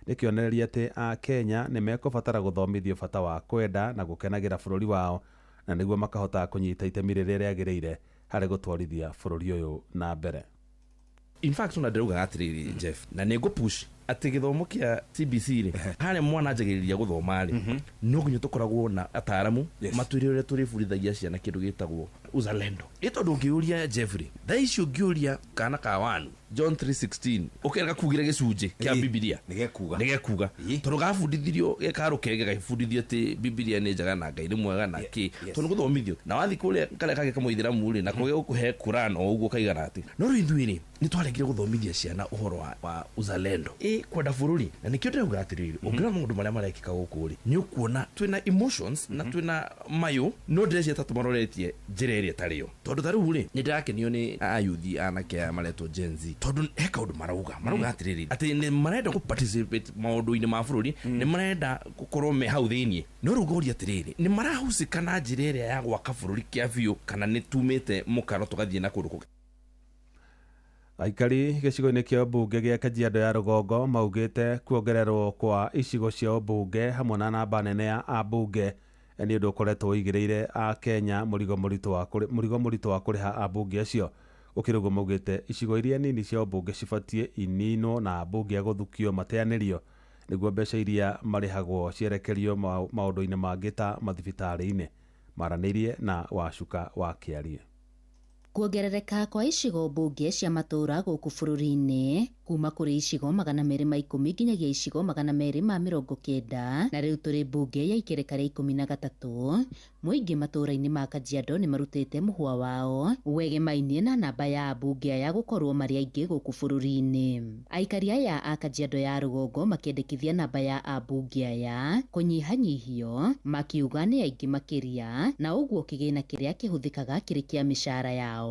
nĩ kĩonereria atĩ a Kenya nĩ mekũbatara gũthomithio bata wa kwenda na gũkenagĩra bũrũri wao na nĩguo makahota kũnyita itemi rĩrĩa rĩagĩrĩire harĩ gũtwarithia bũrũri ũyũ na mbere. In fact ona ndĩrauga atĩrĩrĩ Jeff, na nĩ ngũpush atĩ gĩthomo kĩa CBC rĩ harĩa mwana anjagĩrĩria gũthoma rĩ no nginya tũkoragwo na ataaramu matwĩre ũrĩa tũrĩbundithagia ciana kĩndũ gĩtagwo uzalendo. Tondũ ũngĩũria Jeffrey thaa ici ũngĩũria kana ka wanu John 3:16 ũkĩrega kugire gĩcunjĩ kĩa Biblia nĩgekuga tondũ gabundithirio gĩkarũ kege gabundithio atĩ Biblia nĩ njega na Ngai nĩ mwega na kĩ tondũ gũthomithio na wathi kũrĩa kale kage kamũithĩramu rĩ na kũgĩa gũkũhe Quran o ũguo kaigana atĩ no rĩu ithuĩ nĩ twaregire gũthomithia ciana ũhoro wa uzalendo. nĩ kwenda bũrũri na nĩkĩo ndĩrauga atĩrĩrĩ ũngĩrora maũndũ marĩa marekĩka gũkũ rĩ nĩ ũkuona twĩna emotions na twĩna mayũ no ndĩreciria ta tũmaroretie njĩra ĩrĩa ĩtarĩ yo tondũ ta rĩu rĩ nĩ ndĩrakenio nĩ ayuthi anake aya maretwo Gen Z tondũ he kaũndũ marauga atĩrĩrĩ atĩ nĩ marenda gũ participate maũndũ-inĩ ma bũrũri nĩ marenda gũkorwo me hau thĩiniĩ no rĩu ngoria atĩrĩrĩ nĩ marahucĩka na njĩra ĩrĩa ya gwaka bũrũri kĩa biũ kana nĩ tumĩte mũkaro tũgathiĩ na kũndũ aikari gĩcigo-inĩ kĩa mbunge gĩa Kajiado ya Rũgongo maugĩte kuongererwo kwa icigo cia mbunge hamwe na namba nene ya ambunge nĩ ũndũ ũkoretwo ũigĩrĩire a Kenya mũrigo mũritũ wa kũrĩha ambunge acio ũkĩrũgwo maugĩte icigo iria nini cia mbunge cibatiĩ ininwo na ambunge gũthukio mateanĩrio nĩguo mbeca iria marĩhagwo cierekerio maũndũ-inĩ mangĩ ta mathibitarĩ-inĩ maranĩirie na Wacuka wa Kĩarie. Kuongerereka kwa icigo mbunge cia matũra gũkũ bũrũri-inĩ kuma kũrĩ icigo 210 nginyagia icigo 290 na rĩu tũrĩ mbunge ya ikereka rĩa 13 mũingĩ matũra-inĩ ma Kajiado nĩ marutĩte mũhwa wao wegemainie na namba ya mbunge aya gũkorwo marĩ aingĩ gũkũ bũrũri-inĩ. Aikari aya a Kajiado ya Rũgongo makĩendekithia namba ya ambunge aya kũnyihanyihio makiuga nĩ aingĩ makĩria na ũguo kĩgĩna kĩrĩa kĩhũthĩkaga kĩrĩ kĩa mĩcara yao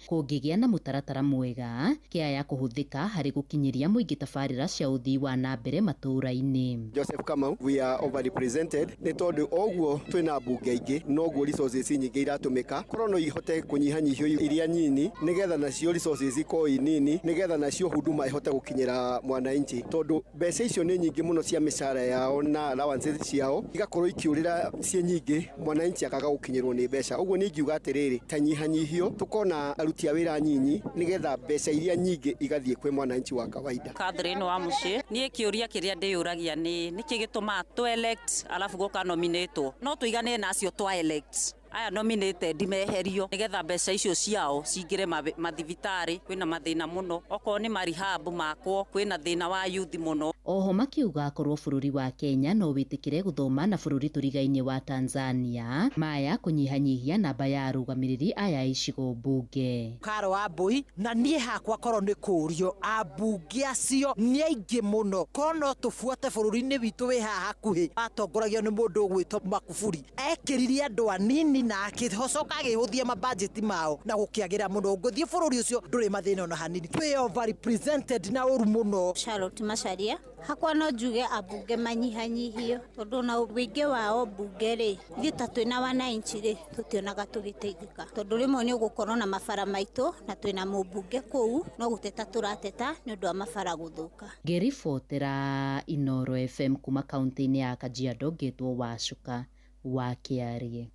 kũngĩgĩa na mũtaratara mwega kĩaya kũhũthĩka harĩ gũkinyĩria mũingĩ tabarĩra cia ũthii wa na mbere matũra-inĩ. Joseph Kamau, we are overrepresented nĩ tondũ oguo twĩna mbunge ingĩ noguo resources nyingĩ iratũmĩka korwo no ihote kũnyihanyihio iria nyini nĩgetha nacio resources ikorwo nini nĩgetha nacio huduma ihote gũkinyĩra mwananchi tondũ mbeca icio nĩ nyingĩ mũno cia mĩcara yao na allowances ciao igakorwo ikiũrĩra ciĩ nyingĩ mwananchi akaga gũkinyĩrwo nĩ mbeca ũguo nĩ ingiuga atĩrĩrĩ tanyihanyihio tukona aruti a wĩra nyinyi nĩgetha mbeca iria nyingĩ igathiĩ kwĩ mwananchi wa kawaida. Catherine wa muciĩ niĩ kĩũria kĩrĩa ndĩyũragia nĩkĩ gĩtũmaga tu elect alafu gũka nominatwo no tũigane nacio twa elect aya nominated ndimeherio nĩgetha mbeca icio ciao cingĩre mathibitarĩ kwĩna mathĩna mũno okorwo nĩ marihabu makwo kwĩna thĩna wa youth mũno. Oho makiuga akorwo bũrũri wa Kenya no wĩtĩkĩre gũthoma na bũrũri tũrigainie wa Tanzania maya kũnyihanyihia namba ya arũgamĩrĩri aya icigo mbunge. Karo wa Mbui na niĩ hakwa korwo nĩ kũrio ambunge acio nĩ aingĩ mũno korwo no tũbuate bũrũri-inĩ witũ wĩ haha hakuhĩ atongoragio nĩ mũndũ ũgwĩtwo Makuburi ekĩrire andũ anini na akĩhocoka agĩhũthia mabajeti mao na gũkĩagĩra mũno ngũthiĩ bũrũri ũcio ndũrĩ mathĩna ona hanini twĩ overrepresented na ũru mũno. Charlotte Macharia hakwa no njuge ambunge manyihanyihio tondũ na ũingĩ wao mbunge rĩ ithuĩ ta twĩna wananchi rĩ tũtionaga tũgĩteithĩka tondũ rĩmwe nĩ ũgũkorwo na mabara maitũ na twĩna mũmbunge kũu no gũteta tũrateta nĩ ũndũ wa mabara gũthũka. Ngĩribotera Inooro FM kuma kaunti-inĩ ya Kajiado ngĩtwo Wacuka wa Kĩarie.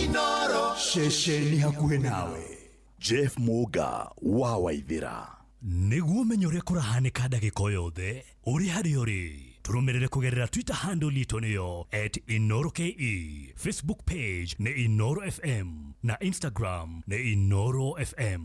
Inooro ceceni hakuhĩ nawe. Jeff Muga wa Waithĩra. Nĩguo ũmenye ũrĩa kũrahanĩka ndagĩka yothe ũrĩ harĩa ũrĩ tũrũmĩrĩre kũgerera Twitter handle itũ nĩyo @InoroKE, Facebook page nĩ Inoro FM na Instagram nĩ Inoro FM.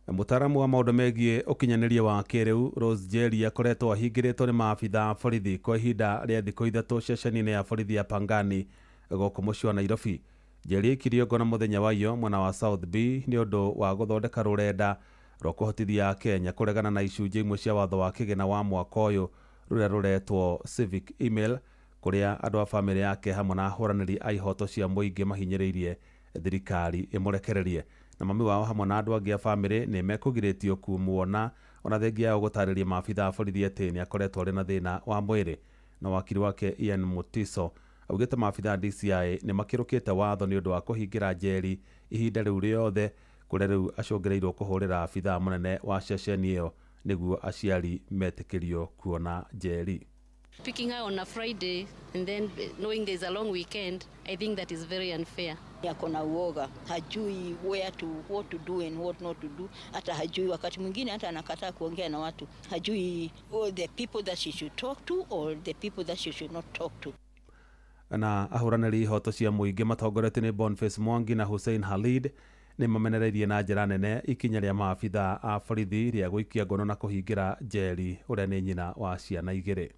Mũtaaramu wa maũndũ megiĩ ũkinyanĩria wa kĩrĩu Rose Njeri akoretwo ahingĩrĩtwo nĩ maabitha borithi kwa ihinda rĩa thikũ ithatũ ceceni-inĩ ya borithi ya Pangani gũkũ mũciĩ wa Nairobi. Njeri aikirio ngona mũthenya wa iyo mwena wa South B nĩ ũndũ wa gũthondeka rũrenda rwa kũhotithia Kenya kũregana na icunjĩ imwe cia watho wa kĩgĩna wa mwaka ũyũ rũrĩa rũretwo Civic Email kũrĩa andũ a bamĩrĩ yake hamwe na ahũranĩri a ihoto cia mũingĩ mahinyĩrĩirie thirikari ĩmũrekererie na mami wao hamwe na andũ angĩ a bamĩrĩ nĩ mekũgirĩtio kumuona ona thengia yao gũtarĩria maabitha a borithi atĩ nĩ akoretwo arĩ na thĩna wa mwĩrĩ na wakiri wake Ian Mutiso augĩte maabitha DCI nĩ makĩrũkĩte watho nĩ ũndũ wa kũhingĩra Njeri ihinda rĩu rĩothe kũrĩa rĩu acũngĩrĩirwo kũhũrĩra abitha mũnene wa ceceni ĩyo nĩguo aciari metĩkĩrio kuona Njeri. Picking her on a Friday and then knowing there's a long weekend, I think that is very unfair. Yako na uoga, hajui what to do and what not to do. Hata hajui wakati mwingine hata anakataa kuongea na watu. Hajui the people that she should talk to or the people that she should not talk to. Na ahũranĩri ihoto cia mũingĩ matongoretio nĩ Boniface Mwangi na Hussein Khalid nĩ mamenereirie na njĩra nene ikinya rĩa maabitha a borithi rĩa gũikia ngono na kũhingĩra Njeri ũrĩa nĩ nyina wa ciana igĩrĩ.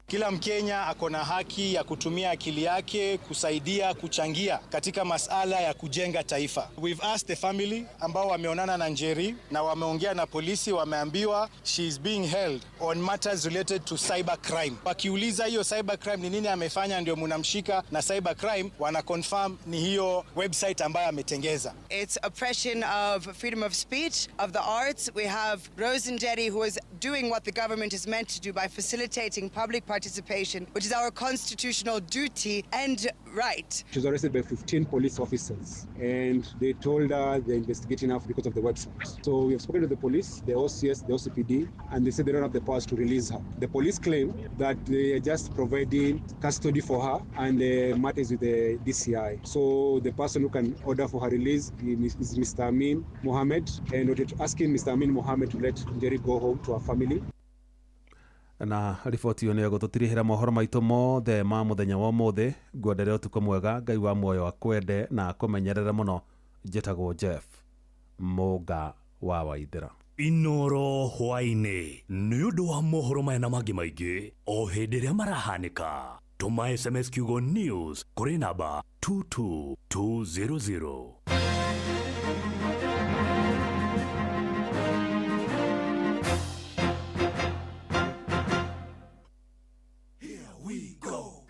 Kila Mkenya ako na haki ya kutumia akili yake kusaidia kuchangia katika masala ya kujenga taifa. We've asked the family ambao wameonana na Njeri na wameongea na polisi, wameambiwa she is being held on matters related to cyber crime. Wakiuliza hiyo cyber crime ni nini amefanya ndio mnamshika na cyber crime, wana confirm ni hiyo website ambayo ametengeza. It's oppression of freedom of speech, of the arts. We have Rose Njeri who is doing what the government is meant to do by facilitating public participation, which is our constitutional duty and right. She was arrested by 15 police officers and they told her they're investigating her because of the website. So we have spoken to the police, the OCS, the OCPD, and they said they don't have the powers to release her. The police claim that they are just providing custody for her and the matter is with the DCI. So the person who can order for her release is Mr. Amin Mohammed, and we're asking Mr. Amin Mohammed to let Njeri go home to her family. Na riboti yo nä gå mohoro maitå mothe ma muthenya wa mothe ngwendere ũtukũ mwega Ngai wa muoyo akwende na akũmenyerere mũno. Njĩtagwo Jeff Mũnga wa Waithĩra. Inoro hwainĩ nĩ ũndũ wa mohoro maya na mangĩ maingĩ o hĩndĩ ĩrĩa marahanĩka. Tũma SMS kiugo news kũrĩ namba 22200.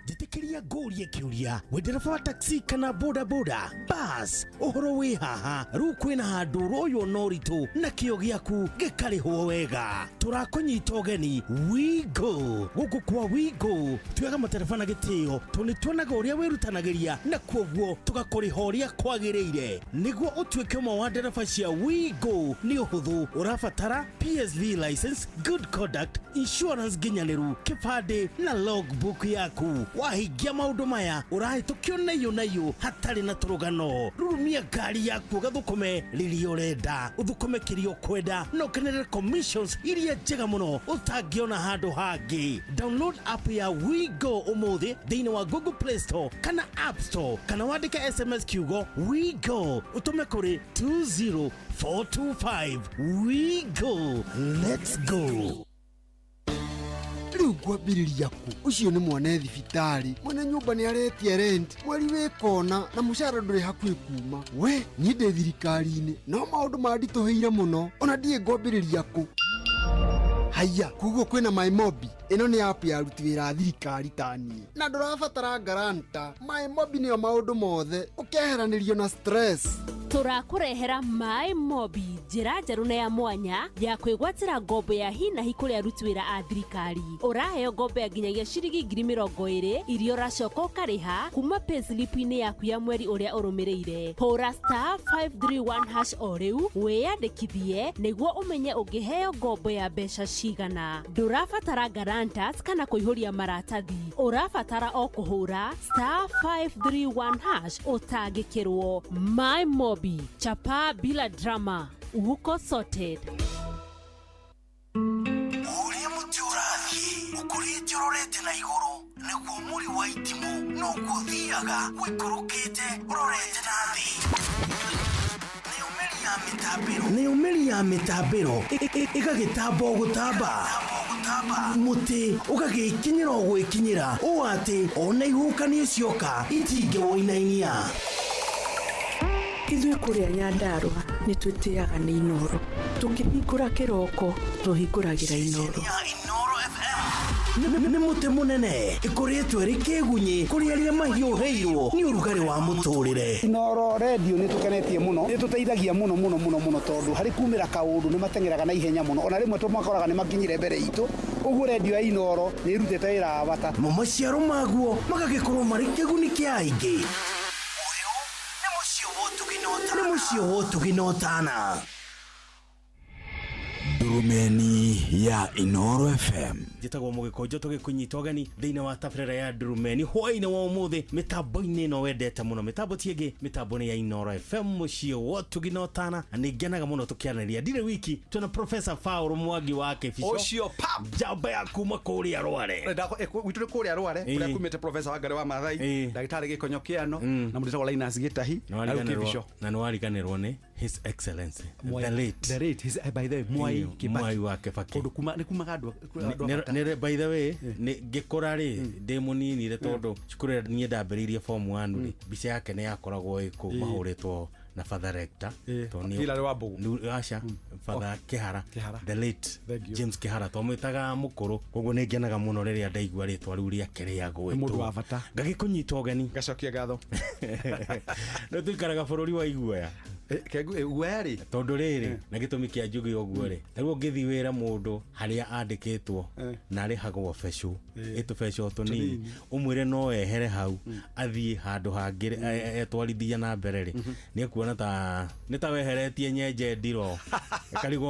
Jitikiria ngũrie kiuria wendereba wa taxi kana boda boda bus uhoro wi haha ru kwina handu royo noritu na kio giaku gikarihwo wega turakunyita ugeni Wigo guku kwa Wigo tuyaga matereba na gitio tuni tuonaga uria wirutanagiria na kwoguo tugakurihoria kwagiriire niguo utuike umwe wa ndereba cia Wigo ni uhuthu urabatara PSV license, good conduct, insurance ginyaniru, kibande na logbook yaku. Wahingia maundu maya urahitukio nayo hatari na turugano. Rurumia ngari yaku gathukume riria urenda, uthukume kirio kwenda no kenere commissions iria njega muno utangiona handu hangi. Download app ya Wigo umuthi thiini wa Google Play Store kana App Store kana wandike SMS kiugo Wigo utume kuri 20425. Wigo, let's go. Riu kwambiriria ku ucio ni mwana thibitari mwana nyumba ni aretie rent mweri wikona na mushara nduri hakwi kuma we ni ndi thirikari-ini no maundu mandituhire muno ona ndie ngwambiriria ku haya kuguo kwina MyMobi ino ni app ya aruti wira thirikari tani na ndurabatara garanta MyMobi niyo maundu mothe ukeheranirio na stress. Turakurehera MyMobi njira njeru na ya mwanya ya kwigwatira ngombo ya hi na hi kuri aruti wira a thirikari. Uraheo ngombo ya nginyagia ciringi 20,000 irio racoka ukariha kuma payslip-ini yaku ya mweri uria urumireire. Hura *531# o riu wiyandikithie niguo umenye ungiheo ngombo ya mbeca cigana. Ndurabatara guarantors kana kuihuria maratathi. Urabatara o kuhura *531# utangikirwo. MyMobi, chapa bila drama, uko sorted. Uria muti urathi ukurite urorete na iguru niguo muri wa itimu no guthiaga wikurukite urorete na thi. Neumeri ya mitambiro ikagitambo gutamba muti ugagikinyira gwikinyira o ati ona ihukanie cioka itinge woinainia. Ithuĩ kũrĩa Nyandarua nĩ twĩtĩaga nĩ Inoro. Tũkĩhingũra kĩroko tũhingũragĩra Inoro. Nĩ mũtĩ mũnene ĩkoretwo ĩrĩ kĩgunyi kũrĩ arĩa mahiũhĩirwo nĩ ũrugarĩ wa mũtũrĩre. Inoro radio nĩ tũkenetie mũno, nĩ tũteithagia mũno tondũ harĩ kumĩra kaũndũ nĩ matengeraga na ihenya mũno, ona rĩmwe tũmakoraga nĩ makinyire mbere itũ. Ũguo radio ya Inoro nĩ ĩrutĩte wĩra wa bata. Maciaro maguo magagĩkorwo marĩ kĩguni kĩa aingĩ. Nĩ mũciĩ wotuginotana. Durumeni ya Inoro FM. Njĩtagwo Mũgĩkũnjũ tũgĩkũnyita ũgeni thĩinĩ wa tabarĩra ya Durumeni hwaĩ-inĩ wa ũmũthĩ mĩtambo-inĩ ĩno wendete mũno. Mĩtambo ti ĩngĩ mĩtambo-inĩ ya Inoro FM mũciĩ wotuginotana. Nĩ ngenaga mũno tũkĩaranĩria ndirĩ wiki twĩna Professor Paul Mwangi wa Kĩbico. Ũcio pap njamba ya kuma kũrĩa Rware. Witũ kũrĩa Rware kũrĩa kumĩte Professor Wangari wa Maathai, ndagĩtarĩ Gĩkonyo Kĩano na mũndũ witagwo Linus Gĩtahi na Kĩbico. Na nĩ wariganĩrwo nĩ His Excellency the late his by the way Mwai Kibaki wa Kibaki kuma ni kuma gandu ne by the way ni gikora ri ndi munini re tondu cukuru ni ndambiririe form 1 ri bica yake ni yakoragwo iku mahuritwo na father rector Tony Asha father Kihara the late James Kihara to mwitaga mukuru koguo ni ngenaga muno riria ndaigua ritwa riu ria kiria mundu wa bata ngagikunyita ogeni gacokia gatho no tuikaraga bururi wa iguoya weri tondu riri na gitumi kia njugi oguo ri taruo ngithi wira mundu haria andikitwo na ri hagwo fesho itu fesho tunini umwire no ehere hau athie handu hangire etwarithia na mbere ri ni kuona ta weheretie nyenje ndiro karigo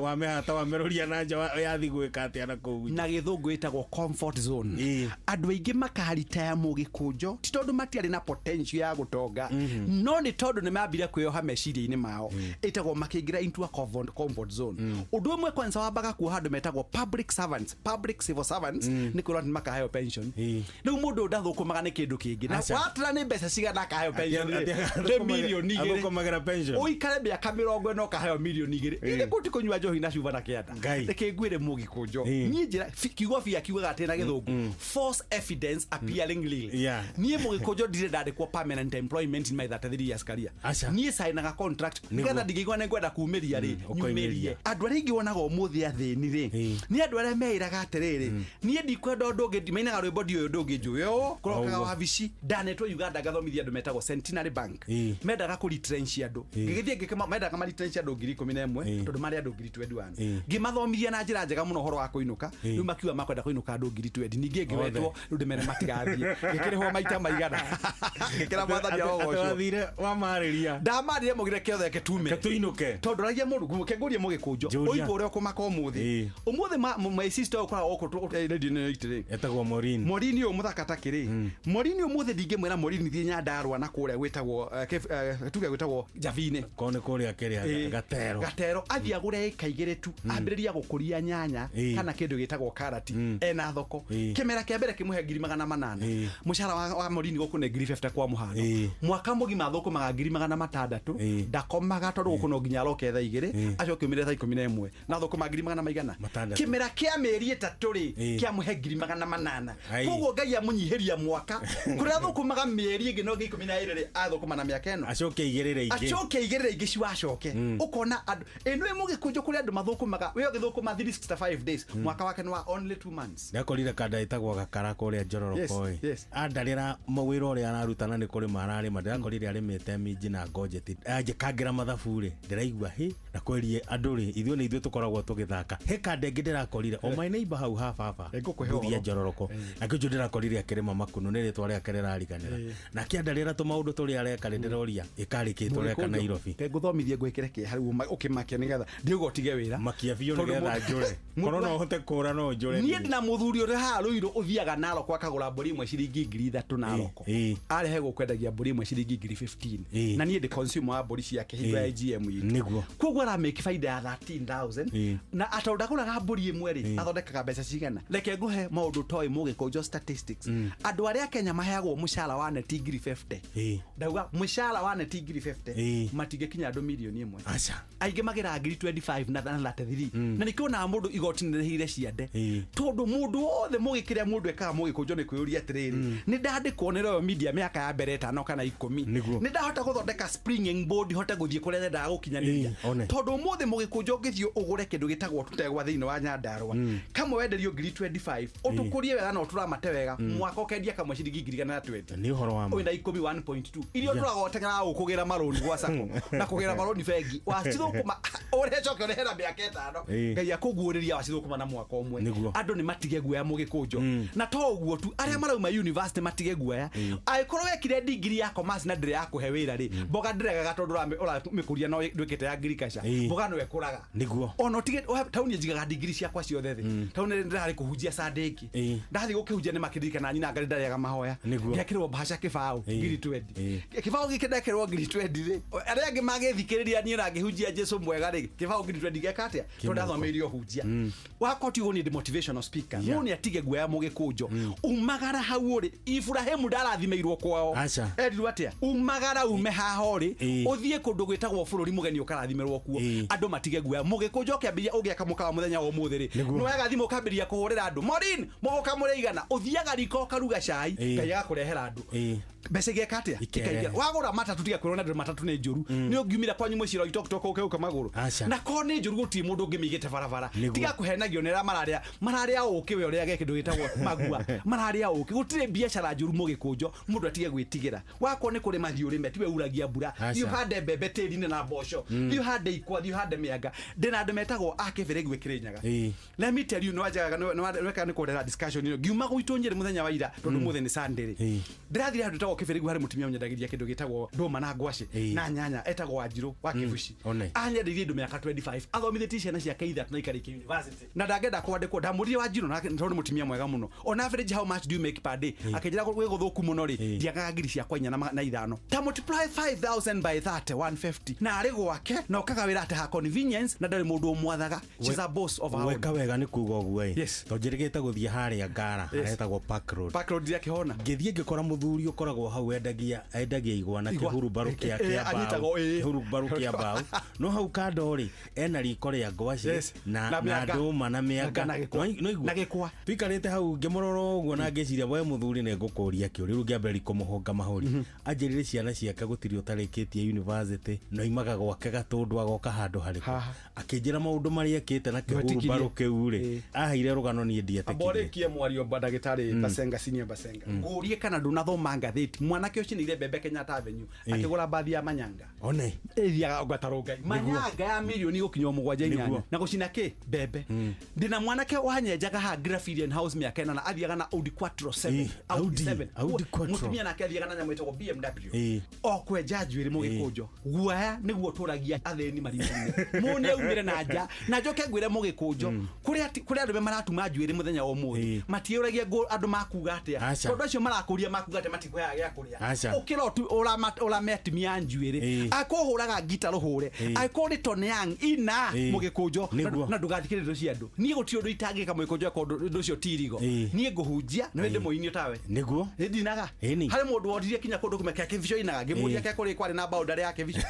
wa mehata wa meroria na nja ya thigwika atia na kuu na githungu itagwo comfort zone andu aingi makaritaya mugikunjo ti tondu matiari na potential ya gutonga no ni tondu ni mambire kwiyoha meciria-ini mao itagwo makingira into a comfort zone undu umwe kwanza wambaga kuoha andu metagwo public servants public civil servants ni kuona ni makaheo pension riu mundu ndathukumaga ni kindu kingi na watira ni mbeca cigana akaheo pension ni milioni igiri uikare miaka 40 ukaheo milioni igiri ile kuti kunywa njohi na cuba na kianda reke ngwire mugikunjo nie njira kiugo bia kiugaga atina githungu false evidence appearing legal nie mugikunjo ndire ndandikwo permanent employment in my 33 years career nie signaga contract nigetha ndigigwa ne ngwenda kuumiria ri nyumirie andu ari ingi wonaga umuthi athini ri ni andu ari meiraga atiriri nie ndikwenda undu ungi ndimainaga rwimbo ndio undu ungi njuyo kurokaga wabici ndanetwo Uganda gathomithia andu metagwo Centenary Bank mendaga ku retrench andu ngigithie ngikema mendaga ma retrench andu 11 tondu mari andu 21 ngimathomithia na njira njega muno horo wa kuinuka riu makiwa makwenda kuinuka andu 20 ningi ngwetwo riu ndimene matigathie ngikirihwo maita maigana ngikira mwathani ogocio wathire wa mariria ndamarire mugire kiothe ketume tuinuke tondu ragia mundu gukengurie mugikunjo oigure okumaka umuthi my sister okora okutu radio no itire etagwo Morini umuthaka takiri Morini umuthi ndingimwira Morini thie nyandarwa na kuria gwitagwo tuge gwitagwo Javine kone kuria kiria gatero athia gure kaigire tu ambiriria gukuria nyanya kana kindu gitagwo karati ena thoko kimera kia mbere kimuhe 800 mushara wa Morini gukune 50 kwa muhano mwaka mugima thoko maga 600 ndakomaga tondu gukuno nginya roke tha igiri acoke umire tha 11 na thoko ma 800 kimera kia meri 3 ri kia muhe 800 koguo ngai amunyihiria mwaka kuria thoko maga meri ingi no 12 ri athoko mana miaka eno acoke igirire ingi ciwacoke ukona andu eno imugikunjo kuria andu mathoko maga we githoko ma 365 days mwaka wake no only 2 months ndakorire kada itagwo gakara kuria Njororoko andarira mawira uria ararutana ni kuri marari ndakorire arimite minji na ngojeti kangira mathaburi ndiraigua hi na kwerie andu ri ithio ni ithio tukoragwo tugithaka he kande ngi ndirakorire o my neighbor hau hafa nguthia Njororoko na kinju ndirakorire akirima makunu ni ritwa ria kerera riganira na kiandarira tu maundu turi areka ndiroria ikarikitwo reka Nairobi nguthomithie gwikire ki hariu ukimakia nigetha ndiugotige wira makia bio nigetha njure korona uhote kura no njure nie ndina muthuri uri ha ruiro uthiaga naro kwa kagura mburi imwe ciringi 3,000 naroko arehe gukwendagia mburi imwe ciringi 15,000 na nie ndi consumer wa mburi ciake hingo ya GM niguo koguo ara make faida ya 13,000 na atonda kuraga mburi imwe ri athondekaga mbeca cigana reke nguhe maundu toy mugikunjo statistics andu aria Kenya maheagwo mushara wa neti 50 ndauga mushara wa neti 50 matigekinya andu milioni imwe acha aingi magira 25 na 33 na nikiona mundu igoti nirehire ciande tondu mundu othe mugikiria mundu ekaga mugikunjo ni kuyuria atiriri ni ndandikwo ni Royal Media miaka ya mbere 5 kana 10 ni ndahota guthondeka springing board hote guthie kuria nda gukinyaniria tondu muthe mugikunjo ngithio ugure kindu gitagwo tutegwa thiini wa Nyandarua kamwe wenderio 25 utukurie wega no turamate wega mwaka ukendia kamwe ciringi 20 ni uhoro wa oina 1.2 irio turagotengera ukugira maroni gwa sako na kugira maroni bengi wacithukuma urecoke urehera miaka 5 ngai akuguriria wacithukuma na mwaka umwe andu ni matige guoya mugikunjo na to uguo tu aria marauma university matige guoya aikorwo wekire degree ya commerce na ndire yakuhe wira ri boga ndiregaga tondu uramikuria no ndwikite ya agriculture boga no ekuraga niguo ono tige tauni njigaga degree ciakwa ciothe thi tauni ndari kuhujia sadeki ndathi gukihujia ni makiririka na nyina ngari ndariaga mahoya ngekirwo bahasha kibao ngiri 20 kibao gikendekirwo ngiri 20 ri aria angi magithikiriria ni rangihujia Jesu mwega ri kibao ngiri 20 gekatia to ndathomirio hujia wakoti ugo ni motivational speaker no ni atige guoya mugikunjo umagara hau ri Ibrahimu ndarathimeirwo kwao erirwo atia umagara ume haho ri uthie kundu gwitagwo bururi mugeni ukarathimerwo kuo andu matige guoya mugikunjo kiambiria ugiaka mukawa muthenya wa umuthiri no wega thimu ukambiria kuhurira andu Morin muguka mureigana uthiaga riko karuga cai kayaga kurehera andu mbeca geka atia ikaingira wagura matatu tiga kwirona ndio matatu ni njuru ni ungiumira kwanyu muciro itokitoko ukeuka maguru na ko ni njuru guti mundu ngimigite barabara tiga kuhenagio nera mararia uki we uria geke ndugitagwo magua mararia uki gutire biashara njuru mugikunjo mundu atige gwitigira wako ni kuri mahiu rime tiwe uragia mbura you hande bebe tiri-ini na mboco you hande ikwa you hande mianga ndina andu metagwo akebere gwikirinyaga let me tell you no wajaga no ni kurera discussion ino giuma guitonyere muthenya wa ira tondu muthenya ni Sunday ndirathira andu tawo kebere hari mutumia unyendagiria kindu gitagwo ndoma na ngwaci na nyanya etagwo Wanjiru wa Kibuci anyendirie ndu miaka 25 athomithitie ciana ciake ithatũ na ikarĩkia university na ndangenda kwandĩkwo ndamũrire Wanjiru na tondu mutumia mwega muno on average how much do you make per day akĩnjĩra gwĩgũthũku muno ri ndiagaga ngiri ciakwa 4 na 5 ta multiply 5000 by 30 150 na arĩ gwake na ũkaga wĩra ate ha convenience na ndarĩ mũndũ ũmwathaga she's a boss of our weka wega nĩ kuga ũguo to njĩrĩgĩte gũthiĩ harĩa Ngara aretagwo Park Road ya kĩhona ngĩthiĩ ngĩkora mũthuri ũkoragwo hau endagia igwa na kĩhurubarũ kĩa mbaũ no hau kando rĩ ena riko rĩa ngwaci na ndũma na mĩanga na gĩkwa twikarĩte hau ngĩmũrora ũguo na ngĩciria we mũthuri nĩ ngũkũria kĩũria rĩu ngĩambĩrĩria kũmũhonga mahũri anjĩrĩire ciana ciake gũtirĩ ũtarĩkĩtie university no imaga gwake Gatũndũ agoka handũ harĩkũ akĩnjĩra maũndũ marĩa ekĩte na kĩhurubarũ kĩu rĩ aheire rũgano niĩ ndietĩkirie amborekie mwario ndagĩtarĩ Basenga senior Basenga ngũrie kana ndunathoma ngathĩti mwanake ũcio nĩire Bebe Kenyatta Avenue akĩgũra bathi ya manyanga one ethiaga ngatarũngai manyanga ya milioni gũkinywo 7 na gũcina kĩ bebe ndina mwanake wanyenjaga ha Graffilian House mĩaka ĩna na athiaga na Audi Quattro 7 Audi Quattro mutumia nake athiaga na nyamũ ĩtagwo BMW okwenja njuĩrĩ mũgĩkũnjo guaya nĩguo tũragia athĩni marinda-inĩ mũni aumire na nja na njoke ngwĩre mũgĩkũnjo kũrĩa andũ maratuma njuĩrĩ mũthenya wa ũmũthĩ matiũragia andũ makuga atĩa tondũ acio marakũria makuga atĩ matikoyaga gĩa kũrĩa ũkĩra tu ũrametimia njuĩrĩ akũhũraga ngita rũhũre akũrĩ Tony Young ina mũgĩkũnjo na ndũgathikĩrĩrie ndo cia andũ niĩ gũtirĩ ũndũ itangĩka mũgĩkũnjo akũndũ ndo cio tirigo niĩ ngũhunjia no ndĩ mũinio tawe nĩguo ndinaga harĩ mũndũ wothirie kinya kũndũ kũmeka kĩbico inaga ngĩmũria kĩa kũrĩ kwarĩ na boundary ya kĩbico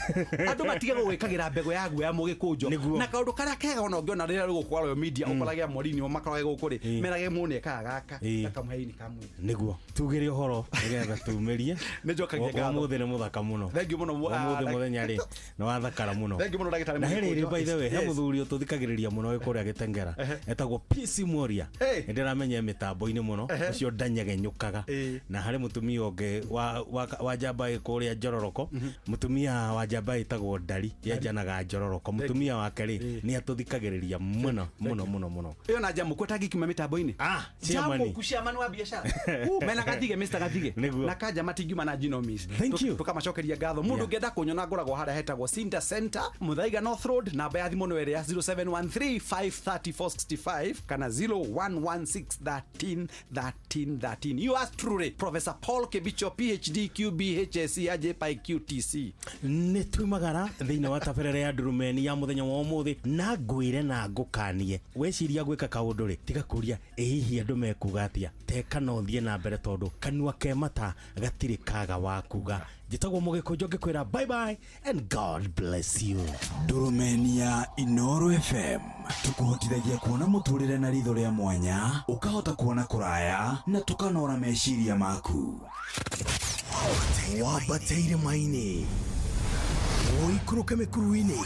andũ matige gwĩkagĩra mbegũ ya guoya mũgĩkũnjo na kaũndũ karĩa kega ona ũngĩona rĩrĩa rĩgũkwa Royal Media ũkoragia Morinho makarage gũkũ rĩ merage mũne kagaka gakamũheini kamwe nĩguo tugĩre ũhoro nĩgetha tumĩrie nĩnjokagia ngatho mũthĩ nĩ mũthaka mũno thengiũ mũno mũthĩ mũthenya rĩ nĩ wathakara mũno thengiũ mũno ndagĩtarĩ na hĩrĩ by the way he mũthuri ũtũthikagĩrĩria mũno kũrĩa Gĩtengera etagwo PC Moria ndĩramenya mĩtambo-inĩ mũno ũcio ndanyagenyũkaga na harĩ mũtumia ũngĩ wa njamba kũrĩa Njororoko mũtumia wa njamba ĩtagwo Ndari yenjanaga Njororoko mũtumia wake rĩ nĩ atũthikagĩrĩria mũno ĩyo na jamu kwetagi kiuma mĩtambo-inĩ jamu kuciamani wa biashara mena gathige Mr. Gathige na kaja matingiuma na Ginomics tukamacokeria ngatho mũndũ ũngĩenda kũnyona ngoragwo harĩa hetagwo Cinda Center Muthaiga North Road namba ya thimũ nĩ ya 0713530465 kana 0116131313 yours truly Professor Paul Kibicho PhD QBHSC AJPI QTC nĩ tumagara thĩinĩ wa tabarĩra ya Ndurumeni ya mũthenya wa ũmũthĩ na ngwĩre na ngũkanie weciria gwĩka kaũndũ rĩ tiga kũria hihi andũ mekuga atĩa teka no thiĩ na mbere tondũ kanua kemata gatirĩ kaga wakuga njĩtagwo mũgĩkũnjo ngĩkwĩra bye bye and God bless you. Ndurumeni ya Inooro FM tukũhotithagia kuona mũtũrĩre na ritho rĩa mwanya ũkahota kuona kũraya na tũkanora meciria maku wambateire maini ũikũrũke mĩkuru-inĩ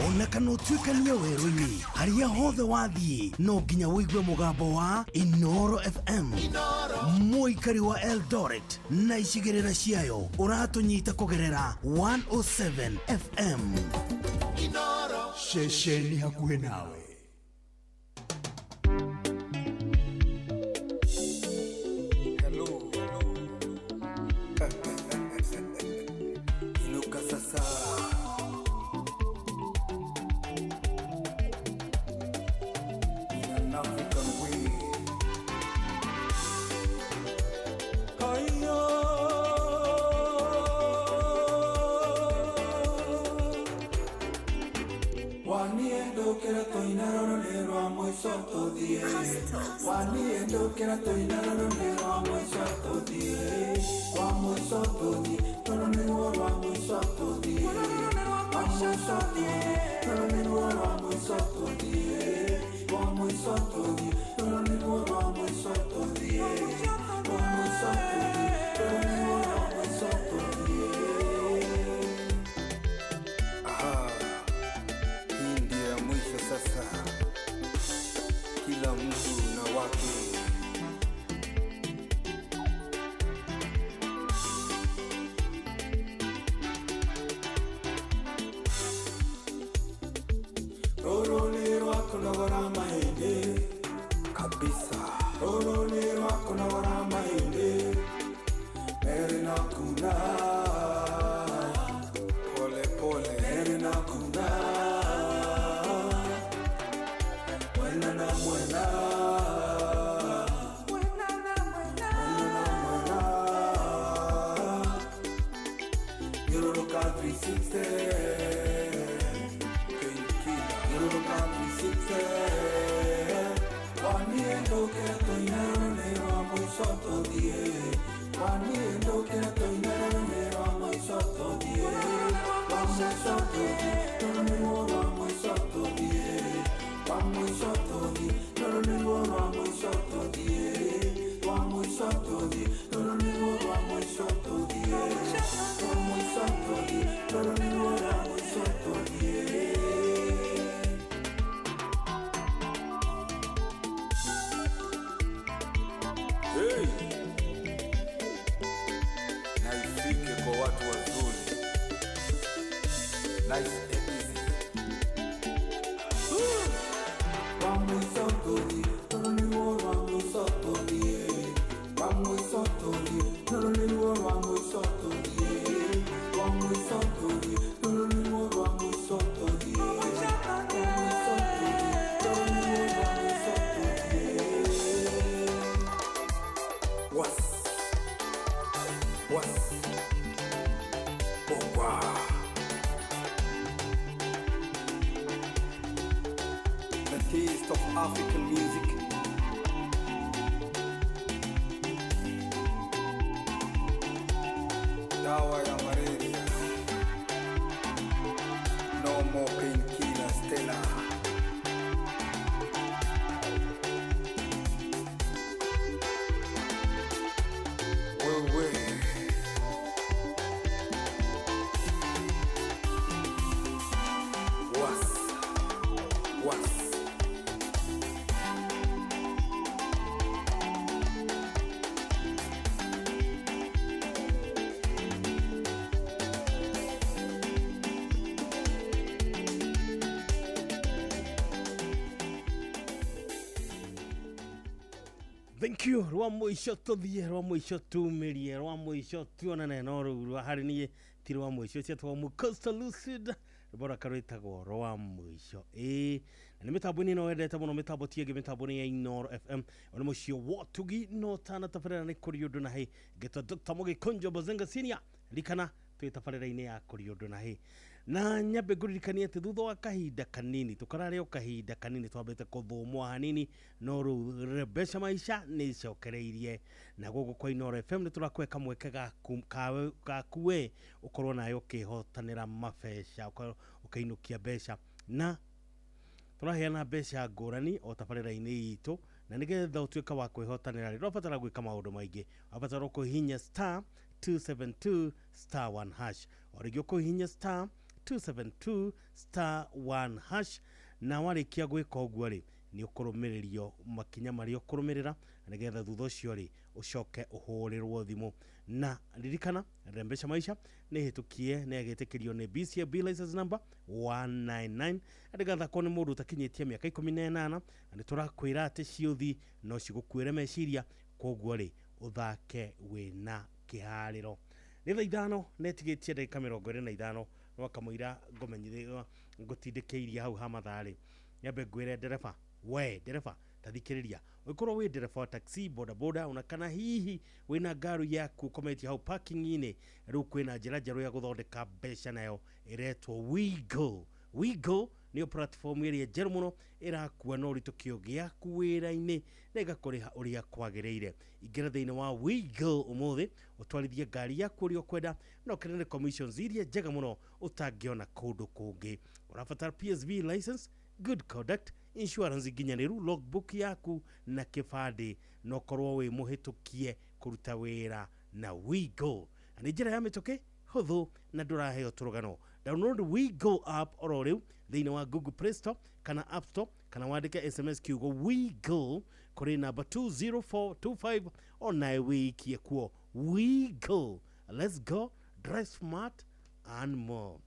ona kana ũtuĩkanie werũ-inĩ harĩa hothe wathiĩ no nginya wĩigue mũgambo wa Inooro FM mũikari wa Eldoret na icigĩrĩra ciayo ũratũnyita kũgerera 107 FM Inooro ceceni hakuhĩ nawe. Wa Thank you. Rwa mwisho tuthie, rwa mwisho tumirie, rwa mwisho tuonane no rwa hari nie ti rwa mwisho cia twa mu Coastal Lucid bora karitagwo rwa mwisho na ni mitambo-ini no wendete muno mitambo tiege mitambo-ini ya Inooro FM ona mucio wotugi no tana tafarira ni kuri undu na hi geto Dr. Mugikonjo Bozenga Senior likana twi tafarira-ini ya kuri undu na hi na nyambe nguririkanie ati thutha wa kahinda kanini tukarare o kahinda kanini twambete kuthumwa hanini no rebesha maisha ni cokereirie na gogo kwa Inooro FM ni turakweka mweke gakuwe ukorwo nayo kihotanira mabesha ukainukia besha na turaheana besha ngurani o tabarĩra-inĩ itũ na nigetha utuĩka wa kwĩhotanĩra rĩ ũbatara gwĩka maũndũ maingĩ ũbatara kũhihinya *272 *1 hash o rĩngĩ ũkũhihinya *272 *1 hash na warĩkia gwĩka ũguo rĩ ni ũkũrũmĩrĩrio makinya marĩa ũkũrũmĩrĩra nigetha thutha ũcio rĩ ucoke ũhũrĩrwo thimũ na ririkana Rembesha Maisha nĩ hĩtũkie nĩ agĩtĩkĩrio nĩ BCB license number 199 ndigatha ko nĩ mũndũ utakinyĩtie mĩaka 18 na nĩ tũrakwĩra atĩ ciũthi no cigũkuĩre meciria koguo rĩ ũthake wĩna kĩharĩro nĩ thaa ithano netigĩtie ndagĩka 25 no kamũira ngomenyithio ngũtindĩkĩirie hau ha matharĩ nyambe ngwĩre ndereba ndereba tathikĩrĩria ũkorwo wĩ ndereba taxi boda boda unakana hihi wĩna ngari yaku kometi hau parking-inĩ rĩu kwĩna njĩra njerũ ya gũthondeka mbeca nayo ĩretwo Wigo niyo platform ĩrĩa njerũ mũno ĩrakua no ritũkio gĩaku wĩra-inĩ na ĩgakũrĩha ũrĩa kwagĩrĩire. Ingĩra thĩinĩ wa WeGo ũmũthĩ ũtwarithie ngari yaku ũrĩa ũkwenda na ũkenere commissions iria njega mũno ũtangĩona kũndũ kũngĩ. Ũrabatara PSV license, good conduct, insurance nginyanĩru, logbook yaku na kĩbandĩ no korwo wĩ mũhĩtũkie kũruta wĩra na WeGo. Nĩ njĩra ya mĩtũkĩ hũthũ na ndũraheo tũrũgano. Download WeGo app oro rĩu thĩinĩ wa Google Play Store kana App Store kana wandĩke SMS kiugo WeGo kũrĩ namba 20425 ona wĩikie kuo. WeGo, let's go, drive smart and more.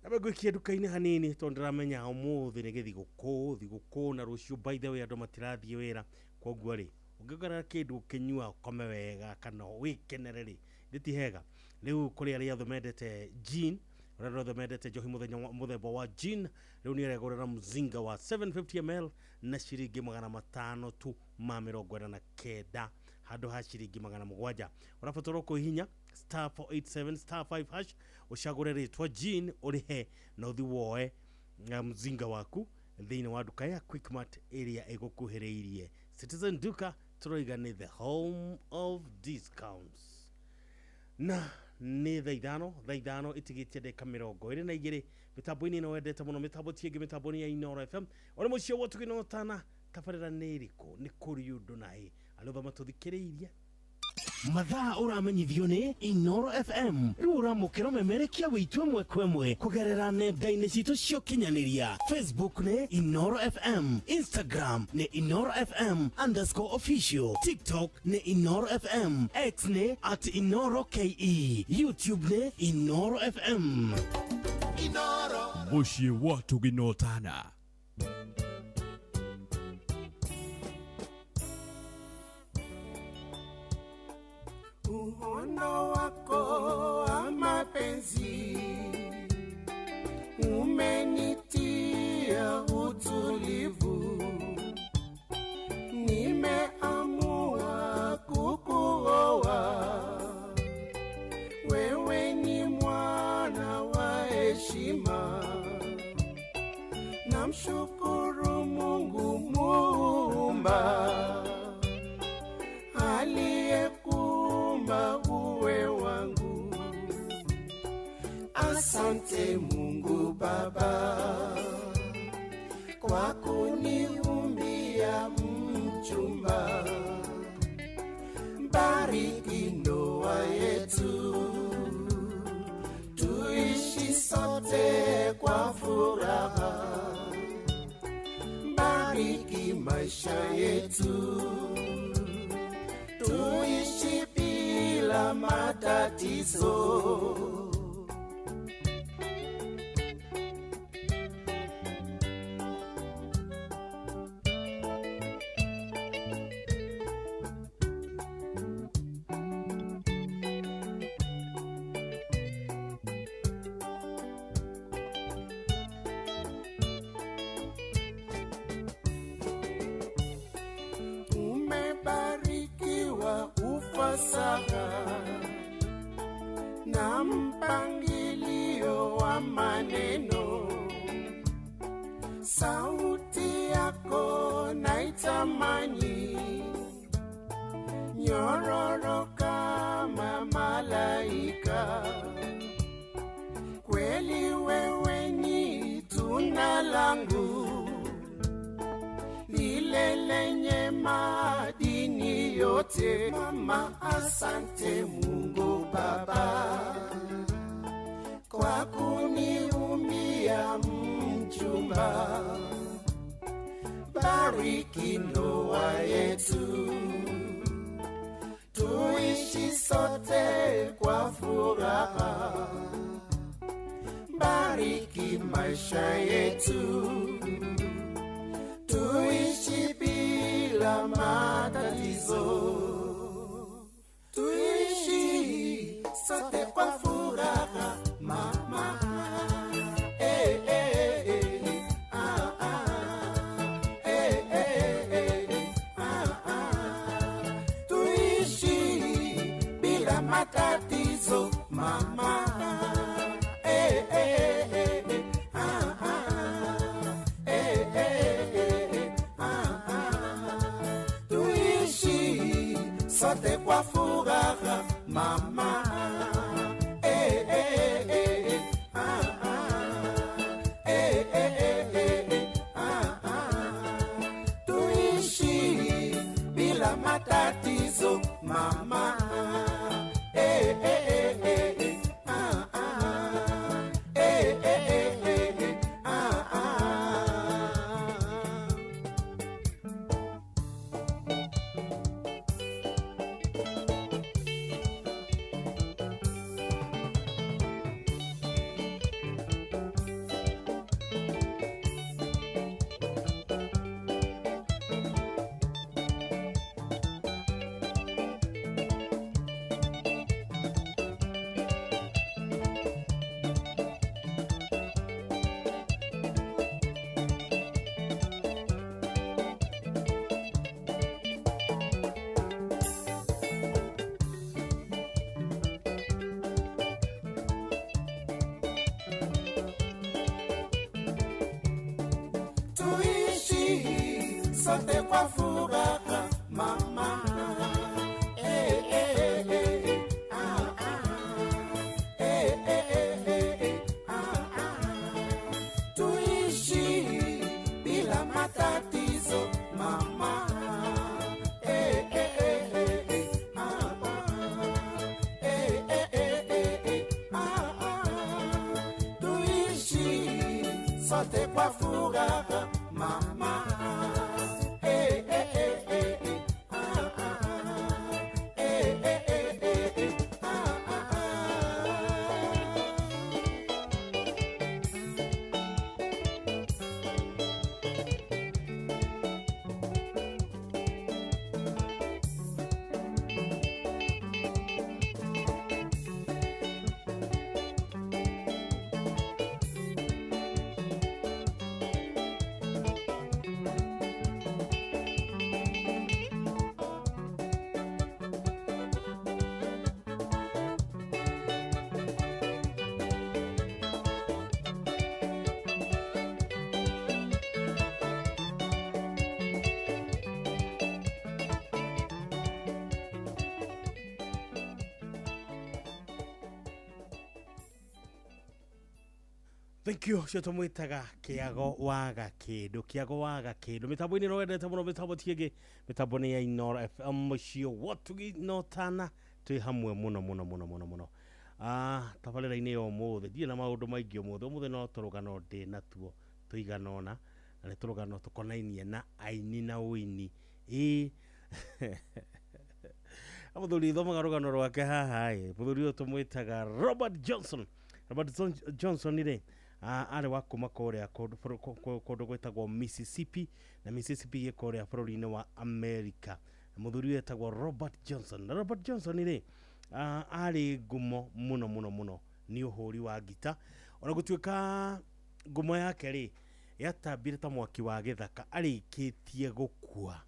Nabagwikia duka-inĩ hanini tondũ ndĩramenya ũmũthĩ nĩ thigũkũ na rũciũ by the way andũ matirathiĩ wĩra, koguo rĩ ũngĩgara kĩndũ kĩnyua ũkome wega kana wĩkenere rĩ ndĩtihega. Rĩu kũrĩ arĩa othe mendete gin, arĩa othe mendete njohi mũthemba wa gin, rĩu nĩ aragũrĩra mzinga wa 750ml na ciringi 500 tu ma 49 handũ ha ciringi 700. Ũrabatara kũhihinya *487*5# ũcagũre rĩtwa gin ũrĩhe na ũthi woe mzinga waku thĩinĩ wa duka ya Quickmart ĩrĩa ĩgũkuhĩrĩirie. Citizen Duka tũroiga nĩ the home of discounts. Na nĩ thaa ithano itigĩtie ndeka 22 mĩtambo-inĩ ĩno wendete mũno, mĩtambo tiĩngĩ mĩtambo-inĩ ya Inooro FM. Ũrĩ mũciĩ wa tũgĩnotana tabarĩra nĩ ĩrĩkũ nĩ kũrĩ ũndũ naĩ alũthama tũthikĩrĩirie mathaa ũramenyithio nĩ Inooro FM. Rĩu ũramũkĩra memerekia wĩitũ ĩmwe kwa ĩmwe kũgerera nenda-inĩ citũ cia ũkinyanĩria. Facebook nĩ Inooro FM, Instagram nĩ Inooro FM_official, TikTok nĩ Inooro FM, X nĩ @InooroKE, YouTube nĩ Inooro FM. Inooro mũciĩ wa tũgĩnotana. Uhondo wako wa mapenzi umenitia utulivu, nimeamua kukuoa. Wewe ni mwana wa heshima, namshukuru Mungu Muumba uwe wangu. Asante Mungu Baba kwa kuniumbia mchumba. Bariki ndoa yetu, tuishi sote kwa furaha. Bariki maisha yetu, tuishi bila matatizo. Na mpangilio wa maneno, sauti yako naitamani, nyororo kama malaika. Kweli wewe ni tunda langu, lile lenye madini yote. Mama, asante Mungu Baba kwa kuniumbia mchumba. Bariki ndoa yetu, tuishi sote kwa furaha. Bariki maisha yetu, tuishi bila matatizo. Tuishi sote kwa furaha, mama. Tuishi bila matatizo, mama. sote kwa furaha mama. Tuishi bila matatizo mama. Sote kwa furaha mama. Tuishi bila matatizo mama. Tuishi sote kwa furaha mama. Thank you. Cio tumwitaga kiago waga kindu mitambo-ini no wendete muno mitambo tienge mitambo ni ya Inoro FM cio watuginotana twi hamwe muno tabarĩra-inĩ ya ũmũthĩ ndirĩ na maũndũ maingĩ ũmũthĩ no tũrũgano ndĩ natuo tũiganona na nĩ tũrũgano tũkonainie na aini na ũini mũthuri thomaga rũgano rwake haha mũthuri ũyũ tũmwĩtaga Robert Johnson rĩ arĩ wa kuma kũrĩa kũndũ gwĩtagwo Mississippi na Mississippi kũrĩa bũrũri-inĩ wa America. Mũthuri ũyũ etagwo Robert Johnson rĩ arĩ ngumo muno nĩ ũhũri wa gita, ona gũtuĩka ngumo yake rĩ yatambire ta mwaki wa gĩthaka arĩkĩtie gũkua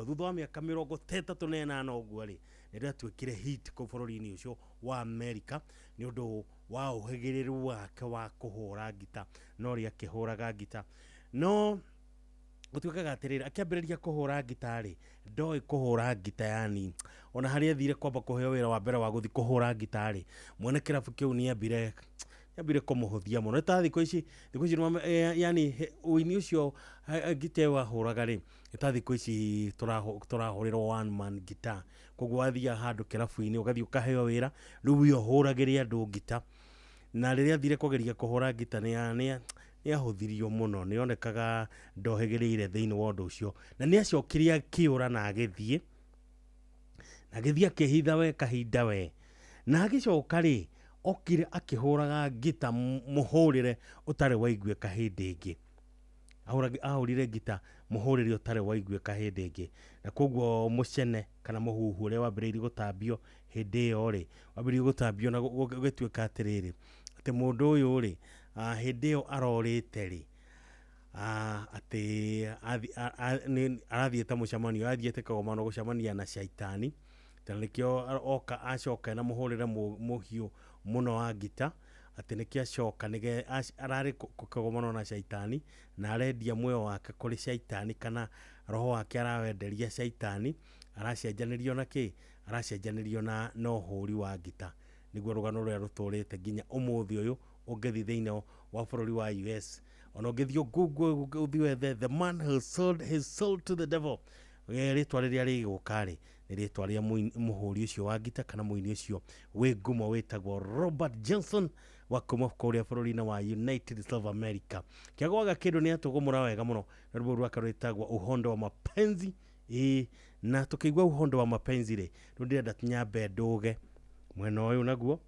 thutha wa mĩaka 38 ũguo rĩ nĩrĩo atuĩkire hit kũu bũrũri-inĩ ũcio wa America nĩ ũndũ wa ũhĩgĩrĩru wake wa kũhũra gita no rĩ akĩhũraga gita no gũtuĩkaga atĩrĩrĩ akĩambĩrĩria kũhũra gita rĩ ndoĩ kũhũra gita yani ona harĩa athire kwamba kũheo wĩra wa mbere wa gũthi kũhũra gita rĩ mwene kĩrabu kĩu nĩambire kũmũhũthia mũno ta thikũ ici yani ũini ũcio gita wahũraga rĩ ta thikũ ici tũrahũrĩrwo one man guitar koguo wathia handũ kĩrabu-inĩ ũgathiĩ ũkaheo wĩra rĩu ũhũragĩre andũ gita na rĩrĩa athire kũgeria kũhũra gita nĩahũthirio mũno nĩonekaga ndohĩgĩrĩire thĩinĩ wa ũndũ ũcio na nĩacokire akĩũra na agĩthiĩ akĩhitha we kahinda we na agĩcoka rĩ okire akĩhũraga gita mũhũrĩre ũtarĩ waiguĩka hĩndĩ ĩngĩ ahũrire gita mũhũrĩre ũtarĩ waiguĩka hĩndĩ ĩngĩ na koguo mũcene kana mũhuhu ũrĩa wambĩrĩirie gũtambio hĩndĩ ĩyo rĩ wambĩrĩirie gũtambio na gũgĩtuĩka atĩrĩrĩ atĩ mũndũ ũyũ rĩ hĩndĩ ĩyo arorĩte rĩ atĩ arathiĩte mũcemanio athiĩte kagomano gũcemania na caitani tena nĩkĩo oka acoka na mũhũrĩre mũhiũ mũno wa gita ati nikiacoka nige arari kugomano na shaitani na arendia muoyo wake kuri shaitani kana roho wake arawenderia shaitani aracenjanirio na ki aracenjanirio na no huri wa ngita niguo rugano ruria ruturite nginya umuthi uyu ungithi thiini wa bururi wa US ona ungithio Google uthiwe the man who sold his soul to the devil ritwa riria rigukari ni ritwa ria muhuri ucio wa ngita kana muini ucio wi ngumo witagwo Robert Johnson wa kuma kuria bururi-ini wa United States of America kiagwaga kindu ni atugumura wega muno na rubo rwaka rwitagwo uhondo wa mapenzi na tukigwa uhondo wa mapenzi ri ndirenda tunyambe nduge mwena uyu naguo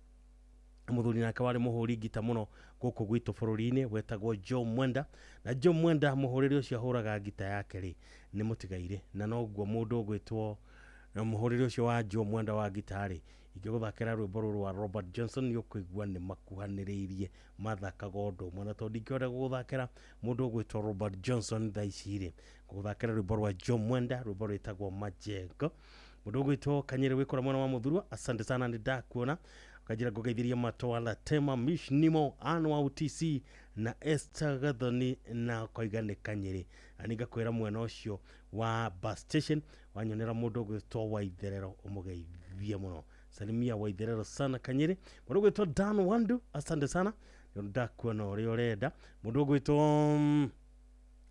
muthuri nake wari muhuri ngita muno guku gwitu bururi-ini wetagwo Joe Mwenda na Joe Mwenda muhuriri ucio ahuraga ngita yake ri ni mutigaire na noguo mundu gwitwo na muhuriri ucio wa Joe Mwenda wa ngitari ingiguthakira rwimbo ruru wa Robert Johnson ni ukuigua ni makuhaniriirie mathakaga undu mwana to ndingienda guthakira mundu gwitwo Robert Johnson thaiciri guthakira rwimbo rwa Joe Mwenda rwimbo rwitagwo Majengo mundu gwitwo Kanyere wikora mwana wa Muthurwa asante sana ni ndakuona kajira gugeithiria matwala tema Mishnimo Anwa UTC na Esther Gathoni na koigane Kanyere aniga kwira mwena ucio wa bus station wanyonera mundu gwitwo Waitherero umugeithia muno salimia Waitherero sana Kanyere mundu gwitwo Dan Wandu asante sana ndakuona uri urenda mundu gwitwo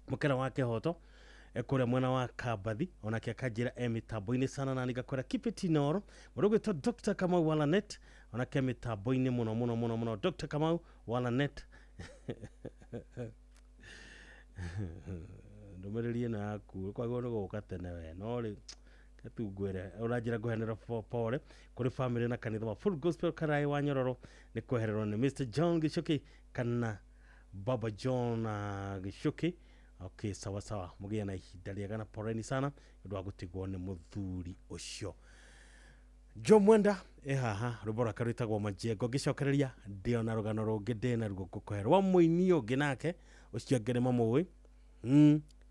mukera wake hoto ekore mwana wa Kabathi onake akajira emitambo-ini sana na nigakwira Kipitinoro mundu gwitwo Dr. Kamau Walanet onake emitambo-ini muno Dr. Kamau Walanet ndumiriri na yaku kwagwo no guka tene we no ri katungwire urajira guhenera pole kuri family na kanitha wa Full Gospel Karai wa Nyororo ni kwehererwo ni Mr. John Gishuki kana Baba John Gishuki. Okay, sawa mugia na ihinda riega na poreni sana ndu wa gutigwo ni muthuri ucio Joe Mwenda haha rubora karitagwo Majengo gicokereria ndio na rugano rungi ndina rugo gukoherwa muini ungi nake ucio ngerema muwi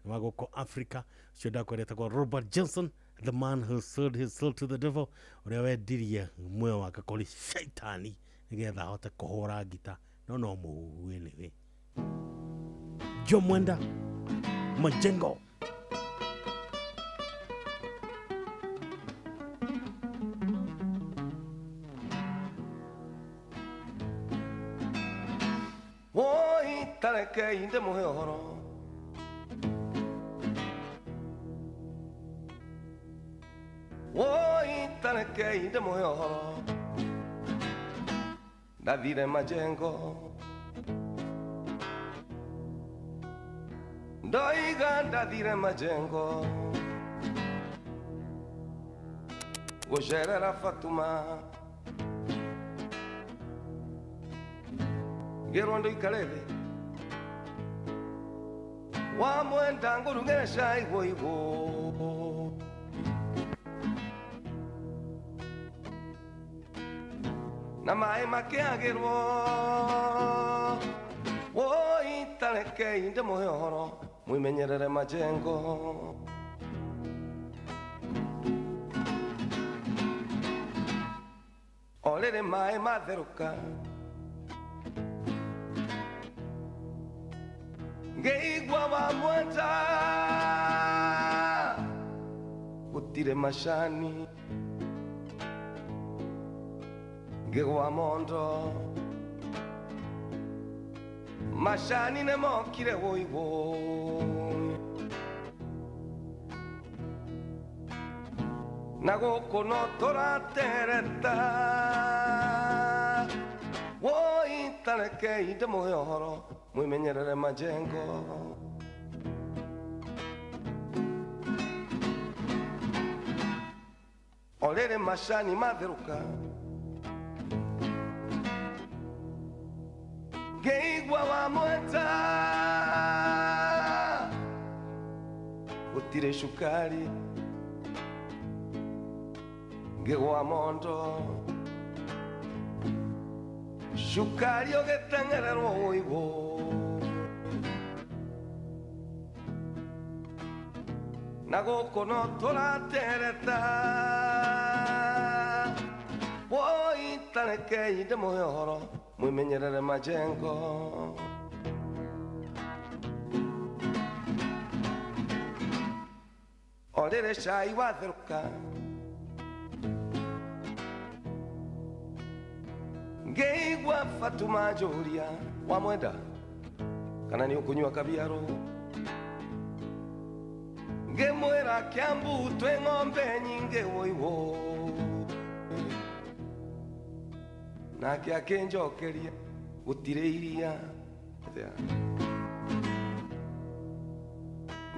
waguko Africa ucio ndakweretagwo Robert Johnson the man who sold his soul to the devil uria wendirie muoyo wake kuri shaitani nigetha ahote kuhura ngita no muwi niwe Joe Mwenda Majengo Woi tareke inde muhoro Woi tareke inde muhoro Davide Majengo Doiga Davide Majengo Gojerera Fatuma Gerondo ikalele Wa Mwenda ngurungesha iwo Na mai makeagerwo Woi tareke inde muhoro Mwimenyerere Majengo Olere mai matheruka Ngeigwa wa Mwenda Gutire mashani Ngegwa mondo Mashani ne mokire woiwo Nagoko no toratereta Woi tareke inde muhoro Mwimenyerere Majengo Olere mashani matheruka Geigwa wa Mwenda Utire shukari Gewa mondo Shukari ogetengererwo woiwo Nagoko no toratereta Woi tareke inde muhoro mwimenyerere majengo. Orere cai watheruka, ngeigua Fatuma Joria wamwenda kana ni ukunywa kabiaro, ngemwera Kiambu twe ng'ombe nyinge woiwo, nake akinjokeria gutire iria,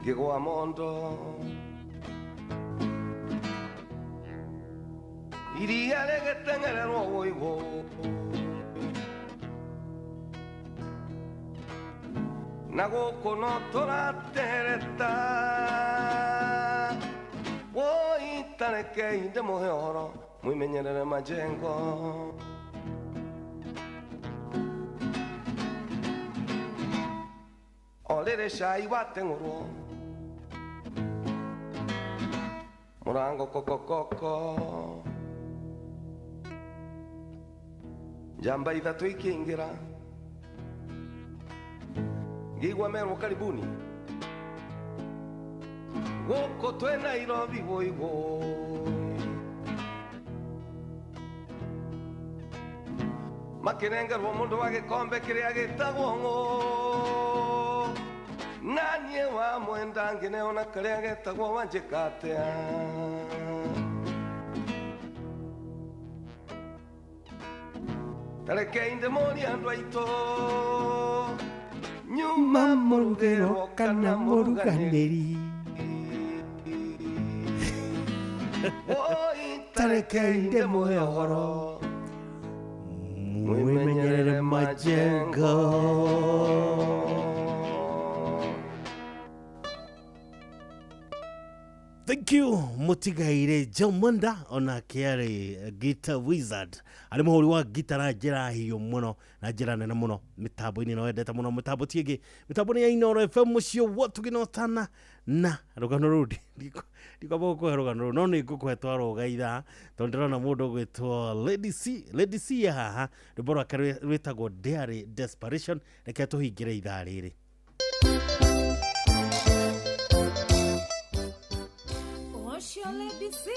ngigwa mondo iria regetengererwo woiwo, na guku no turatereta, woi tarekei ndimuhe uhoro mwimenyerere majengo. Orere cai wateng'urwo, murango kokokoko, njamba ithatu ikiingira, ngigwa merwo karibuni, guku twe Nairobi woiwo, makirengerwo mundu wa gikombe kiria gitagwo ng'ũ, nanie wa mwenda ngineona karia getagwo Wanjikatea. Tarekei ndemoni andu aitu, nyuma murugero kana muruganiri, tarekei ndemuhe uhoro mwimenyerere majengo. Thank you Mutigaire Jamunda ona kiari Guitar Wizard ari muhuri wa guitar na njira hiyo muno na njira nene muno mitambo-ini no endete muno mitambo tiegi mitambo-ini ya Inooro FM mucio wotu ginotana na rugano rudi ndiko ko rugano no ni gukwetwa rugaitha tondrona mundu gwitwa Lady C haha ndibora karwetagwo Diary Desperation reke tuhingire ithaa riri. Your Lady C,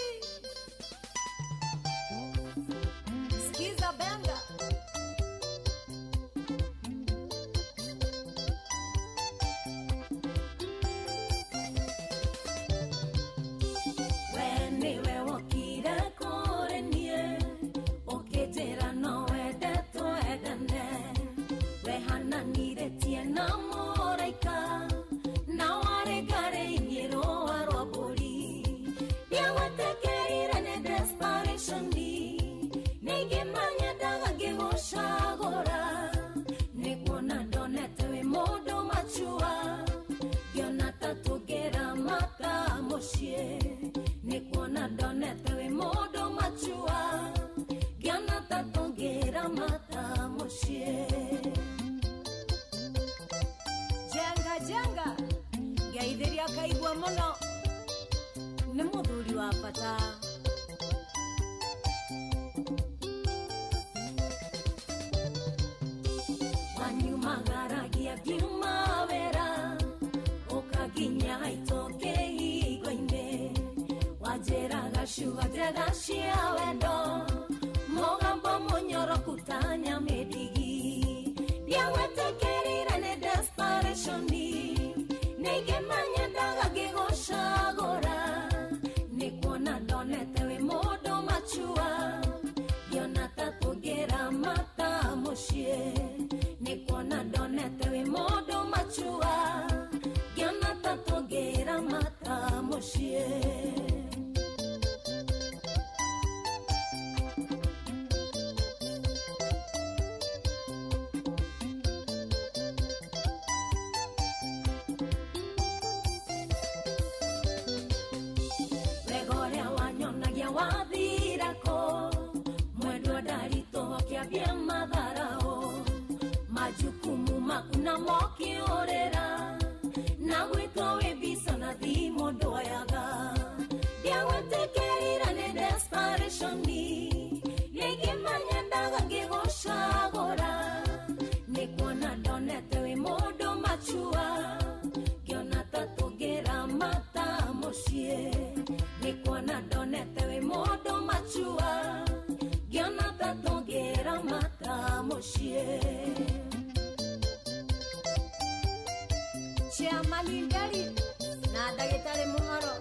skiza benda. Weniwe wokire kore nie, oketera no edeto edane, wehana niretie na moraika, na waregare ingiro arobori. Jenga gaithiria kaigua muno ni muthuri wa bata. Wanyumagaragia kiuma wera ukaginya itoke higo-ine, wajeraga shuga tega cia wendo, mugambo munyoro kutanya medigi, ndiawetekerire ni desperation nigemanyendaga gigocagora, nikuona ndonete wi mundu machua, gionata tugira mata mucie, nikuona ndonete wi mundu machua, gionata tugira mata mucie. Wathirako mwendwa darito kiambia madharao, majukumu makuna mokiorera, na gwitwo wibisa na thimo ndoyaga, ndiawetekerira ni desperation, nigimanya ndaga ngigocagora, machua kiona tatongera mata mocie nikwana donete we modo machua kiona tatongera mata mocie chia malindari na dagitari muharo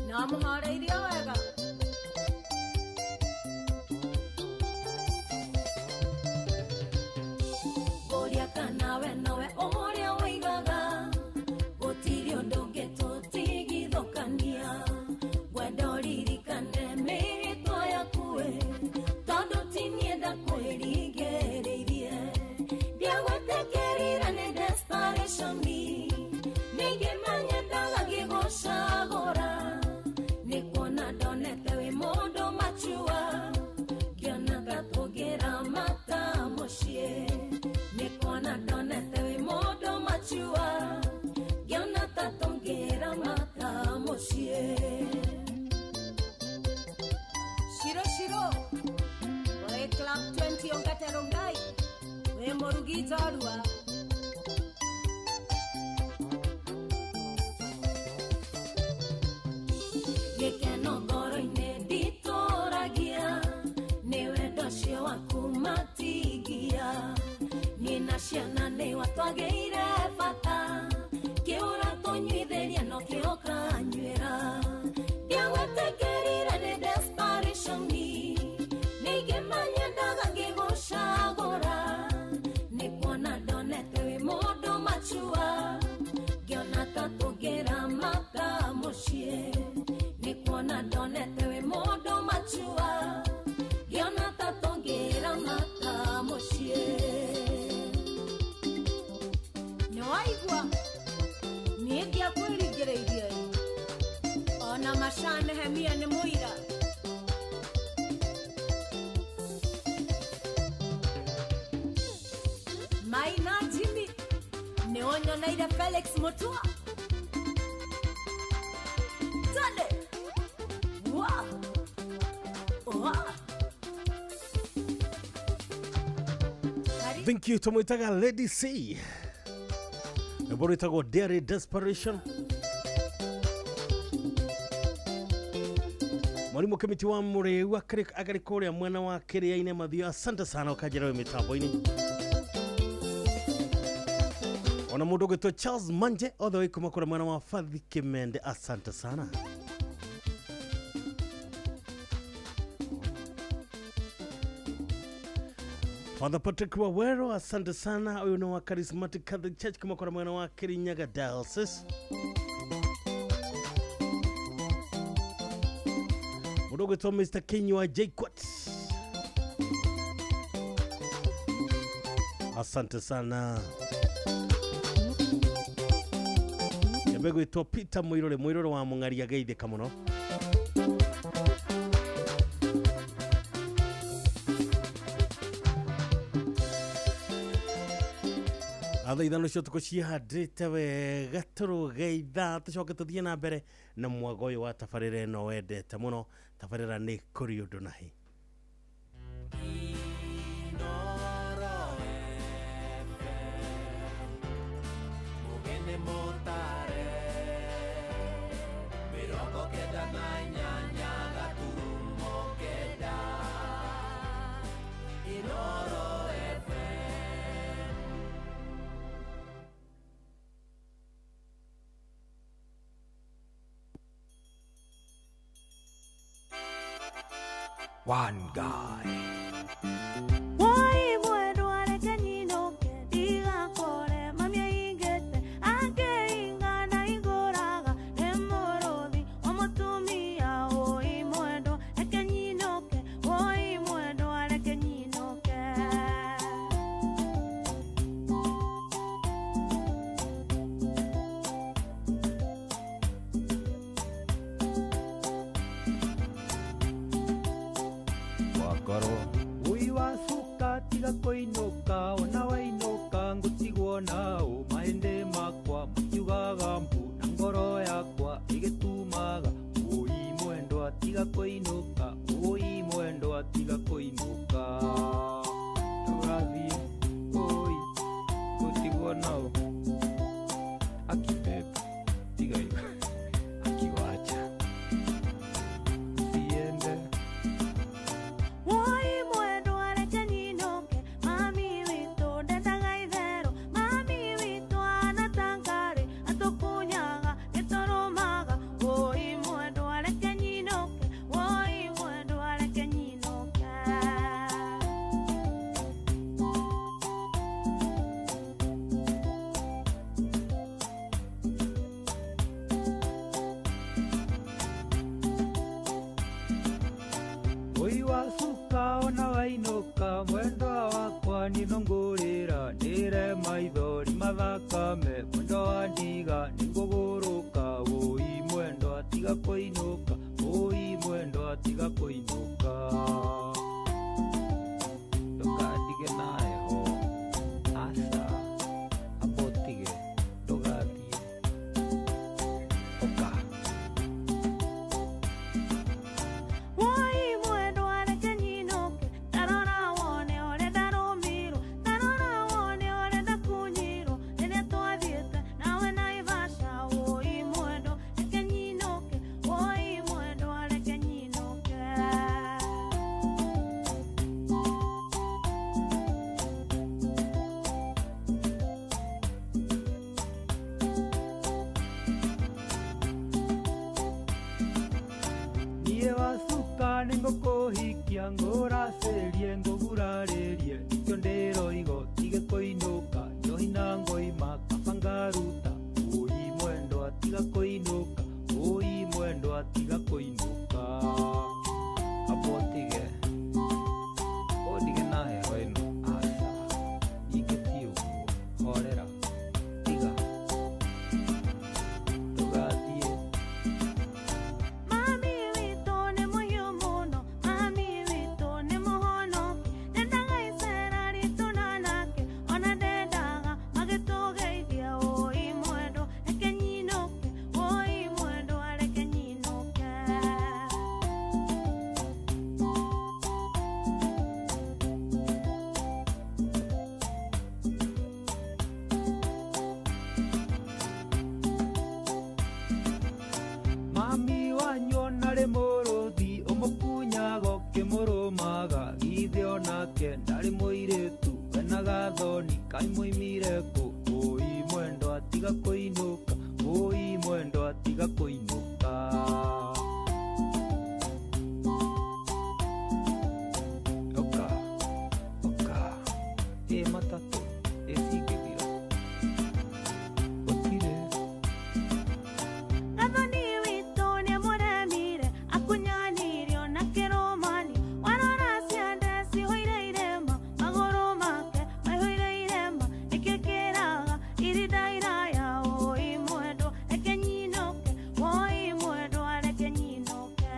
na muharo irio wega boria kanawe nawe omoria waigaga gotirio ndonge totigithokania gwendo ririkane miritwa yakue tondu tinienda kwirigereirie ndiagwetekerira ni desperation ningemanyendaga gigocagora nikuona ndonete wi mundu machua ngiona gatũngĩra mata mucie nikuona ndonete wi mundu machua ngiona tatũngĩra mata mucie shiro we club 20 ongaterongai we morugitorua gekeno ngoro ineditoragia niwe ndocio wakumatigia nina ciana ni watwageire bata kiura tunywitheria no kiokanywira ndiagwetekerire ni desperation ningemanyendaga ngigucagura nikuona ndonete wi mundu machua ngiona tatũngĩra mata mucie nikuona ndonete wi mundu machua ngiona tatũngĩra mata mucie niwaigua niendia kwĩringĩrĩirie ona macane hemia nĩ mũira maina Jimmy nĩonyoneire Felix Mutua tale wow Thank you tumwitaga Lady C eboro itago Dairy Desperation mwalimu Kemiti wa Mureu agari kũrĩa mwena wa Kĩrĩa-inĩ Mathio asante sana ukajira we mitambo-inĩ ona mundu gitwa Charles Manje othe wa kuma kũrĩa mwena wa Fathi Kimende asante sana Father Patrick Wawero asante sana huyu ni wa Charismatic Catholic Church kuma kũrĩa mwena wa Kirinyaga Diocese mundu gitwa Mr. Kinywa Jaquat asante sana yabego itwa Peter Muirore wa Mungaria geithika muno atha ithano cio tukucihandĩte wega tũrũgeitha tũcoke tũthiĩ na mbere na mwago ũyũ wa tabarĩra ĩno wendete mũno tabarĩra nĩ kũrĩ ũndũ nahi One guy. Koinuka ona wainuka ngutigwo nao maende makwa matiugaga mbu na ngoro yakwa igitumaga ui mwendo atiga koinuka ui mwendo atiga koinuka turathi ui ngutigwo nao mainũka mwendwa wakwa ninongũrĩra ndĩre maithori mathakame mwendwa wa ndiga nĩngũgũrũka wũi mwendwa tiga kũinũka wũi mwendwa tiga kũinũka ndũkandige nayo asa abotige ndũgathiĩ oka woi mwendwa reke nyinũke ndarora wone ũrĩa ndarũmirwo ndarora wone ũrĩa ndakunyirwo rĩrĩa twathiĩte nawe Naivasha woi mwendwa reke nyinũke woi mwendwa reke nyinũke niĩ wacuka nĩngũkũhikia ngũracĩrie ngũgurarĩrie nikĩo ndĩroigo tige kũinũka njohi na ngoima kaba ngaruta wũi mwendwa tiga kũinũka wũi mwendwa tiga kũinũka abotige ũndige na heho ĩno aca ningĩ ti ũguo horera tiga ndũgathiĩ Mami witũ nĩ mũhiũ mũno, mami witũ nĩ mũhonoki, ndendaga icera ritũ na nake, ona ndendaga magĩtũgeithia wũi mwendwa reke nyinũke, wũi mwendwa reke nyinũke. mami wanyu ona rĩ mũrũthi ũmũkunyaga ũkĩmũrũmaga githĩ onake ndarĩ mũirĩtu wena gathoni kaĩ moimire kũ wũi mwendwa tiga kũinũka wũi mwendwa tiga kũinũka oka oka ĩ matatũ ĩcingĩthira gũtirĩ Gathoni witũ nĩ mũremire, akunyanirio na kĩrũmani, warora ciande cihũire irema, magũrũ make maihũire irema, nĩkĩo kĩraga irinda iraya wũi mwendwa reke nyinũke, wũi mwendwa reke nyinũke.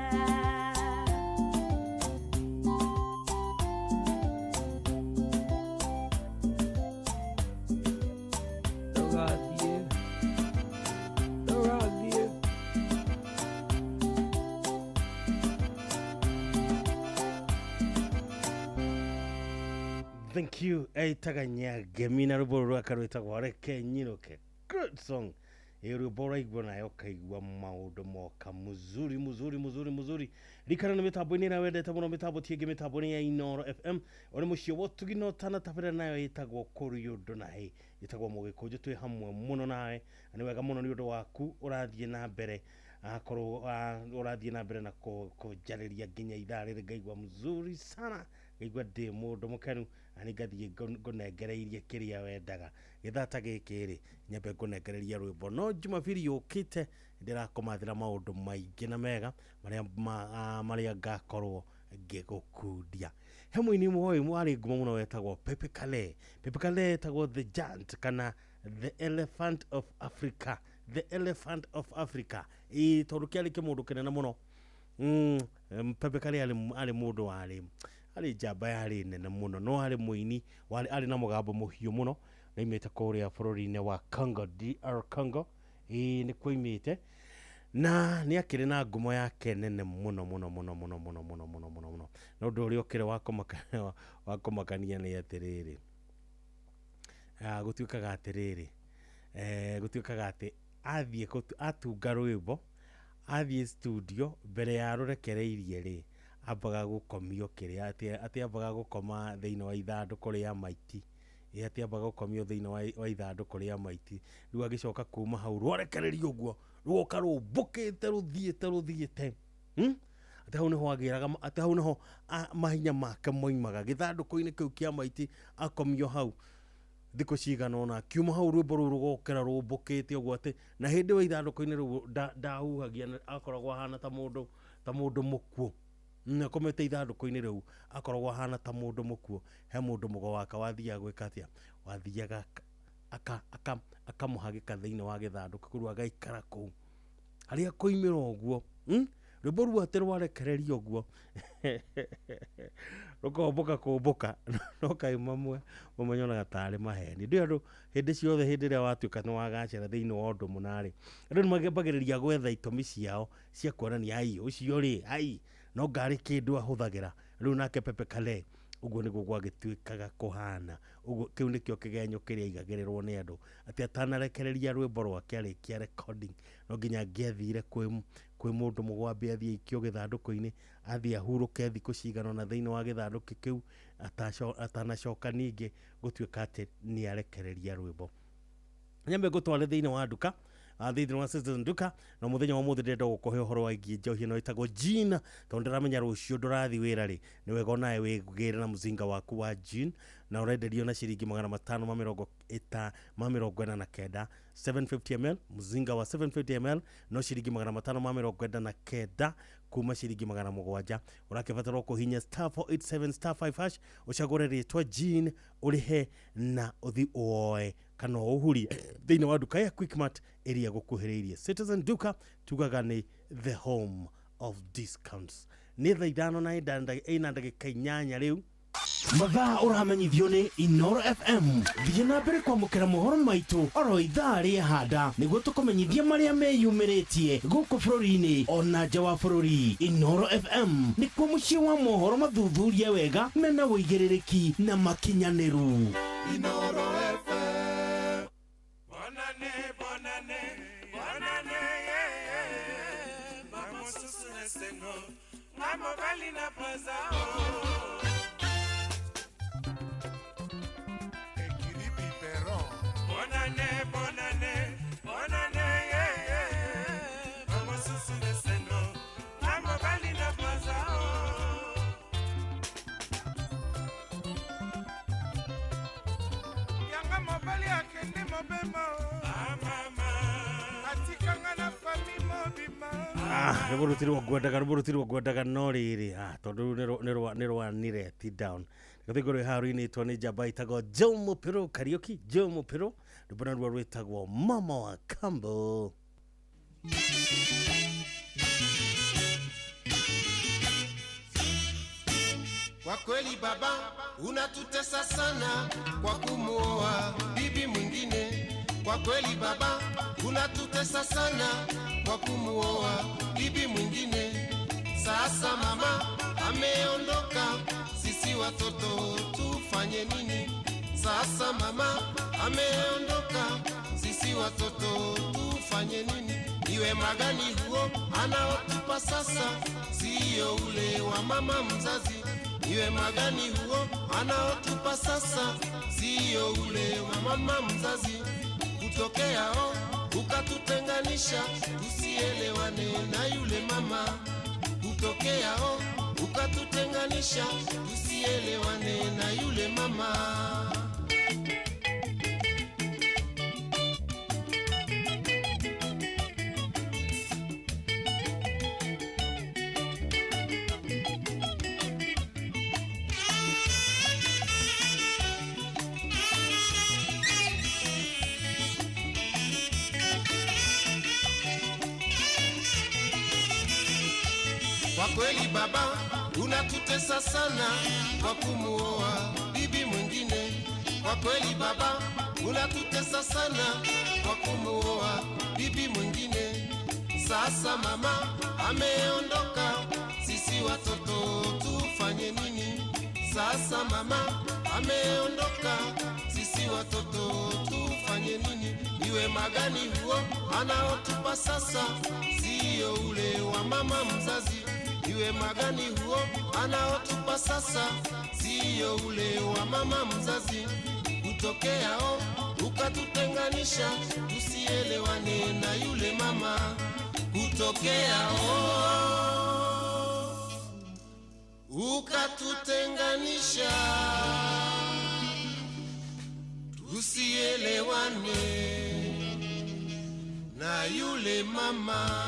ndũgathiĩ ndũgathiĩ Thank you. Aitaga Nyagemi na rwĩmbo rwaka rwĩtagwo reke nyinũke. Good song. Rwĩmbo ũraigua nayo ũkaigua maũndũ moka muzuri. Rikana na mĩtambo-inĩ ĩrĩa wendete mũno mĩtambo ti ĩngĩ mĩtambo-inĩ ya Inooro FM. Ũrĩ mũciĩ wa ũtugino ũtanatabĩra nayo ĩtagwo kũrĩ ũndũ na hĩ. Ĩtagwo Mũgĩkũnjũ twĩ hamwe mũno nawe. Na nĩ wega mũno nĩ ũndũ waku ũrathiĩ na mbere akorwo ũrathiĩ na mbere na kũnjarĩria nginya ithaa rĩrĩ ngaigua mzuri sana. Ngaigua ndĩ mũndũ mũkenu na nĩ ngathiĩ ngũnengereirie kĩrĩa wendaga. Gĩthata gĩkĩ rĩ nyambe ngũnengereria rwĩmbo no Jumapili yũkĩte ndĩrakomathĩra maũndũ maingĩ na mega marĩa ngakorwo ngĩgũkundia. He mũini mũĩ warĩ ngumo mũno wetagwo Pepe Kale. Pepe Kale etagwo The Giant kana The Elephant of Africa. The Elephant of Africa. Tondũ kĩarĩ kĩmũndũ kĩnene mũno. Pepe Kale arĩ mũndũ arĩ njamba yarĩ nene mũno no arĩ mũini arĩ na mũgambo mũhiũ mũno na imĩte kũrĩa bũrũri-inĩ wa Congo DR Congo nĩ kuoimĩte na nĩ akĩrĩ na ngumo yake nene mũno na ũndũ ũrĩa ũkĩrĩ wa kũmakania nĩ atĩrĩrĩ gũtuĩkaga atĩ athiĩ atunga rwĩmbo athiĩ studio mbere ya rũrekereirie rĩ ambaga gũkomio kĩrĩa atĩ ambaga gũkoma thĩinĩ wa ithandũkũ rĩa maiti atĩ ambaga gũkomio thĩinĩ wa ithandũkũ rĩa maiti rĩu agĩcoka kuma hau rwarekererio ũguo rũgoka rũmbũkĩte rũthiĩte atĩ hau nĩho agĩraga atĩ hau nĩho mahinya make moimaga gĩthandũkũ-inĩ kĩu kĩa maiti akomio hau thikũ cigana ũna kiuma hau rwĩmbo rũu rũgokera rũmbũkĩte ũguo atĩ na hĩndĩ wa ithandũkũ-inĩ rĩu ndahuhagia akoragwo ahana ta mũndũ mũkuũ na komete ithandũkũ-inĩ rĩu akoragwo hana ta mũndũ mũkuo he mũndũ mũgo waka wathiaga gwĩka atĩa wathiaga akamũhagĩka thĩinĩ wa gĩthandũkũ kũu agaikara kũu harĩa kũimĩra ũguo rwĩmbo ruo rwarekereria ũguo rũkomboka kũmbũka no kaĩ mamwe mamenyonaga tarĩ maheni ndĩ andũ hĩndĩ ciothe hĩndĩ ĩrĩa watuĩka nĩ wagacĩra thĩinĩ wa ũndũ mũna-rĩ andũ nĩ magambagĩrĩria gwetha itũmi ciao cia kuonania ai ũcio rĩ ai no ngarĩ kĩndũ ahũthagĩra rĩu nake Pepe Kale ũguo nĩguo gwagĩtuĩkaga kũhana ũguo kĩu nĩkĩo kĩgenyo kĩrĩa igagĩrĩrwo nĩ andũ atĩ atanarekereria rwĩmbo rwake arĩkia recording no nginya angĩathire kwĩ mũndũ mũgwambe athiĩ ikio gĩthandũkũ-inĩ athiĩ ahurũke thikũ cigana na thĩinĩ wa gĩthandũkũ kĩu atanacoka ningĩ gũtuĩka atĩ nĩ arekereria rwĩmbo nyambe gũtware thĩinĩ wa nduka thĩinĩ wa Citizen Nduka na mũthenya wa mũthĩ ndĩrenda gũkũhe ũhoro wa ingi njohi ĩno ĩtagwo Jean tondũ ndĩramenya rũciũ ndũrathiĩ wĩra-rĩ nĩ wega onawe wĩgĩre na mũzinga waku wa Jean na ũrenderio na ciringi 549 750ml mũzinga wa 750ml no ciringi 549 kuma ciringi 700 ũrakĩbatara kũhinya *487*5# ũcagũre rĩtwa Jean ũrĩhe na ũthi woe kana ũhurie thĩinĩ wa nduka ya Quickmart ĩrĩa gũkuhĩrĩirie Citizen Nduka tugaga nĩ the home of discounts nĩ thaa ithano na ina ndagĩka 8 rĩu mathaa ũramenyithio nĩ Inoro FM thiĩ na mbere kwamũkĩra mohoro maitũ oro ithaa rĩa handa nĩguo tũkũmenyithia marĩa meyumĩrĩtie gũkũ bũrũri-inĩ ona nja wa bũrũri Inoro FM nĩkuo mũciĩ wa mohoro mathuthurie wega mena wũigĩrĩrĩki na makinyanĩru Inoro FM vamos susunesengo ngamo bali na pazao ekiribi pero bonane vamos susunesengo ngamo bali na pazao yanga mobali akende mobema rũbũrũtirwo ngwendaga no rĩrĩ tondũ nĩ rwanire ti down gũthĩngwo rwĩ haru-inĩ itwo nĩ njamba itagwo Joe Mũpĩro Kariuki Joe Mũpĩro rwĩmbo naruo rwĩtagwo Mama wa Kambo Kwa kweli baba unatutesa sana kwa kumuoa bibi mwingine. Kwa kweli baba unatutesa sana kwa kumuoa bibi mwingine. Sasa mama ameondoka, sisi watoto tufanye nini? Sasa mama ameondoka, sisi watoto tufanye nini? Iwe magani huo anaotupa sasa, siyo ule wa mama mzazi. Iwe magani huo anaotupa sasa, siyo ule wa mama mzazi. Kutokea ukatutenganisha, tusielewane na yule mama. Kutokea ukatutenganisha, tusielewane na yule mama. Kwa kweli baba unatutesa sana kwa kumuoa bibi mwingine. Kwa kweli baba unatutesa sana kwa kumuoa bibi mwingine. Sasa mama ameondoka, sisi watoto tufanye nini? Sasa mama ameondoka, sisi watoto tufanye nini? Iwe magani huo anaotupa sasa, siyo ule wa mama mzazi. Iwe magani huo anaotupa sasa, siyo ule wa mama mzazi. Kutokea ukatutenganisha, tusielewane na yule mama. Kutokea ukatutenganisha, tusielewane na yule mama.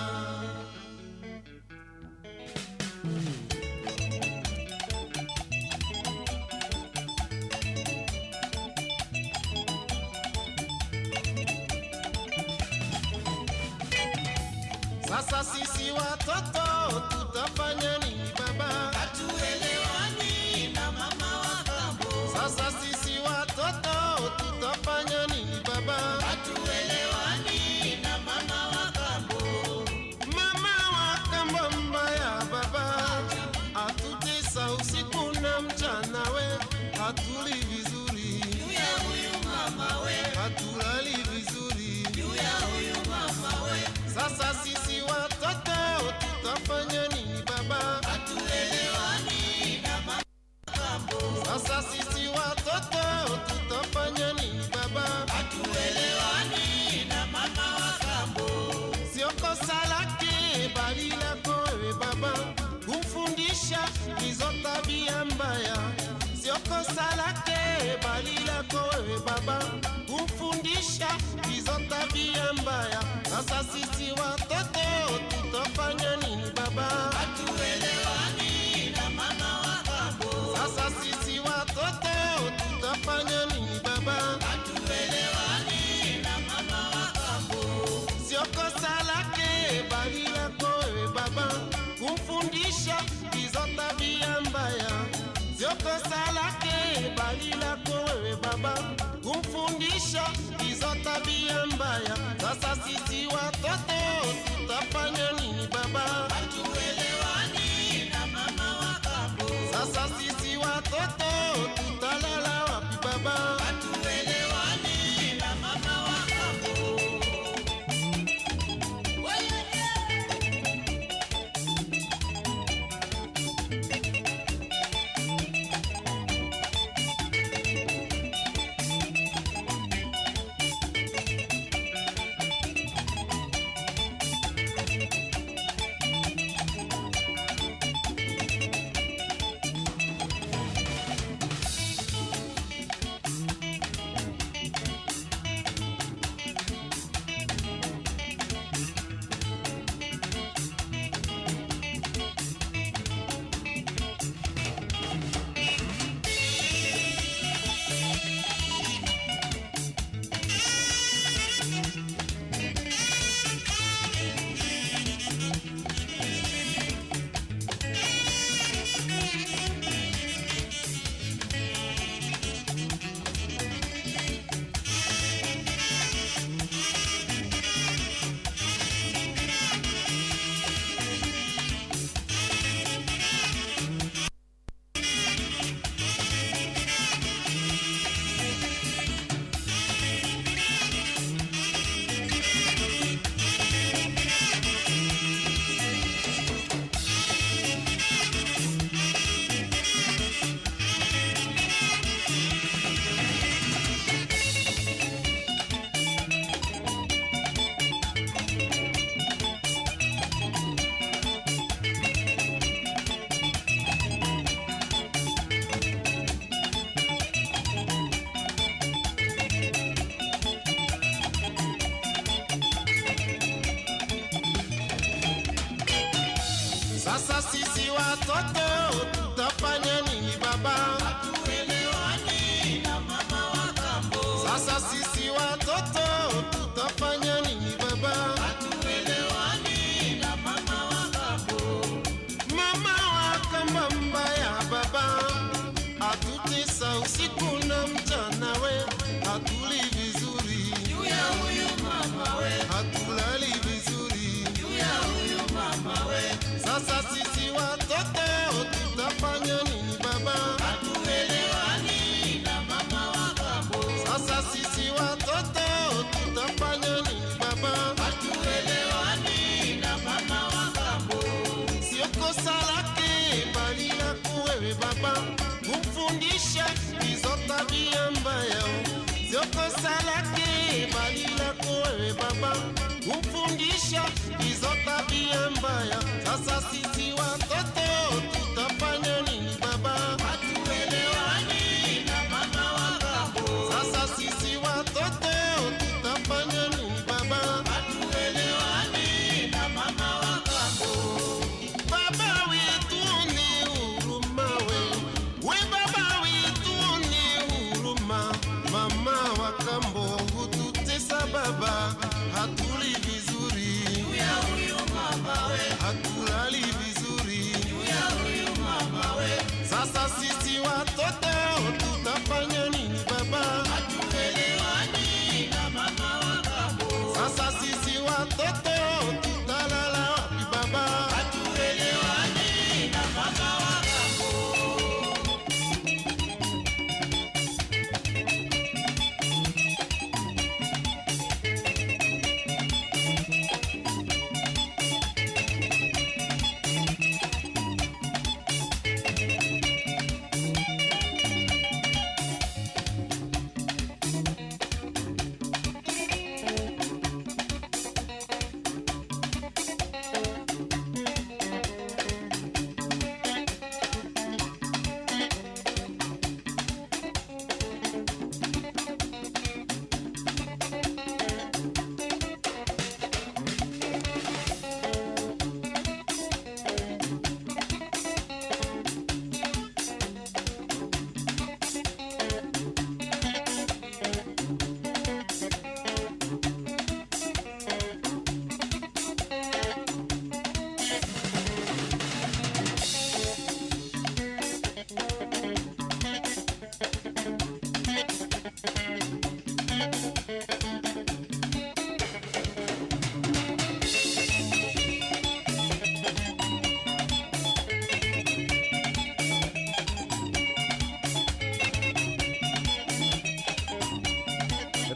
Sasa sisi watoto tutafanya nini baba? Hatuelewani na mama wa kambo. Sasa sisi watoto tutafanya nini baba? Hatuelewani na mama wa kambo. Mama wa kambo mbaya baba, atutesa usiku na mchana we, hatuli vizuri. Juu ya huyu mama we, hatulali vizuri. Juu ya huyu mama we. Sasa sisi watoto tutafanya nini baba? Hatuelewani na mama kambo. Sasa sisi watoto tutafanya nini baba? Hatuelewani na mama wa kambo. Sio kosa lake bali lako wewe baba, kumfundisha hizo tabia mbaya. Sio kosa lake bali lako wewe baba, kumfundisha hizo tabia mbaya. Sasa sisi watoto tutafanya nini baba? Hatuelewani na mama wa kambo. Sasa sisi watoto tutafanya nini baba? Hatuelewani na mama wa kambo. Sio kosa lake bali lako wewe baba, kumfundisha hizo tabia mbaya. Sio kosa lake bali lako wewe baba, kumfundisha hizo tabia mbaya. Sasa sisi watoto tutafanya nini baba? Hatuelewani na mama wa kambo. Sasa sisi watoto tutalala wapi baba? Hatuelewani na mama wa kambo. Sasa sisi watoto tutafanya nini baba? Hatuelewani na mama wa kambo. Sasa sisi watoto tutafanya nini baba? Hatuelewani na mama wa kambo. Mama wa kambo mbaya baba, atutesa usiku na mchana we, hatuli vizuri. Juu ya huyu mama we, hatulali vizuri. Juu ya huyu mama we. Sasa sisi watoto tutafanya nini baba? Hatuelewani na mama wa kambo. Sasa sisi watoto tutafanya nini baba? Hatuelewani na mama wa kambo. Sio kosa lake bali lako wewe baba, kumfundisha hizo tabia mbaya. Sio kosa lake bali lako wewe baba, kumfundisha hizo tabia mbaya. Sasa sisi watoto tutafanya nini baba? Hatuelewani na mama wa kambo. Sasa sisi watoto tutafanya nini baba? Hatuelewani na mama wa kambo. Baba wetu ni huruma we, we baba wetu ni huruma. Mama wa kambo hututesa baba, hatuli vizuri. Juu ya huyu mama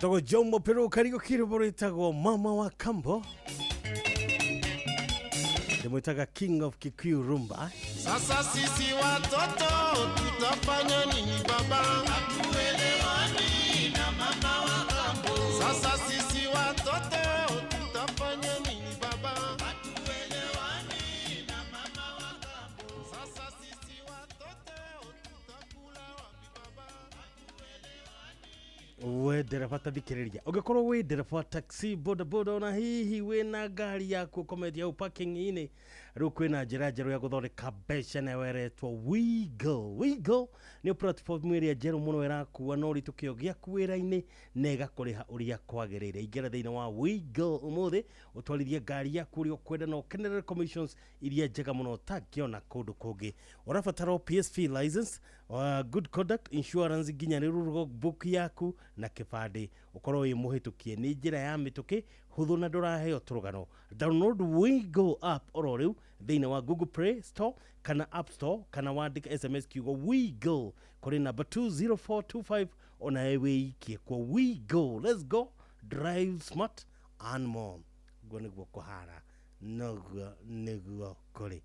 Etogo Jomo Pero Kariuki rwitagwo mama wa kambo. Ndimwitaga King of Kikuyu Rumba. Sasa sisi watoto tutafanya nini baba? Hatuelewani na mama wa kambo. Sasa sisi watoto tutafanya nini baba? Hatuelewani na mama wa kambo. Sasa sisi watoto tutakula wapi baba? We dereva tathikiriria ungikorwo wi dereva taxi boda boda na hihi wina ngari yaku komedia au parking ini riu kwina njira njeru ya guthondeka mbeca na weretwo Wigo ni platform iria njeru muno irakuwa no ritu kio giaku wira-ini na igakuriha uria kwagirire ingera thiini wa Wigo umuthi utwarithie ngari yaku uria ukwenda na ukenerere commissions iria njega muno tangiona kundu kungi urabatara PSV license good conduct insurance nginya ni book yaku na kibande ukorwo wi muhitukie ni njira ya mituki huthu na nduraheo turugano download Wigo app oro riu thiini wa Google Play Store kana App Store kana wandika SMS kiugo Wigo kuri number 20425 ona ewe ikie kwa Wigo. Let's go drive smart and more gone gwo kuhara niguo kuri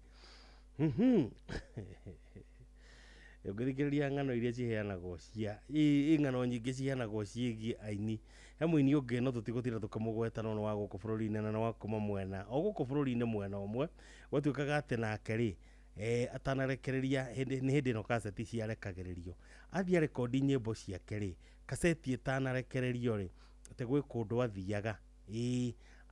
Yogirikiria ngano iria ciheanagwo cia ingano nyingi ciheanagwo ciigi aini hamwe ni ungi no tutigutira tukamugweta no wa guku bururi-ini na wa kuma mwena o guku bururi-ini mwena umwe gwatuikaga ati nake ri atanarekereria ni hindi no cassette ciarekagiririo athia rekodi nyimbo ciake ri cassette itanarekererio ri ate gwi kundu athiaga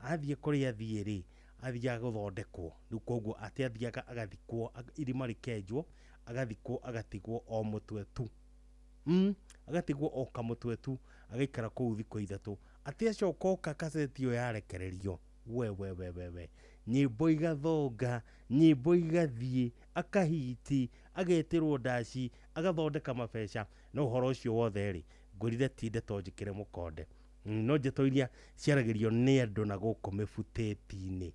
athie kuri athie ri athia guthondekwo riu koguo ati athiaga agathikwo irima rikenjwo agathikwo agatigwo o mutwe tu agatigwo o kamutwe tu agaikara kuu thikũ ithatu ati acoka oka cassette iyo yarekererio we nyimbo igathonga nyimbo igathie akahiti agetirwo ndaci agathondeka mabeca no uhoro ucio wothe ri ngurire tinde tonjikire mukonde no njeto iria ciaragirio ni andu na guku mibuteti-ini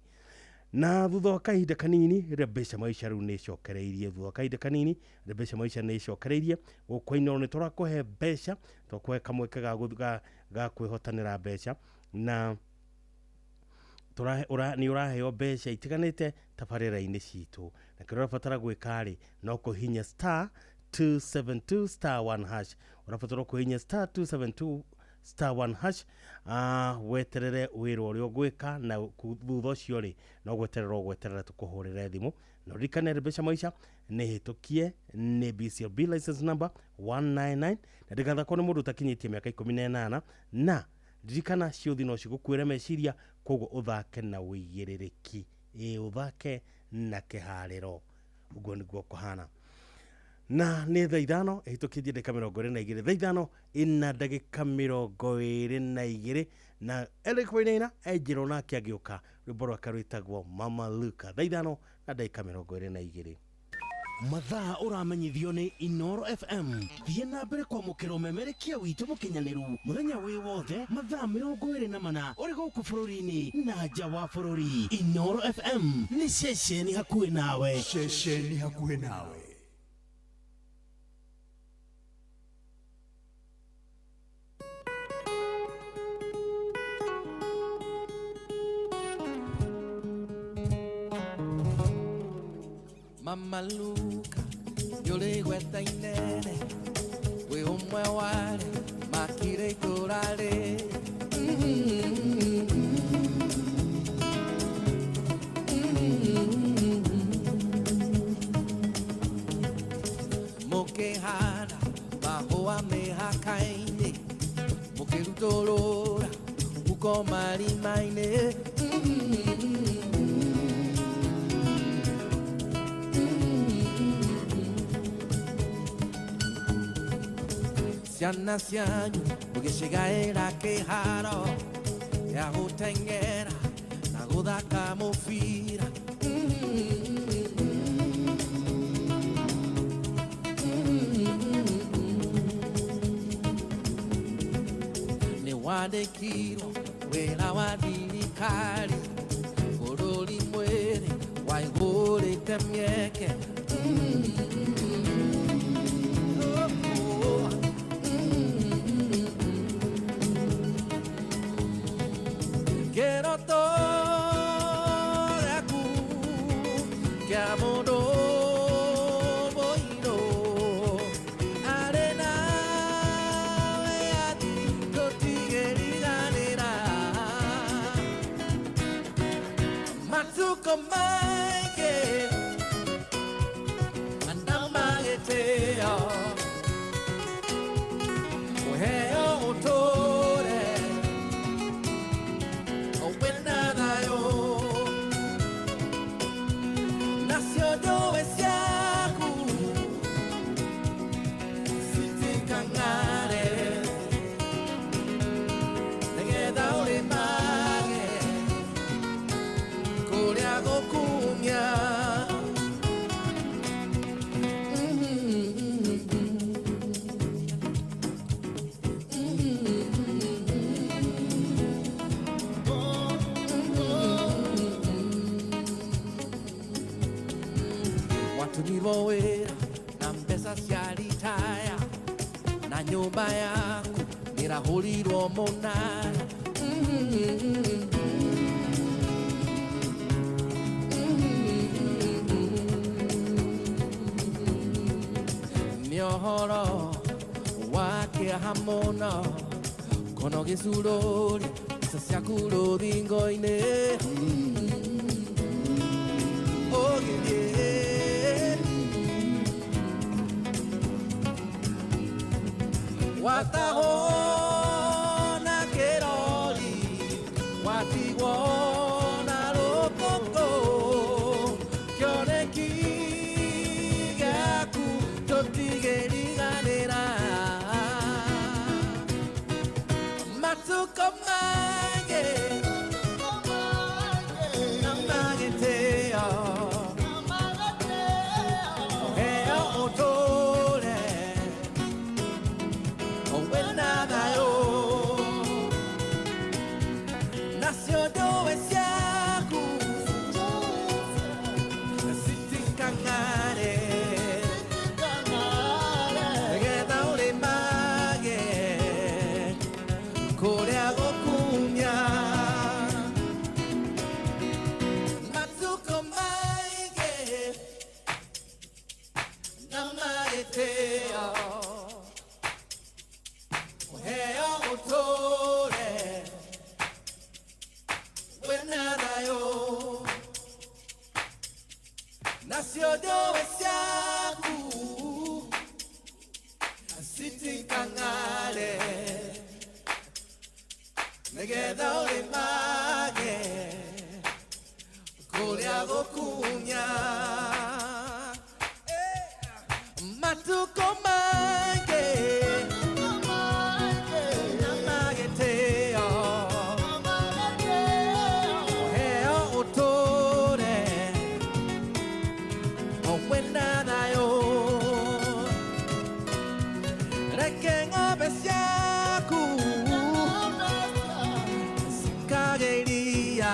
na thutha wa kahinda kanini mbeca maisha riu ni cokereirie thutha wa kahinda kanini mbeca maisha ni cokereirie gukwaino ni turakuhe mbeca twakuhe kamweke ga kwihotanira mbeca na ni uraheo mbeca itiganite tabarira-ini citu na kira urabatara gwika ri no kuhinya star 272 star 1 hash urabatara kuhinya star 272 star 1 hash weterere wiro urio gwika na thutha ucio ri no gweterera tukuhurire thimu no rikane mbeca maisha ni hitukie ni BCB license number 199 na ndigathakwo ni mundu takinyitie miaka 18 na ririkana ciuthi no cigukwire meciria koguo uthake na wigiririki uthake na kihariro uguo niguo kuhana na ni thaa ithano ihitukirie ndagika 22 thaa ithano ina ndagika 22 na Eric Wainaina ejiro nake agiuka rwimbo rwake rwitagwo Mama Luka thaa ithano na ndagika 22 mathaa uramenyithio ni Inoro FM thie na mbere kwa mukiro memerekia witu mukinyaniru muthenya wi wothe mathaa 24 uri guku bururi-ini na nja wa bururi. Inoro FM ni ceceni hakuhi nawe, ceceni hakuhi nawe. Mama Luka, yole gweta inene, we umwe wale, makire kurale. Mokehana, mahua mehakaine, mokerutolora, ukomari maine. Ciana cianyu mugicegaira kiharo ya guteng'era na guthaka mubira ni wandikirwo wira wa thirikari bururi mwiri waigurite mieke watumirwo wĩra na mbeca cia ritaya na nyũmba yaku nĩrahũrirwo mũnara. Nĩ ũhoro wa kĩeha mũno kono gĩcurũri mbeca ciaku rũthingo-inĩ. Watahwo na kĩrori watigwo na rũkũngũ kĩoneki gĩaku tũtigĩriganĩra. Matuko maingĩ na magĩtĩo heo ũtũre wĩna thayũ nacio ndũĩ ciaku citikang'are nĩgetha ũrĩmage kũrĩa gũkumia. Matuko maingĩ na magĩtĩo heo ũtũre wĩna thayũ nacio ndũĩ ciaku citikang'are nĩgetha ũrĩmage kũrĩa gũkumia. Matuko maingĩ na magĩtĩo heo ũtũre wĩna thayũ reke ng'ombe ciaku cikagĩa iria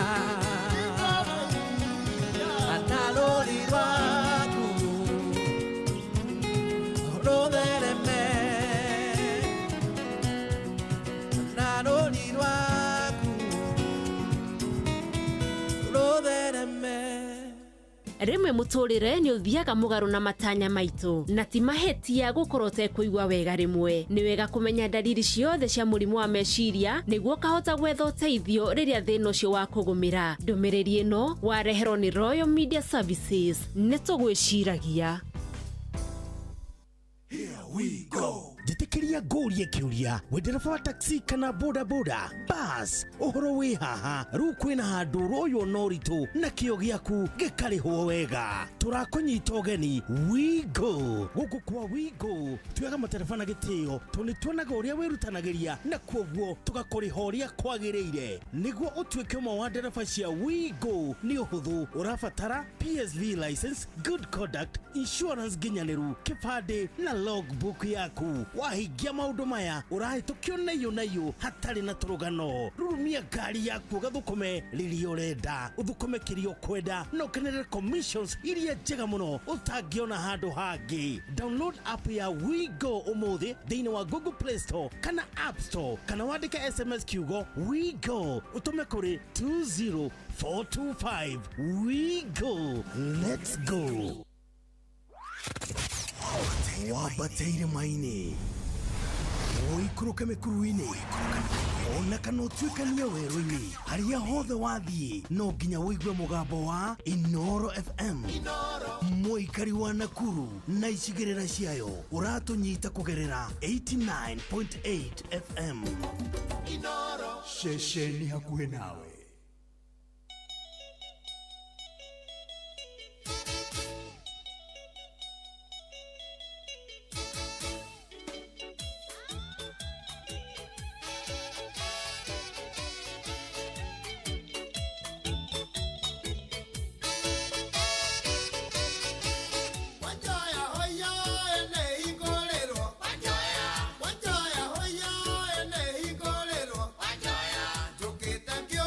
na rũri rwaku rũthereme na rũri rwaku rũthereme. Rimwe mũtũrĩre nĩ ũthiaga mũgarũ na matanya maitũ na ti mahĩtia gũkorwo ũtekũigua wega rĩmwe. Nĩ wega kũmenya dalili ciothe cia mũrimũ wa meciria nĩguo kahota gwetha ũteithio rĩrĩa thĩna ũcio wa kũgũmĩra. Ndũmĩrĩri ĩno wareherwo nĩ Royal Media Services. Nĩ tũgwĩciragia. Here we go. Njĩtĩkĩria ngũrie kĩũria wĩ ndereba wa taxi kana boda boda bas ũhoro wĩ haha rĩu kwĩna handũ roywo na ũritũ na kĩo gĩaku gĩkarĩhwo wega tũrakũnyita ũgeni Wigo gũkũ kwa Wigo tuoyaga matereba na gĩtĩo tondũ nĩtuonaga ũrĩa wĩrutanagĩria na kwoguo tũgakũrĩha ũrĩa kwagĩrĩire nĩguo ũtuĩke ũmwe wa ndereba cia Wigo nĩ ũhũthũ ũrabatara PSV license, good conduct, insurance nginyanĩru, kĩbandĩ na logbook yaku. Wahingia maũndũ maya ũrahĩtũkio na iyo hatarĩ na tũrũgano. Rurumia ngari yaku ũgathũkũme rĩrĩa ũrenda ũthũkũme kĩrĩa ũkwenda na ũkenerere commissions iria njega mũno ũtangĩona handũ hangĩ. Download app ya Wigo ũmũthĩ thĩinĩ wa Google Play Store kana App Store kana wandĩke SMS kiugo Wigo ũtũme kũrĩ 20425. Wigo, let's go. Wabateire maini Oikũrũke mĩkuru-inĩ ona kana ũtuĩkanie werũ-inĩ harĩa hothe wathiĩ no nginya wĩigue mũgambo wa Inoro FM. Mũikari wa Nakuru na icigĩrĩra ciayo ũratũnyita kũgerera 89.8 FM. Inoro ceceni hakuhĩ nawe. Yo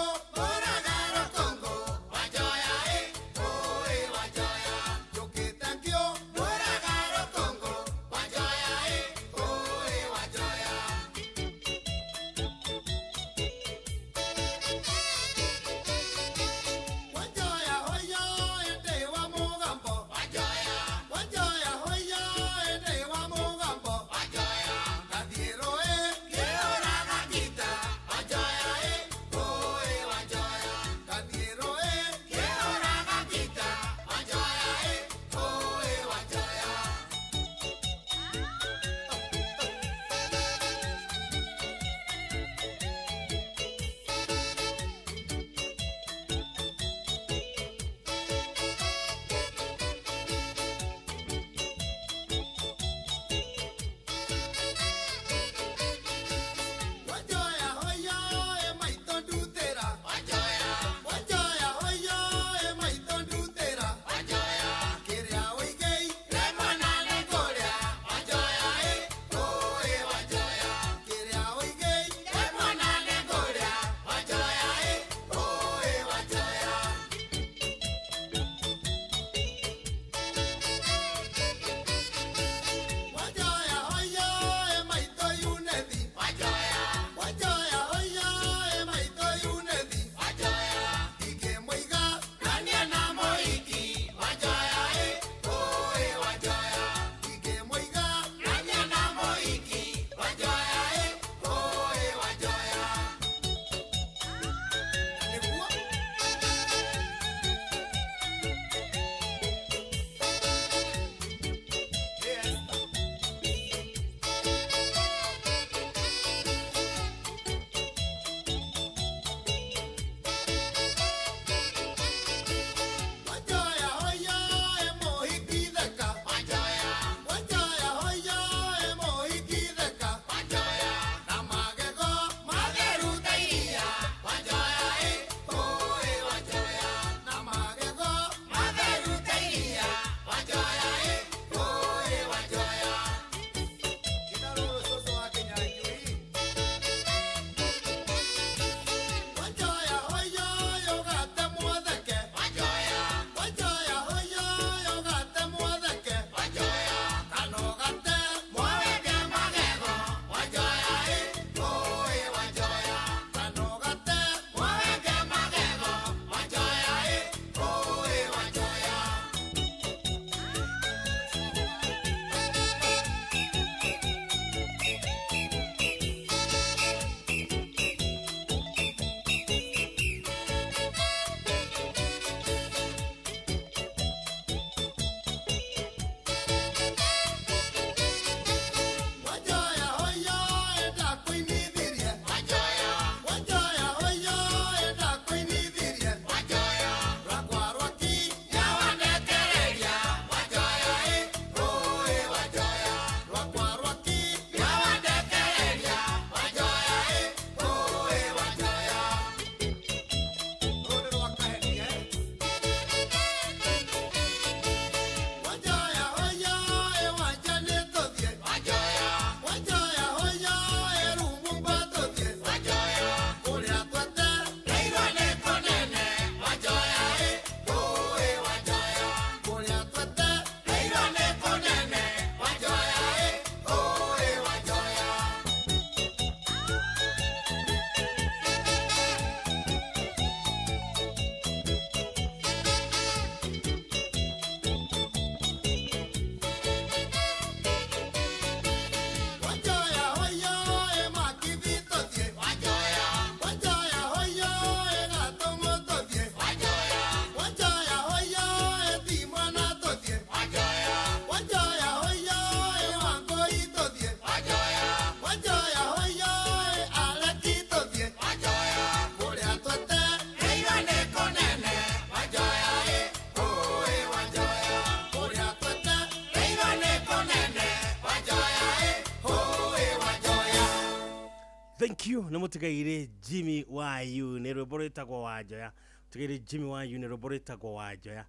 Thank you. Na mutigaire Jimmy Wayu ne roboreta kwa wajoya. Tugaire Jimmy Wayu ne roboreta kwa wajoya.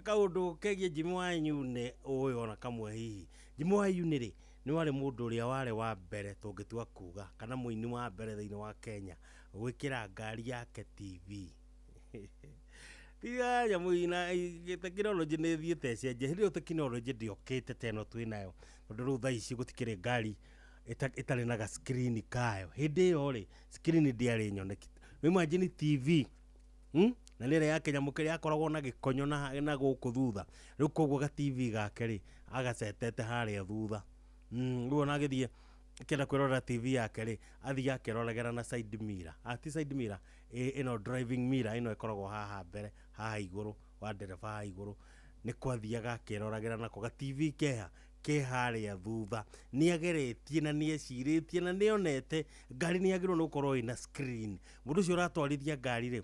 Kaundu kegie Jimmy Wayu ne oyo na kamwe hihi. Jimmy Wayu ne ri ni wale mundu uria wale wa mbere tungitua kuga kana muini wa mbere thiini wa Kenya gwikira ngari yake TV. Tiga ya muina technology ne thiete cenje hirio technology ndiokite teno twinayo tondu ru thaa ici gutikire ngari itari na ga screen kayo hindi yo ri screen ndiari nyoneki imagine TV na nire yake nyamukiri akoragwo na gikonyo na guku thutha riu koguo ga TV gake ri agacetete haria thutha riu ona agithie kenda kwirora TV yake ri athia akiroragera na side mirror ati side mirror ino driving mirror ino ikoragwo haha mbere haha iguru wa ndereba haha iguru ni kwathiaga akiroragera nako ga TV keha ke haria thutha ni ageretie na ni eciritie na ni onete ngari ni agirwo no korwo ina screen mundu cio ratwarithia ngari ri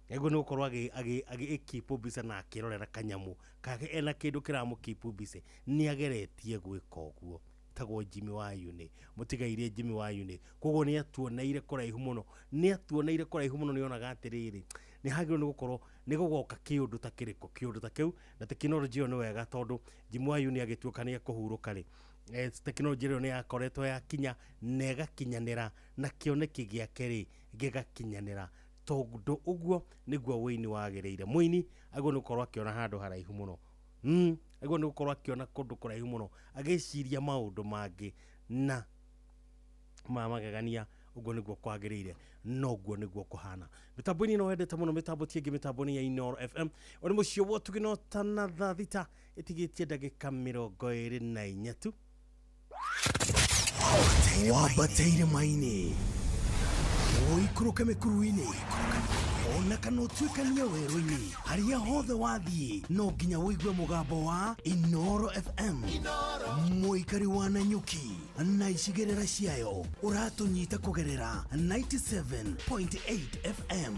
ego no korwo agi keep busy na akirorera kanyamu kage ena kindu kiramu keep busy ni ageretie gwika uguo tagwo Jimmy Wayu ni mutigaire Jimmy Wayu ni koguo ni atuoneire kuraihu muno ni onaga atiriri ni hagiro ni gukorwo ni gugoka kiundu ta kiriko kiundu ta kiu na technology yo ni wega tondu Jimmy Wayu ni agituokania kuhuruka ri technology yo ni yakoretwo yakinya nega kinyanira na kioneki giake ri gigakinyanira tondu uguo niguo wini wagereire muini ago ni gukorwo akiona handu haraihu muno ego ni gukorwo akiona kundu kuraihu muno agiciria maundu mangi na magegania uguo niguo kwagirire noguo niguo kuhana mitambo-ini no wendete muno mitambo tiengi mitambo-ini ya Inooro FM ori mucio wo tuginotana thaa thita itigitie ndagika 24 tu wabateire maini oikuruke mikuruini ona kana utuikania werũ-inĩ haria hothe wathiĩ no nginya wĩigue mũgambo wa Inooro FM mũikari wa Nanyuki na icigĩrĩra ciayo ũratũnyita kũgerera 97.8 FM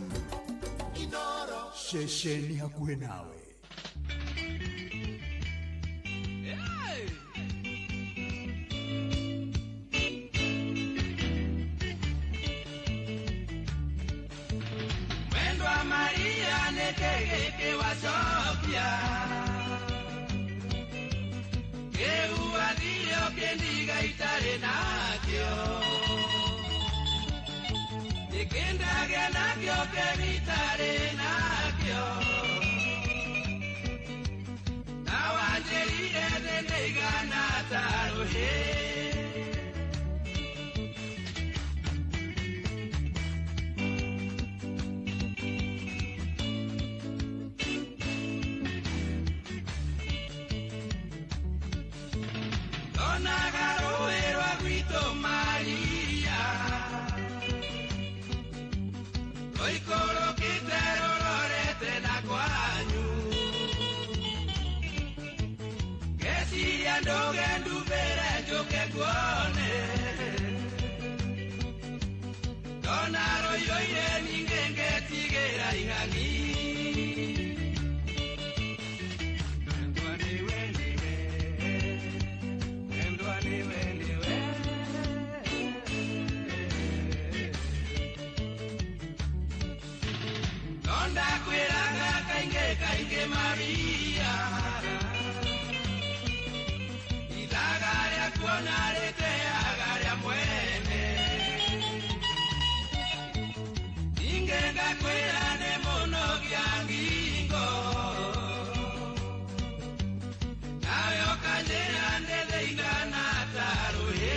Inooro ceceni hakuhĩ nawe. Maria nekege wasopia Keuadio kendiga itare nakyo Nikendage nakyo kevitare nakyo Nawanjerire nendega nataruhe Ndogendu bere joke guone Donaro yoire ningenge tigera ihani Endwani wendiwe Donda kwiraga kainge Maria Agaria kuonarete agaria mwene Ingenga kwirane mono gyangingo Nayo kanjera ndele ingana taruhe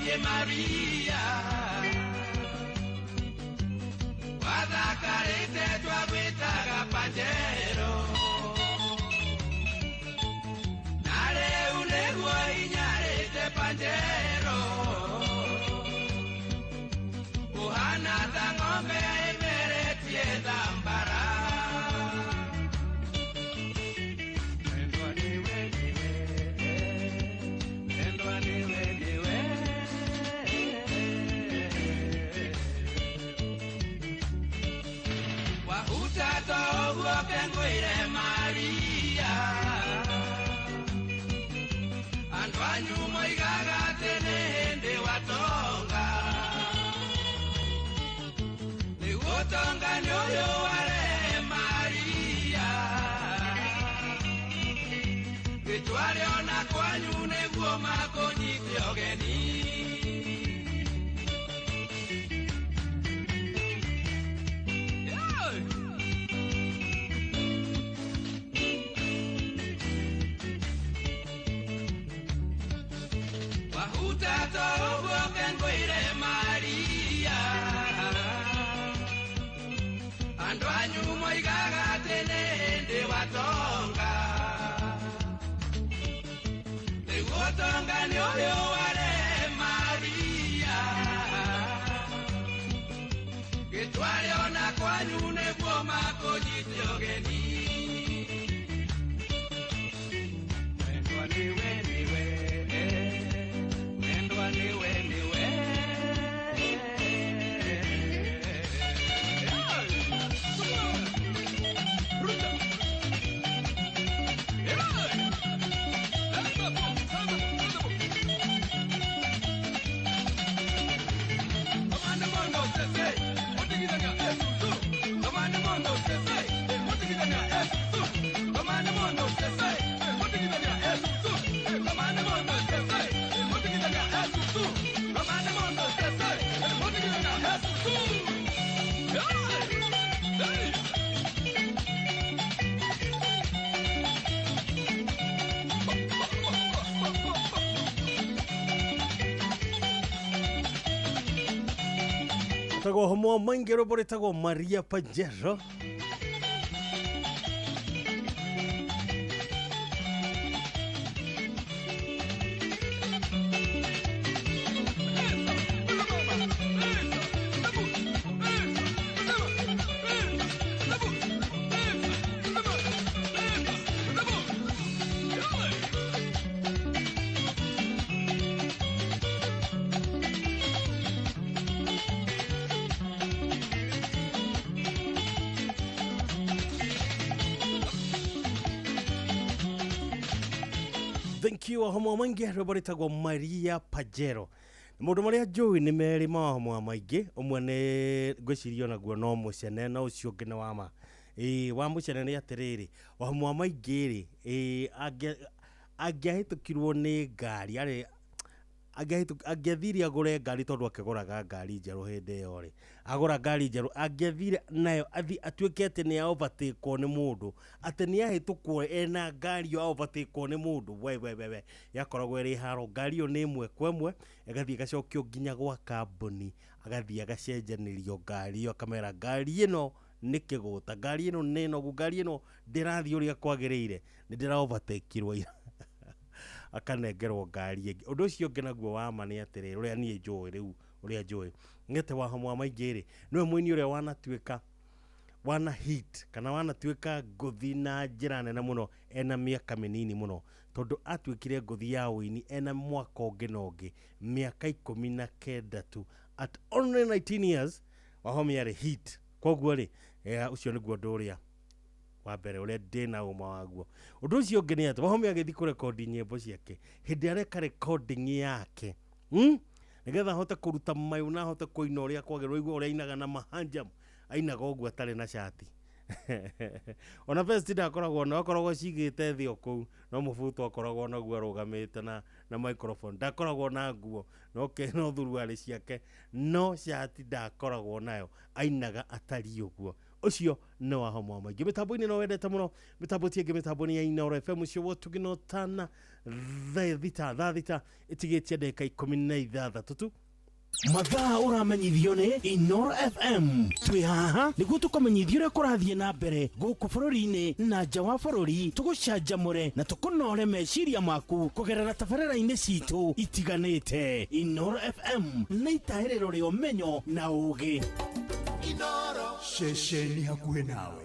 Ye Maria Wadhakarite twagwitaga Pajero Nare unegwo inyarite Pajero Uhana ta ng'ombe imeretie thambara Kenguire Maria Antoanyu moigaga tene hende watonga Ni wotonga nyoyo wale Maria Gitwale ona kwanyu neguo makonyite ogeni Maria Antoanyu moigaga tene hende watonga Ni wotonga nyoyo wale Maria Gitwale ona kwanyu neguo makonyite ogeni Wendwa niwe Wendwa niwe Tago homo mangero bore tago Maria Pajero. Thank you homo mangero bore tago Maria Pajero. Mundu maria njui ni meri mahomo maingi umwe ni gwicirio naguo no mucene no ucio ungi ni wama wa mucene ni atiriri homo maingi ri angiahitukirwo ni ngari ari angiathire agure ngari tondu akiguraga ngari njeru hindi iyo ri agura ngari njeru angiathire nayo atuike ati ni overtake ni mundu ati ni ahitukwo ena ngari yo overtake ni mundu we yakoragwo iri haro ngari yo ni imwe kwemwe agathie gacokio nginya gwa kambuni agathie agacenjanirio ngari yo akamera ngari ino ni kiguta ngari ino ni no ngari ino ndirathie uria kwagirire ni ndira overtakeirwo akanengerwo ngari ingi undu ucio ungi naguo wama ni atiriri uria nie njui riu uria njui ngete wa homo maingi ri niwe mwini uria wana hit kana wanatuika nguthi na njira nene muno ena miaka minini muno tondu atuikire nguthi ya wini ena mwaka ungi na ungi miaka 19 tu at only 19 years wahomo yari hit koguo ri ucio niguo nduria wa mbere uria ndina uma waguo undu ucio ungi ni ati wahomo agithi ku recording nyimbo ciake hindi areka recording yake nigetha hote kuruta mayu na hote kuina uria kwagirwo igua uria inaga na mahanjam ainaga uguo atari na shati ona best ndakoragwo na akoragwo cigite thio kuu no mubuto akoragwo naguo arugamite na microphone ndakoragwo na nguo no thuruari ciake no shati ndakoragwo nayo ainaga atari uguo ucio no wa homo maingĩ mitambo-inĩ no wendete mũno mitambo tienge mitambo-inĩ ya Inooro FM ucio wotu ginotana thaa thita itigetie ndeka 16 tu mathaa uramenyithio ni Inooro FM twi haha niguo tukomenyithio uria kurathie na mbere guku bururi-ini na nja wa bururi tugucanjamure na tukunore meciria maku kugerera tabarĩra-inĩ citu itiganĩte. Inooro FM na itahĩrĩro rĩa ũmenyo na ũũgĩ. Inooro ceceni hakuhĩ nawe.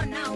Now